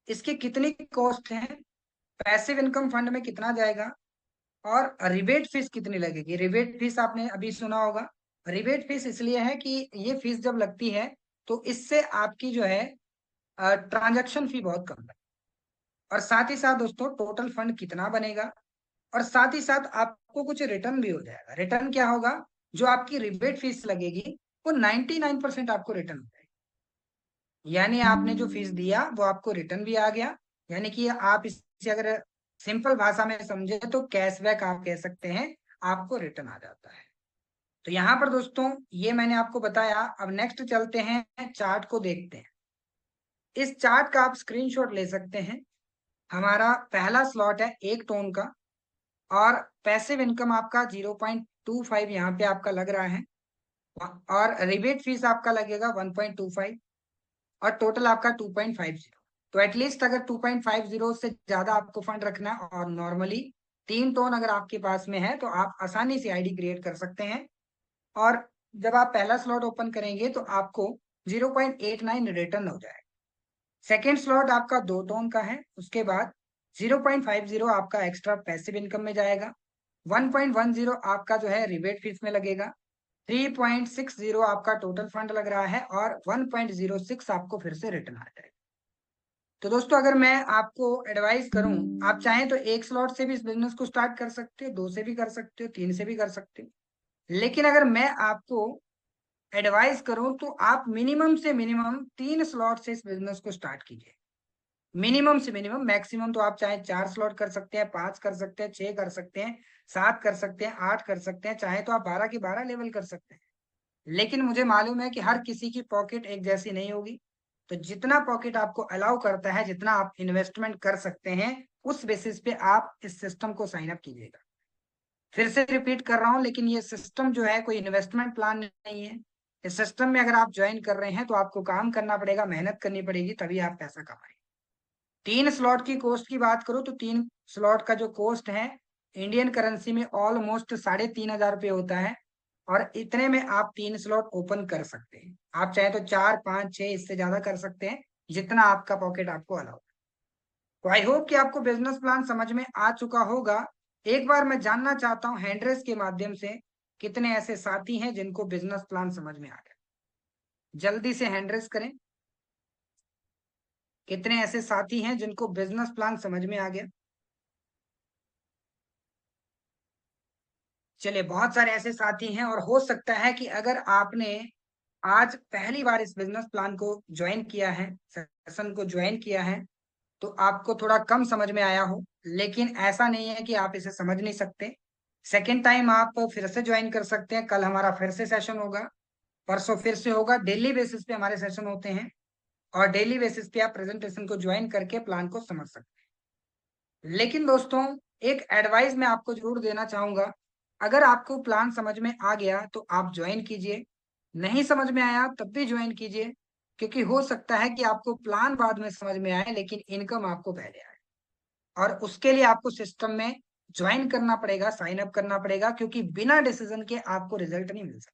इसकी कितनी कॉस्ट है, पैसिव इनकम फंड में कितना जाएगा, और रिबेट फीस कितनी लगेगी। रिबेट फीस आपने अभी सुना होगा। रिबेट फीस इसलिए है कि ये फीस जब लगती है तो इससे आपकी जो है ट्रांजैक्शन फी बहुत कम है। और साथ ही साथ दोस्तों टोटल फंड कितना बनेगा, और साथ ही साथ आपको कुछ रिटर्न भी हो जाएगा। रिटर्न क्या होगा, जो आपकी रिबेट फीस लगेगी वो 99% आपको रिटर्न हो जाएगी। यानी आपने जो फीस दिया वो आपको रिटर्न भी आ गया। यानी कि आप इसे अगर सिंपल भाषा में समझे तो कैशबैक आप कह सकते हैं, आपको रिटर्न आ जाता है। तो यहाँ पर दोस्तों ये मैंने आपको बताया। अब नेक्स्ट चलते हैं, चार्ट को देखते हैं। इस चार्ट का आप स्क्रीनशॉट ले सकते हैं। हमारा पहला स्लॉट है 1 टोन का, और पैसिव इनकम आपका 0.25 यहाँ पे आपका लग रहा है, और रिबेट फीस आपका लगेगा 1.25, और टोटल आपका 2.50। तो एटलीस्ट अगर 2.50 से ज्यादा आपको फंड रखना है, और नॉर्मली 3 टोन अगर आपके पास में है तो आप आसानी से आईडी क्रिएट कर सकते हैं। और जब आप पहला स्लॉट ओपन करेंगे तो आपको 0.89 रिटर्न हो जाएगा। सेकेंड स्लॉट आपका 2 टोन का है, उसके बाद 0.50 आपका एक्स्ट्रा पैसिव इनकम में जाएगा, 1.10 आपका जो है रिबेट फीस में लगेगा, 3.60 आपका टोटल फंड लग रहा है, और 1.06 आपको फिर से रिटर्न आ जाएगा। तो दोस्तों अगर मैं आपको एडवाइस करूं, आप चाहें तो 1 स्लॉट से भी इस बिजनेस को स्टार्ट कर सकते हो, 2 से भी कर सकते हो, 3 से भी कर सकते हो। लेकिन अगर मैं आपको एडवाइस करूं तो आप मिनिमम से मिनिमम 3 स्लॉट से इस बिजनेस को स्टार्ट कीजिए। मिनिमम से मिनिमम, मैक्सिमम तो आप चाहे 4 स्लॉट कर सकते हैं, 5 कर सकते हैं, 6 कर सकते हैं, 7 कर सकते हैं, 8 कर सकते हैं, चाहे तो आप 12 की 12 लेवल कर सकते हैं। लेकिन मुझे मालूम है कि हर किसी की पॉकेट एक जैसी नहीं होगी। तो जितना पॉकेट आपको अलाउ करता है, जितना आप इन्वेस्टमेंट कर सकते हैं, उस बेसिस पे आप इस सिस्टम को साइन अप कीजिएगा। फिर से रिपीट कर रहा हूं, लेकिन ये सिस्टम जो है कोई इन्वेस्टमेंट प्लान नहीं है। इस सिस्टम में अगर आप ज्वाइन कर रहे हैं तो आपको काम करना पड़ेगा, मेहनत करनी पड़ेगी, तभी आप पैसा कमाएंगे। 3 स्लॉट की कॉस्ट की बात करो तो 3 स्लॉट का जो कॉस्ट है इंडियन करेंसी में ऑलमोस्ट 3,500 रुपये होता है, और इतने में आप 3 स्लॉट ओपन कर सकते हैं। आप चाहे तो 4, 5, 6 इससे ज्यादा कर सकते हैं, जितना आपका पॉकेट आपको अलाउ। तो आई होप कि आपको बिजनेस प्लान समझ में आ चुका होगा। एक बार मैं जानना चाहता हूं हैंड रेस के माध्यम से कितने ऐसे साथी हैं जिनको बिजनेस प्लान समझ में आ गया। जल्दी से हैंड रेस करें। कितने ऐसे साथी हैं जिनको बिजनेस प्लान समझ में आ गया। चलिए, बहुत सारे ऐसे साथी हैं, और हो सकता है कि अगर आपने आज पहली बार इस बिजनेस प्लान को ज्वाइन किया है, सेशन को ज्वाइन किया है, तो आपको थोड़ा कम समझ में आया हो। लेकिन ऐसा नहीं है कि आप इसे समझ नहीं सकते। सेकेंड टाइम आप फिर से ज्वाइन कर सकते हैं। कल हमारा फिर से सेशन होगा, परसों फिर से होगा। डेली बेसिस पे हमारे सेशन होते हैं, और डेली बेसिस पे आप प्रेजेंटेशन को ज्वाइन करके प्लान को समझ सकते हैं। लेकिन दोस्तों एक एडवाइस मैं आपको जरूर देना चाहूंगा, अगर आपको प्लान समझ में आ गया तो आप ज्वाइन कीजिए, नहीं समझ में आया तब भी ज्वाइन कीजिए, क्योंकि हो सकता है कि आपको प्लान बाद में समझ में आए लेकिन इनकम आपको पहले आए, और उसके लिए आपको सिस्टम में ज्वाइन करना पड़ेगा, साइन अप करना पड़ेगा, क्योंकि बिना डिसीजन के आपको रिजल्ट नहीं मिल सकता।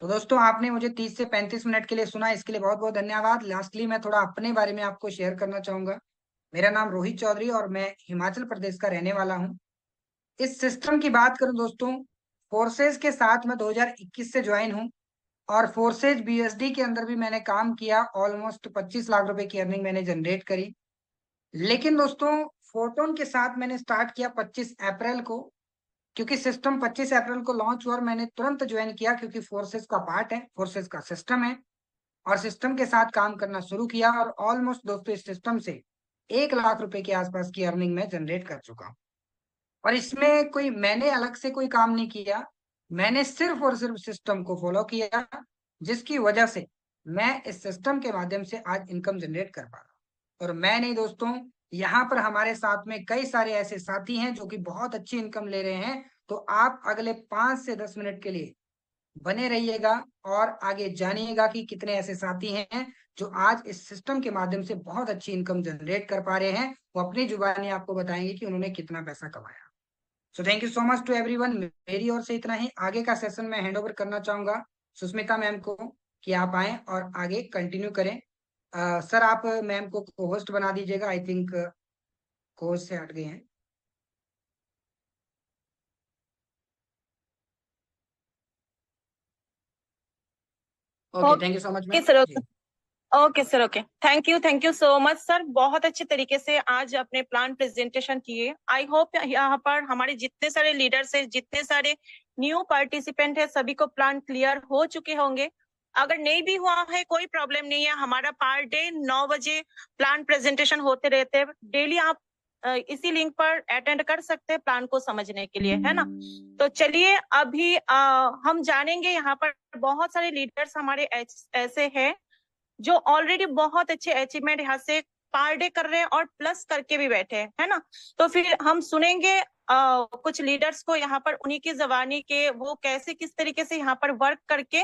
तो दोस्तों आपने मुझे 30 से 35 मिनट के लिए सुना, इसके लिए बहुत बहुत धन्यवाद। लास्टली मैं थोड़ा अपने बारे में आपको शेयर करना चाहूंगा। मेरा नाम रोहित चौधरी और मैं हिमाचल प्रदेश का रहने वाला हूँ। इस सिस्टम की बात करूं दोस्तों, फोर्सेज के साथ मैं 2021 से ज्वाइन हूं, और फोर्सेज बीएसडी के अंदर भी मैंने काम किया। ऑलमोस्ट 25 लाख रुपए की अर्निंग मैंने जनरेट करी। लेकिन दोस्तों फोटोन के साथ मैंने स्टार्ट किया 25 अप्रैल को, क्योंकि सिस्टम 25 अप्रैल को लॉन्च हुआ और मैंने तुरंत ज्वाइन किया, क्योंकि फोर्सेज का पार्ट है, फोर्सेज का सिस्टम है, और सिस्टम के साथ काम करना शुरू किया। और ऑलमोस्ट दोस्तों इस सिस्टम से 1 लाख रुपए के आसपास की अर्निंग में जनरेट कर चुका हूँ। और इसमें कोई मैंने अलग से कोई काम नहीं किया, मैंने सिर्फ और सिर्फ सिस्टम को फॉलो किया, जिसकी वजह से मैं इस सिस्टम के माध्यम से आज इनकम जनरेट कर पा रहा हूँ। और मैं नहीं दोस्तों, यहाँ पर हमारे साथ में कई सारे ऐसे साथी हैं जो कि बहुत अच्छी इनकम ले रहे हैं। तो आप अगले 5 से 10 मिनट के लिए बने रहिएगा और आगे जानिएगा कि कितने ऐसे साथी हैं जो आज इस सिस्टम के माध्यम से बहुत अच्छी इनकम जनरेट कर पा रहे हैं। वो अपनी जुबानी आपको बताएंगे कि उन्होंने कितना पैसा कमाया। So thank you so much to everyone. मेरी ओर से इतना ही। आगे का सेशन में हैंड ओवर करना चाहूंगा सुष्मिता मैम को कि आप आए और आगे कंटिन्यू करें। सर आप मैम को होस्ट बना दीजिएगा। आई थिंक होस्ट से हट गए हैं। Okay thank you so much ma'am. Sir okay sir, okay, thank you so much sir. बहुत अच्छे तरीके से आज अपने प्लान प्रेजेंटेशन किए। आई होप यहाँ पर हमारे जितने सारे लीडर्स हैं, जितने सारे न्यू पार्टिसिपेंट है, सभी को प्लान क्लियर हो चुके होंगे। अगर नहीं भी हुआ है कोई प्रॉब्लम नहीं है, हमारा पर डे 9 बजे प्लान प्रेजेंटेशन होते रहते हैं। डेली आप इसी लिंक पर अटेंड कर सकते हैं प्लान को समझने के लिए, है ना। तो चलिए अभी हम जानेंगे। यहाँ पर बहुत सारे लीडर्स हमारे ऐसे हैं जो ऑलरेडी बहुत अच्छे अचीवमेंट यहाँ से पर डे कर रहे हैं और प्लस करके भी बैठे हैं, है ना। तो फिर हम सुनेंगे कुछ लीडर्स को यहाँ पर, उन्हीं की जबानी के वो कैसे किस तरीके से यहाँ पर वर्क करके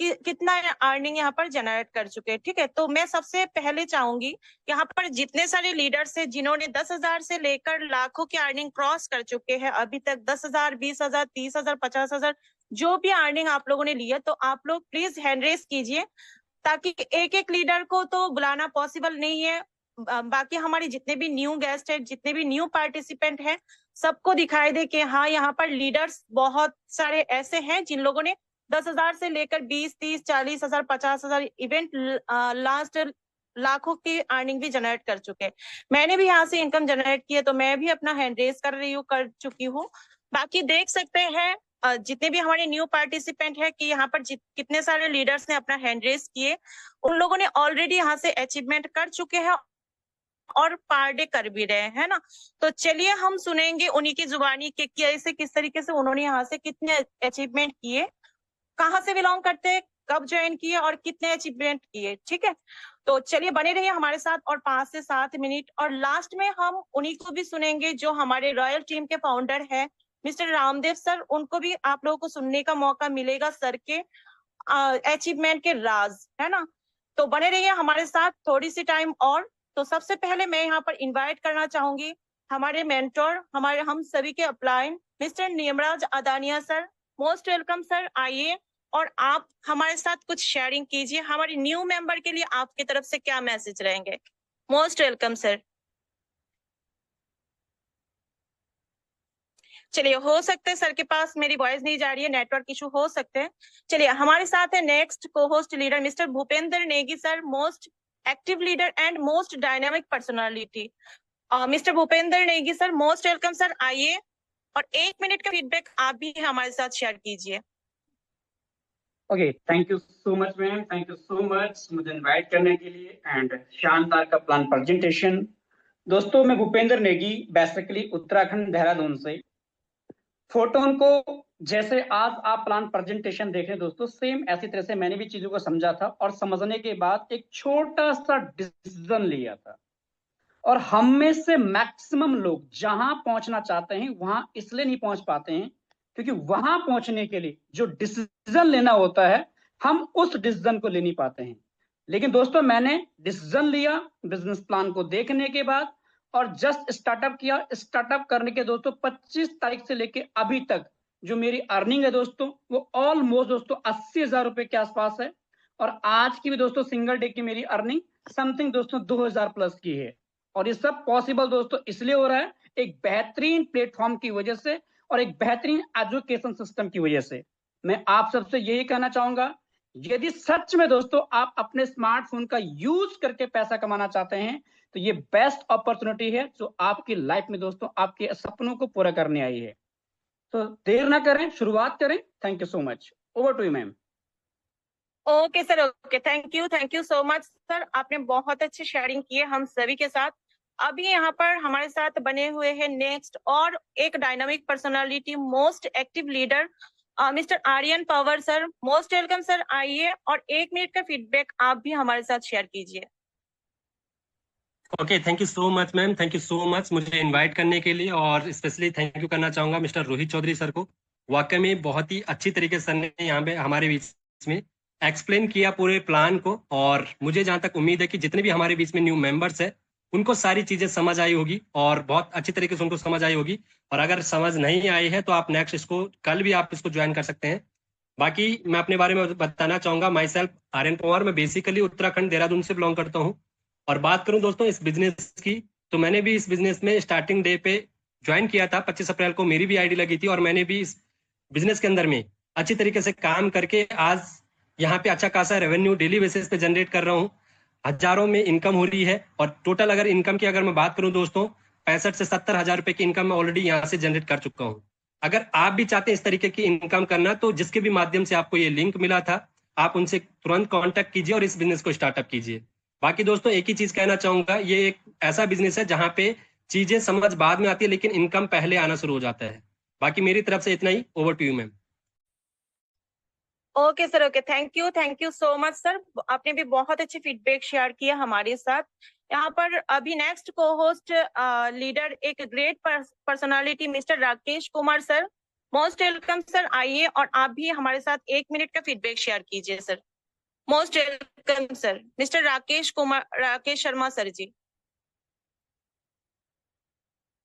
कितना अर्निंग यहाँ पर जनरेट कर चुके हैं। ठीक है, तो मैं सबसे पहले चाहूंगी यहाँ पर जितने सारे लीडर्स हैं जिन्होंने 10,000 से लेकर लाखों की अर्निंग क्रॉस कर चुके हैं अभी तक, 10,000, 20,000, 30,000, 50,000, जो भी अर्निंग आप लोगों ने लिया, तो आप लोग प्लीज हैंड रेस कीजिए, ताकि एक एक लीडर को तो बुलाना पॉसिबल नहीं है। बाकी हमारे जितने भी न्यू गेस्ट है, जितने भी न्यू पार्टिसिपेंट हैं, सबको दिखाई दे कि हाँ यहाँ पर लीडर्स बहुत सारे ऐसे हैं जिन लोगों ने 10,000 से लेकर 20, 30, 40,000, 50,000 इवेंट लास्ट लाखों की अर्निंग भी जनरेट कर चुके हैं। मैंने भी यहाँ से इनकम जनरेट की है, तो मैं भी अपना हैंड रेस कर चुकी हूँ। बाकी देख सकते हैं जितने भी हमारे न्यू पार्टिसिपेंट है कि यहाँ पर कितने सारे लीडर्स ने अपना हैंड रेस किए, उन लोगों ने ऑलरेडी यहाँ से अचीवमेंट कर चुके हैं और पर डे कर भी रहे हैं ना। तो चलिए हम सुनेंगे उन्हीं की जुबानी के कैसे किस तरीके से उन्होंने यहाँ से कितने अचीवमेंट किए, कहाँ से बिलोंग करते हैं, कब ज्वाइन किए और कितने अचीवमेंट किए। ठीक है, तो चलिए बने रहिए हमारे साथ और 5 से 7 मिनट। और लास्ट में हम उन्हीं को भी सुनेंगे जो हमारे रॉयल टीम के फाउंडर है मिस्टर रामदेव सर। उनको भी आप लोगों को सुनने का मौका मिलेगा, सर के अचीवमेंट के राज, है ना। तो बने रहिए हमारे साथ थोड़ी सी टाइम और। तो सबसे पहले मैं यहाँ पर इनवाइट करना चाहूंगी हमारे मेंटोर, हमारे हम सभी के upline mister Niyamraj Adania sir. Most welcome sir, आइए और आप हमारे साथ कुछ शेयरिंग कीजिए। हमारे न्यू मेंबर के लिए आपकी तरफ से क्या मैसेज रहेंगे? Most welcome sir. चलिए, हो सकते हैं सर के पास मेरी वॉइस नहीं जा रही है, नेटवर्क इशू हो सकते हैं। चलिए हमारे साथ है नेक्स्ट को host leader mister Bhupendra Negi sir, most active leader and most dynamic personality. Mister Bhupendra Negi sir, most welcome sir, आइए और 1 मिनट का फीडबैक आप भी हमारे साथ शेयर कीजिए। Okay, thank you so much ma'am, thank you so much मुझे इनवाइट करने के लिए एंड शानदार का प्लान प्रेजेंटेशन। दोस्तों मैं भूपेंद्र नेगी, बेसिकली उत्तराखंड देहरादून से। फोटोन को जैसे आज आप प्लान प्रेजेंटेशन देख रहे हैं दोस्तों, सेम ऐसी तरह से मैंने भी चीजों को समझा था और समझने के बाद एक छोटा सा डिसीजन लिया था। और हम में से मैक्सिमम लोग जहां पहुंचना चाहते हैं वहां इसलिए नहीं पहुंच पाते हैं क्योंकि वहां पहुंचने के लिए जो डिसीजन लेना होता है हम उस डिसीजन को ले नहीं पाते हैं। लेकिन दोस्तों मैंने डिसीजन लिया बिजनेस प्लान को देखने के बाद और जस्ट स्टार्टअप किया। स्टार्टअप करने के दोस्तों 25 तारीख से लेके अभी तक जो मेरी अर्निंग है दोस्तों वो ऑलमोस्ट दोस्तों 80,000 रुपए के आसपास है। और आज की भी दोस्तों सिंगल डे की मेरी अर्निंग समथिंग दोस्तों 2,000 प्लस की है। और ये सब पॉसिबल दोस्तों इसलिए हो रहा है एक बेहतरीन प्लेटफॉर्म की वजह से और एक बेहतरीन एजुकेशन सिस्टम की वजह से। मैं आप सबसे यही कहना चाहूंगा, यदि सच में दोस्तों आप अपने स्मार्टफोन का यूज करके पैसा कमाना चाहते हैं तो ये बेस्ट अपॉर्चुनिटी है जो आपकी लाइफ में दोस्तों आपके सपनों को पूरा करने आई है। तो देर ना करें, शुरुआत करें। Thank you so much, over to you ma'am. Okay sir, okay, thank you so much sir. आपने बहुत अच्छी शेयरिंग की है हम सभी के साथ। अभी यहाँ पर हमारे साथ बने हुए हैं नेक्स्ट और एक dynamic personality, most active leader mister Aryan Pawar sir. Most welcome sir, आइए और 1 मिनट का फीडबैक आप भी हमारे साथ शेयर कीजिए। Okay, thank you so much ma'am, thank you so much मुझे इनवाइट करने के लिए। और स्पेशली थैंक यू करना चाहूंगा मिस्टर रोहित चौधरी सर को। वाकई में बहुत ही अच्छी तरीके से सर ने यहाँ पे हमारे बीच में एक्सप्लेन किया पूरे प्लान को। और मुझे जहाँ तक उम्मीद है कि जितने भी हमारे बीच में न्यू मेंबर्स है उनको सारी चीजें समझ आई होगी और बहुत अच्छी तरीके से उनको समझ आई होगी। और अगर समझ नहीं आई है तो आप नेक्स्ट इसको कल भी आप इसको ज्वाइन कर सकते हैं। बाकी मैं अपने बारे में बताना चाहूंगा, माई सेल्फ आर्यन पवार, मैं बेसिकली उत्तराखंड देहरादून से बिलोंग करता हूँ। और बात करूं दोस्तों इस बिजनेस की, तो मैंने भी इस बिजनेस में स्टार्टिंग डे पे ज्वाइन किया था। 25 अप्रैल को मेरी भी आईडी लगी थी और मैंने भी इस बिजनेस के अंदर में अच्छी तरीके से काम करके आज यहाँ पे अच्छा खासा रेवेन्यू डेली बेसिस पे जनरेट कर रहा हूँ। हजारों में इनकम हो रही है और टोटल अगर इनकम की अगर मैं बात करूं दोस्तों, 65 से 70 हजार रुपए की इनकम मैं ऑलरेडी यहाँ से जनरेट कर चुका हूँ। अगर आप भी चाहते हैं इस तरीके की इनकम करना, तो जिसके भी माध्यम से आपको ये लिंक मिला था, आप उनसे तुरंत कांटेक्ट कीजिए और इस बिजनेस को स्टार्टअप कीजिए। बाकी दोस्तों एक ही चीज कहना चाहूंगा, ये एक ऐसा बिजनेस है जहां पे चीजें समझ बाद में आती है लेकिन इनकम पहले आना शुरू हो जाता है। बाकी मेरी तरफ से इतना ही, over to you ma'am. Okay sir, okay, thank you so much sir. आपने भी बहुत अच्छी फीडबैक शेयर किया हमारे साथ। यहाँ पर अभी नेक्स्ट को होस्ट लीडर, एक great personality, mister Rakesh Kumar sir, most welcome sir. आइए और आप भी हमारे साथ 1 मिनट का फीडबैक शेयर कीजिए सर। Most welcome sir, mister Rakesh Sharma sir ji.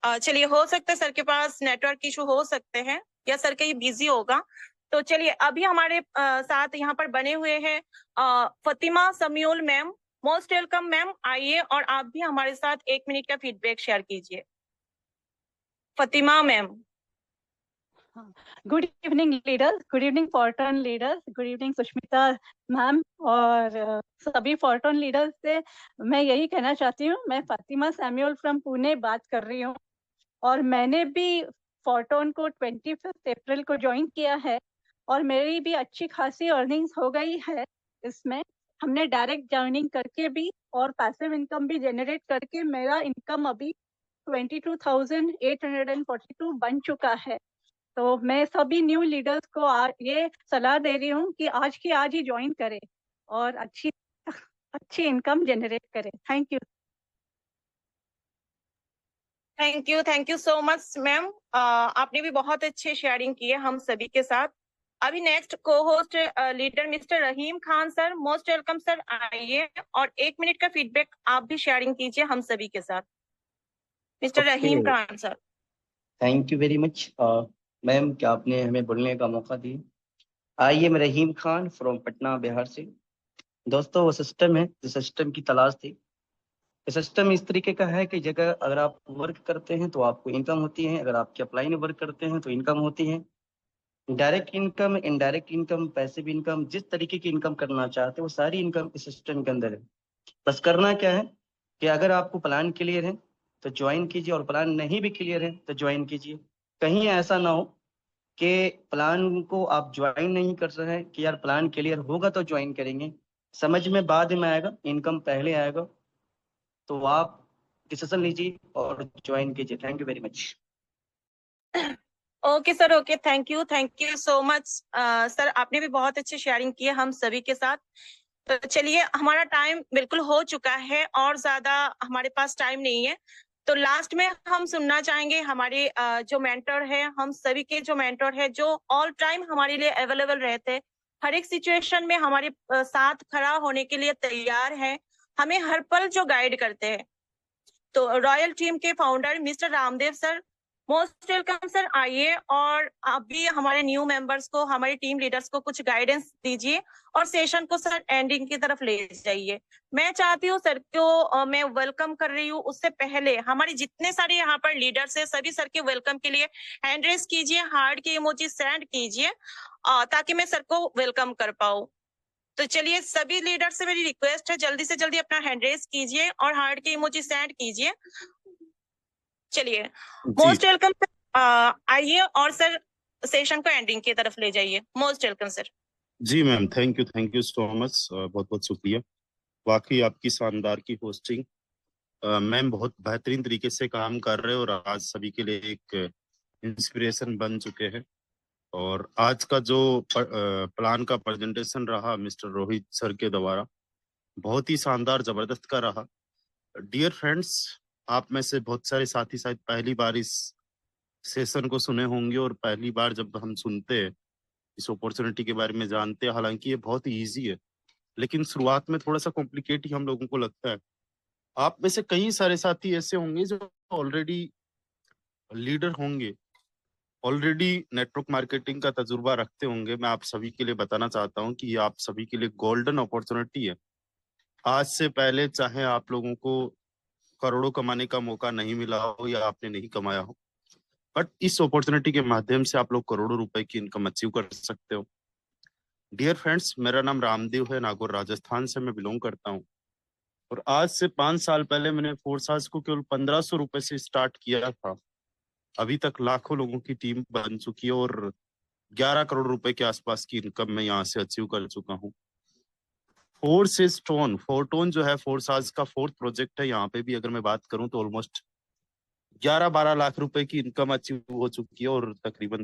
चलिए, हो सकता है सर के पास नेटवर्क इशू हो सकते हैं या सर कहीं बिजी होगा। तो चलिए, अभी हमारे साथ यहाँ पर बने हुए हैं Fatima Samuel ma'am. Most welcome ma'am, आइए और आप भी हमारे साथ 1 मिनट का फीडबैक शेयर कीजिए। Fatima ma'am. Good evening leaders, good evening fortune leaders, good evening Sushmita ma'am और सभी फॉर्टन लीडर्स से मैं यही कहना चाहती हूँ। मैं फातिमा सैमुअल फ्रॉम पुणे बात कर रही हूँ और मैंने भी फॉर्टन को 25 अप्रैल को ज्वाइन किया है और मेरी भी अच्छी खासी अर्निंग्स हो गई है। इसमें हमने डायरेक्ट ज्वाइनिंग करके भी और पैसिव इनकम भी जनरेट करके मेरा इनकम अभी 22,842 बन चुका है। तो मैं सभी न्यू लीडर्स को ये सलाह दे रही हूँ कि आज की आज ही ज्वाइन करें और अच्छी इनकम जनरेट करें। Thank you so much ma'am. आपने भी बहुत अच्छे शेयरिंग किए हम सभी के साथ। अभी नेक्स्ट को host leader mister Rahim Khan sir, most welcome sir. आइए और 1 मिनट का फीडबैक आप भी शेयरिंग कीजिए हम सभी के साथ। Mister Rahim Khan sir. Thank you very much ma'am, क्या आपने हमें बोलने का मौका दिया। आइए, मैं रहीम खान फ्रॉम पटना बिहार से। दोस्तों, वो सिस्टम है जिस सिस्टम की तलाश थी। सिस्टम इस तरीके का है कि जगह अगर आप वर्क करते हैं तो आपको इनकम होती है, अगर आप अप्लाई में वर्क करते हैं तो इनकम होती है। Direct income, indirect income, passive income, जिस तरीके की इनकम करना चाहते हैं वो सारी इनकम इस सिस्टम के अंदर है। बस करना क्या है कि अगर आपको प्लान क्लियर है तो ज्वाइन कीजिए और प्लान नहीं भी क्लियर है तो ज्वाइन कीजिए। कहीं ऐसा ना हो कि प्लान को आप ज्वाइन नहीं कर रहे हैं कि यार प्लान क्लियर होगा तो ज्वाइन करेंगे, समझ में बाद में आएगा, इनकम पहले आएगा। तो आप डिसीजन लीजिए और ज्वाइन कीजिए। Thank you very much. Okay sir, okay, thank you so much sir. आपने भी बहुत अच्छी शेयरिंग की है हम सभी के साथ। तो चलिए, हमारा टाइम बिल्कुल हो चुका है और ज्यादा हमारे पास टाइम नहीं है। तो लास्ट में हम सुनना चाहेंगे हमारे जो मेंटर है, हम सभी के जो मेंटर है, जो ऑल टाइम हमारे लिए अवेलेबल रहते हैं, हर एक सिचुएशन में हमारे साथ खड़ा होने के लिए तैयार है, हमें हर पल जो गाइड करते हैं। तो रॉयल टीम के founder mister Ramdev sir, most welcome sir. आइए और आप भी हमारे न्यू मेंबर्स को, हमारे टीम लीडर्स को कुछ गाइडेंस दीजिए और सेशन को सर एंडिंग की तरफ ले जाइए। मैं चाहती हूँ सर को मैं वेलकम कर रही हूँ, उससे पहले हमारे जितने सारे यहाँ पर लीडर्स है, सभी सर के वेलकम के लिए हैंड रेस कीजिए, हार्ट के इमोजी सेंड कीजिए ताकि मैं सर को वेलकम कर पाऊँ। तो चलिए, सभी लीडर से मेरी रिक्वेस्ट है, जल्दी से जल्दी अपना हैंड रेस कीजिए और हार्ट के इमोजी सेंड कीजिए। चलिए, मोस्ट वेलकम सर। आइए और सर सेशन को एंडिंग की तरफ ले जाइए। Most welcome sir. जी ma'am, thank you so much, बहुत बहुत शुक्रिया। वाकई आपकी शानदार की होस्टिंग, मैम बहुत बेहतरीन तरीके से काम कर रहे हैं और आज सभी के लिए एक इंस्पिरेशन बन चुके हैं। और आज का जो प्लान का प्रेजेंटेशन रहा मिस्टर रोहित सर के द्वारा, बहुत ही शानदार, जबरदस्त का रहा। डियर फ्रेंड्स, आप में से बहुत सारे साथी शायद पहली बार इस सेशन को सुने होंगे और पहली बार जब हम सुनते हैं इस अपॉर्चुनिटी के बारे में जानते हैं। हालांकि ये बहुत ही ईजी है, लेकिन शुरुआत में थोड़ा सा कॉम्प्लिकेट ही हम लोगों को लगता है। आप में से कई सारे साथी ऐसे होंगे जो ऑलरेडी लीडर होंगे, ऑलरेडी नेटवर्क मार्केटिंग का तजुर्बा रखते होंगे। मैं आप सभी के लिए बताना चाहता हूं कि ये आप सभी के लिए गोल्डन अपॉर्चुनिटी है। आज से पहले चाहे आप लोगों को करोड़ों कमाने का मौका नहीं मिला हो या आपने नहीं कमाया हो, बट इस अपॉर्चुनिटी के माध्यम से आप लोग करोड़ों रुपए की इनकम अचीव कर सकते हो। डियर फ्रेंड्स, मेरा नाम रामदेव है, नागौर राजस्थान से मैं बिलोंग करता हूँ। और आज से 5 साल पहले मैंने फोर्साज को केवल 1500 रुपए से स्टार्ट किया था। अभी तक लाखों लोगों की टीम बन चुकी है और 11 करोड़ रुपए के आसपास की इनकम मैं यहाँ से अचीव कर चुका हूँ। फोरटोन जो है फोर्साज का 4th प्रोजेक्ट है। यहाँ पे भी अगर मैं बात करूं तो ऑलमोस्ट 11-12 लाख रुपए की इनकम अचीव हो चुकी है और तकरीबन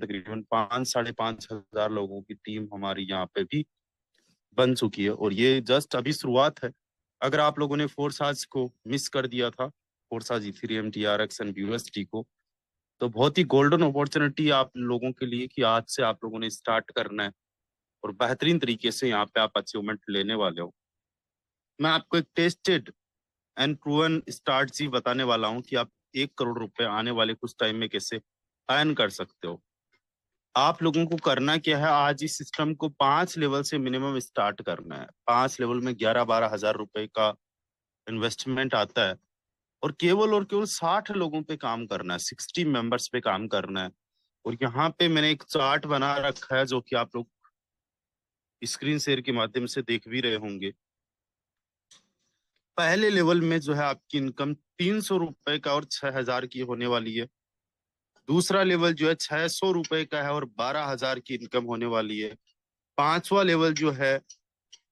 5-5.5 हजार लोगों की टीम हमारी यहाँ पे भी बन चुकी है। और ये जस्ट अभी शुरुआत है। अगर आप लोगों ने फोर्साज को मिस कर दिया था, Forsage Ethereum, TRX and USD को, तो बहुत ही गोल्डन अपॉर्चुनिटी आप लोगों के लिए कि आज से आप लोगों ने स्टार्ट करना है और बेहतरीन तरीके से यहाँ पे आप अचीवमेंट लेने वाले हो। मैं आपको एक टेस्टेड एंड प्रूवन स्ट्रैटेजी बताने वाला हूँ कि आप 1 करोड़ रुपए आने वाले कुछ टाइम में कैसे अर्न कर सकते हो। आप लोगों को करना क्या है, आज इस सिस्टम को 5 लेवल से मिनिमम स्टार्ट करना है। 5 लेवल में 11-12 हजार रुपए का इन्वेस्टमेंट आता है और केवल 60 लोगों पे काम करना है, 60 मेंबर्स पे काम करना है। और यहाँ पे मैंने एक चार्ट बना रखा है जो कि आप लोग स्क्रीन शेयर के माध्यम से देख भी रहे होंगे। पहले लेवल में जो है आपकी इनकम 300 रुपए का और 6000 की होने वाली है। दूसरा लेवल जो है 600 रुपए का है और 12,000 की इनकम होने वाली है। 5वां लेवल जो है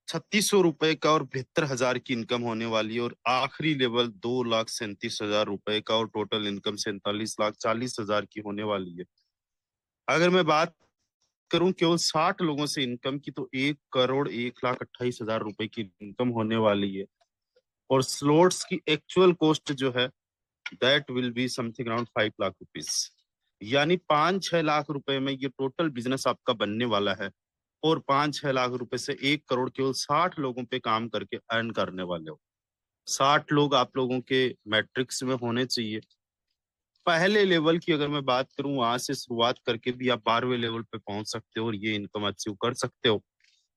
3600 रुपए का और 72,000 की इनकम होने वाली है। और आखिरी लेवल 2,37,000 रुपए का और टोटल इनकम 47,40,000 की होने वाली है। अगर मैं बात करूं केवल 60 लोगों से इनकम की तो 1,01,28,000 रुपए की इनकम होने वाली है। और स्लॉट्स की एक्चुअल कॉस्ट जो है that will be something around 5 lakh rupees, यानी 5-6 लाख रुपए में ये टोटल बिजनेस आपका बनने वाला है। और 5-6 लाख रुपए से 1 करोड़ केवल 60 लोगों पे काम करके अर्न करने वाले हो। 60 लोग आप लोगों के मैट्रिक्स में होने चाहिए। पहले लेवल की अगर मैं बात करूं, वहां से शुरुआत करके भी आप 12वें लेवल पे पहुंच सकते हो और ये इनकम अचीव कर सकते हो।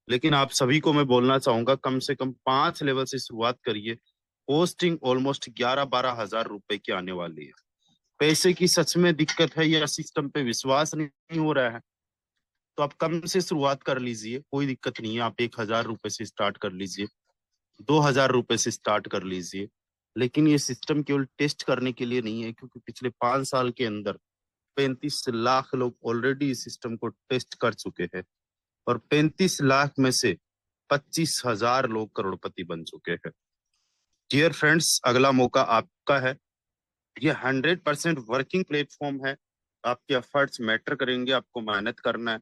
लेकिन आप सभी को मैं बोलना चाहूंगा कम से कम 5 लेवल से शुरुआत करिए। पोस्टिंग ऑलमोस्ट 11-12 हजार रुपए की आने वाली है। पैसे की सच में दिक्कत है या सिस्टम पे विश्वास नहीं हो रहा है तो आप कम से शुरुआत कर लीजिए, कोई दिक्कत नहीं है। आप 1,000 रुपए से स्टार्ट कर लीजिए, 2,000 रुपए से स्टार्ट कर लीजिए। लेकिन ये सिस्टम केवल टेस्ट करने के लिए नहीं है, क्योंकि पिछले 5 साल के अंदर 35 लाख लोग ऑलरेडी इस सिस्टम को टेस्ट कर चुके हैं और 35 लाख में से 25,000 लोग करोड़पति बन चुके हैं। डियर फ्रेंड्स, अगला मौका आपका है। ये 100% वर्किंग प्लेटफॉर्म है। आपके एफर्ट्स मैटर करेंगे, आपको मेहनत करना है।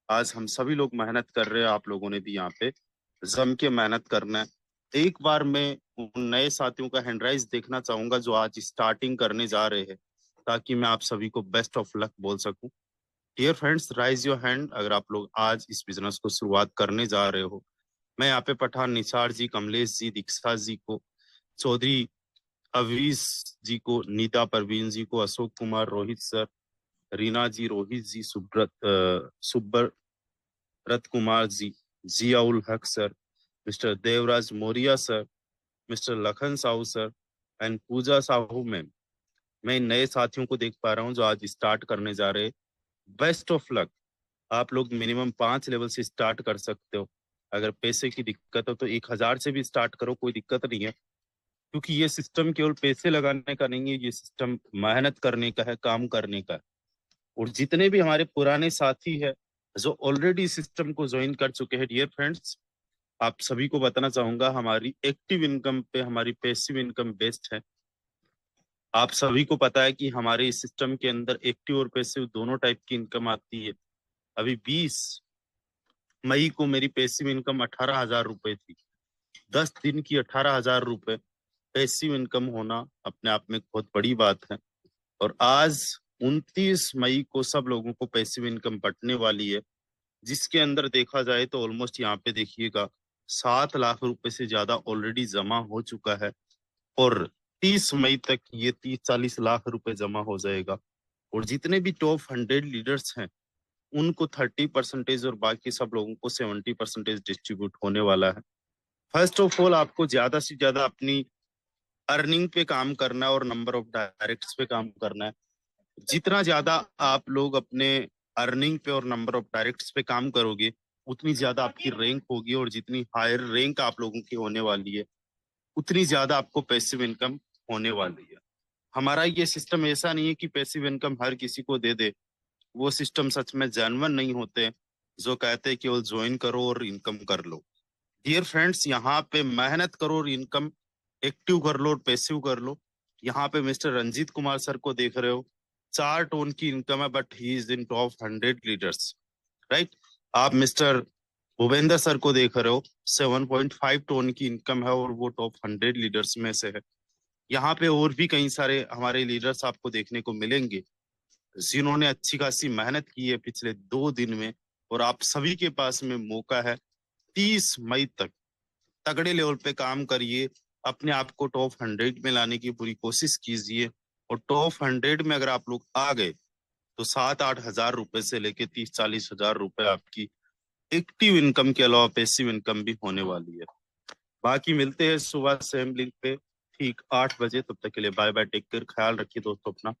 आज हम सभी लोग मेहनत कर रहे हैं, आप लोगों ने भी यहाँ पे जम के मेहनत करना है। एक बार मैं उन नए साथियों का हैंडराइज देखना चाहूंगा जो आज स्टार्टिंग करने जा रहे हैं, ताकि मैं आप सभी को बेस्ट ऑफ लक बोल सकूं। Dear friends, raise your hand अगर आप लोग आज इस बिजनेस को शुरुआत करने जा रहे हो। मैं यहाँ पे पठान निसार जी, कमलेश जी, दीक्षा जी को, चौधरी अवीज जी को, नीता परवीन जी को, Ashok Kumar, Rohit sir, Reena ji, Rohit ji, Subrat Kumar ji, Ziaul Haq sir, mister Devraj Maurya sir, mister Lakhan Sahu sir and Pooja Sahu ma'am. मैं इन नए साथियों को देख पा रहा हूँ जो आज स्टार्ट करने जा रहे हैं। Best of luck. आप लोग मिनिमम 5 लेवल से स्टार्ट कर सकते हो। अगर पैसे की दिक्कत हो तो 1,000 से भी स्टार्ट करो, कोई दिक्कत नहीं है। क्योंकि ये सिस्टम केवल पैसे लगाने का नहीं है, ये सिस्टम मेहनत करने का है, काम करने का है। और जितने भी हमारे पुराने साथी है जो ऑलरेडी सिस्टम को ज्वाइन कर चुके हैं, डियर फ्रेंड्स, आप सभी को बताना चाहूंगा हमारी एक्टिव इनकम पे हमारी पैसिव इनकम बेस्ड है। आप सभी को पता है कि हमारे इस सिस्टम के अंदर एक्टिव और पैसिव दोनों टाइप की इनकम आती है। अभी 20 मई को मेरी पैसिव इनकम 18,000 रुपए थी। 10 दिन की 18,000 रुपए पैसिव इनकम होना अपने आप में बहुत बड़ी बात है। और आज 29 मई को सब लोगों को पैसिव इनकम बंटने वाली है, जिसके अंदर देखा जाए तो ऑलमोस्ट यहाँ पे देखिएगा 7 लाख रुपए से ज्यादा ऑलरेडी जमा हो चुका है। और 30 मई तक ये 30-40 लाख रुपए जमा हो जाएगा। और जितने भी टॉप 100 लीडर्स हैं उनको 30% और बाकी सब लोगों को 70% डिस्ट्रीब्यूट होने वाला है। फर्स्ट ऑफ ऑल आपको ज्यादा से ज्यादा अपनी अर्निंग पे काम करना है और नंबर ऑफ डायरेक्ट्स पे काम करना है। जितना ज्यादा आप लोग अपने अर्निंग पे और नंबर ऑफ डायरेक्ट्स पे काम करोगे उतनी ज्यादा आपकी रैंक होगी, और जितनी हायर रैंक आप लोगों की होने वाली है उतनी ज्यादा आपको पैसिव इनकम होने वाली है। हमारा ये सिस्टम ऐसा नहीं है कि पैसिव इनकम हर किसी को दे दे, वो सिस्टम सच में जेन्युइन नहीं होते जो कहते हैं केवल ज्वाइन करो और इनकम कर लो। डियर फ्रेंड्स, यहाँ पे मेहनत करो और इनकम एक्टिव कर लो और पैसिव कर लो। यहाँ पे मिस्टर रंजीत कुमार सर को देख रहे हो, 4 टन की इनकम है, but he is in top 100 leaders, right. आप मिस्टर भूपेंद्र सर को देख रहे हो, 7.5 टन की इनकम है और वो टॉप 100 लीडर्स में से है। यहाँ पे और भी कई सारे हमारे लीडर्स आपको देखने को मिलेंगे जिन्होंने अच्छी खासी मेहनत की है पिछले 2 दिन में, और आप सभी के पास में मौका है। 30 मई तक तगड़े लेवल पे काम करिए, अपने आप को टॉप 100 में लाने की पूरी कोशिश कीजिए, और टॉप 100 में अगर आप लोग आ गए तो 7-8 हजार रुपए से लेके 30-40 हजार रुपए आपकी एक्टिव इनकम के अलावा पैसिव इनकम भी होने वाली है। बाकी मिलते हैं सुबह सेम लिंक पे ठीक 8 बजे। तब तक के लिए बाय बाय, टेक केयर, ख्याल रखिए दोस्तों अपना।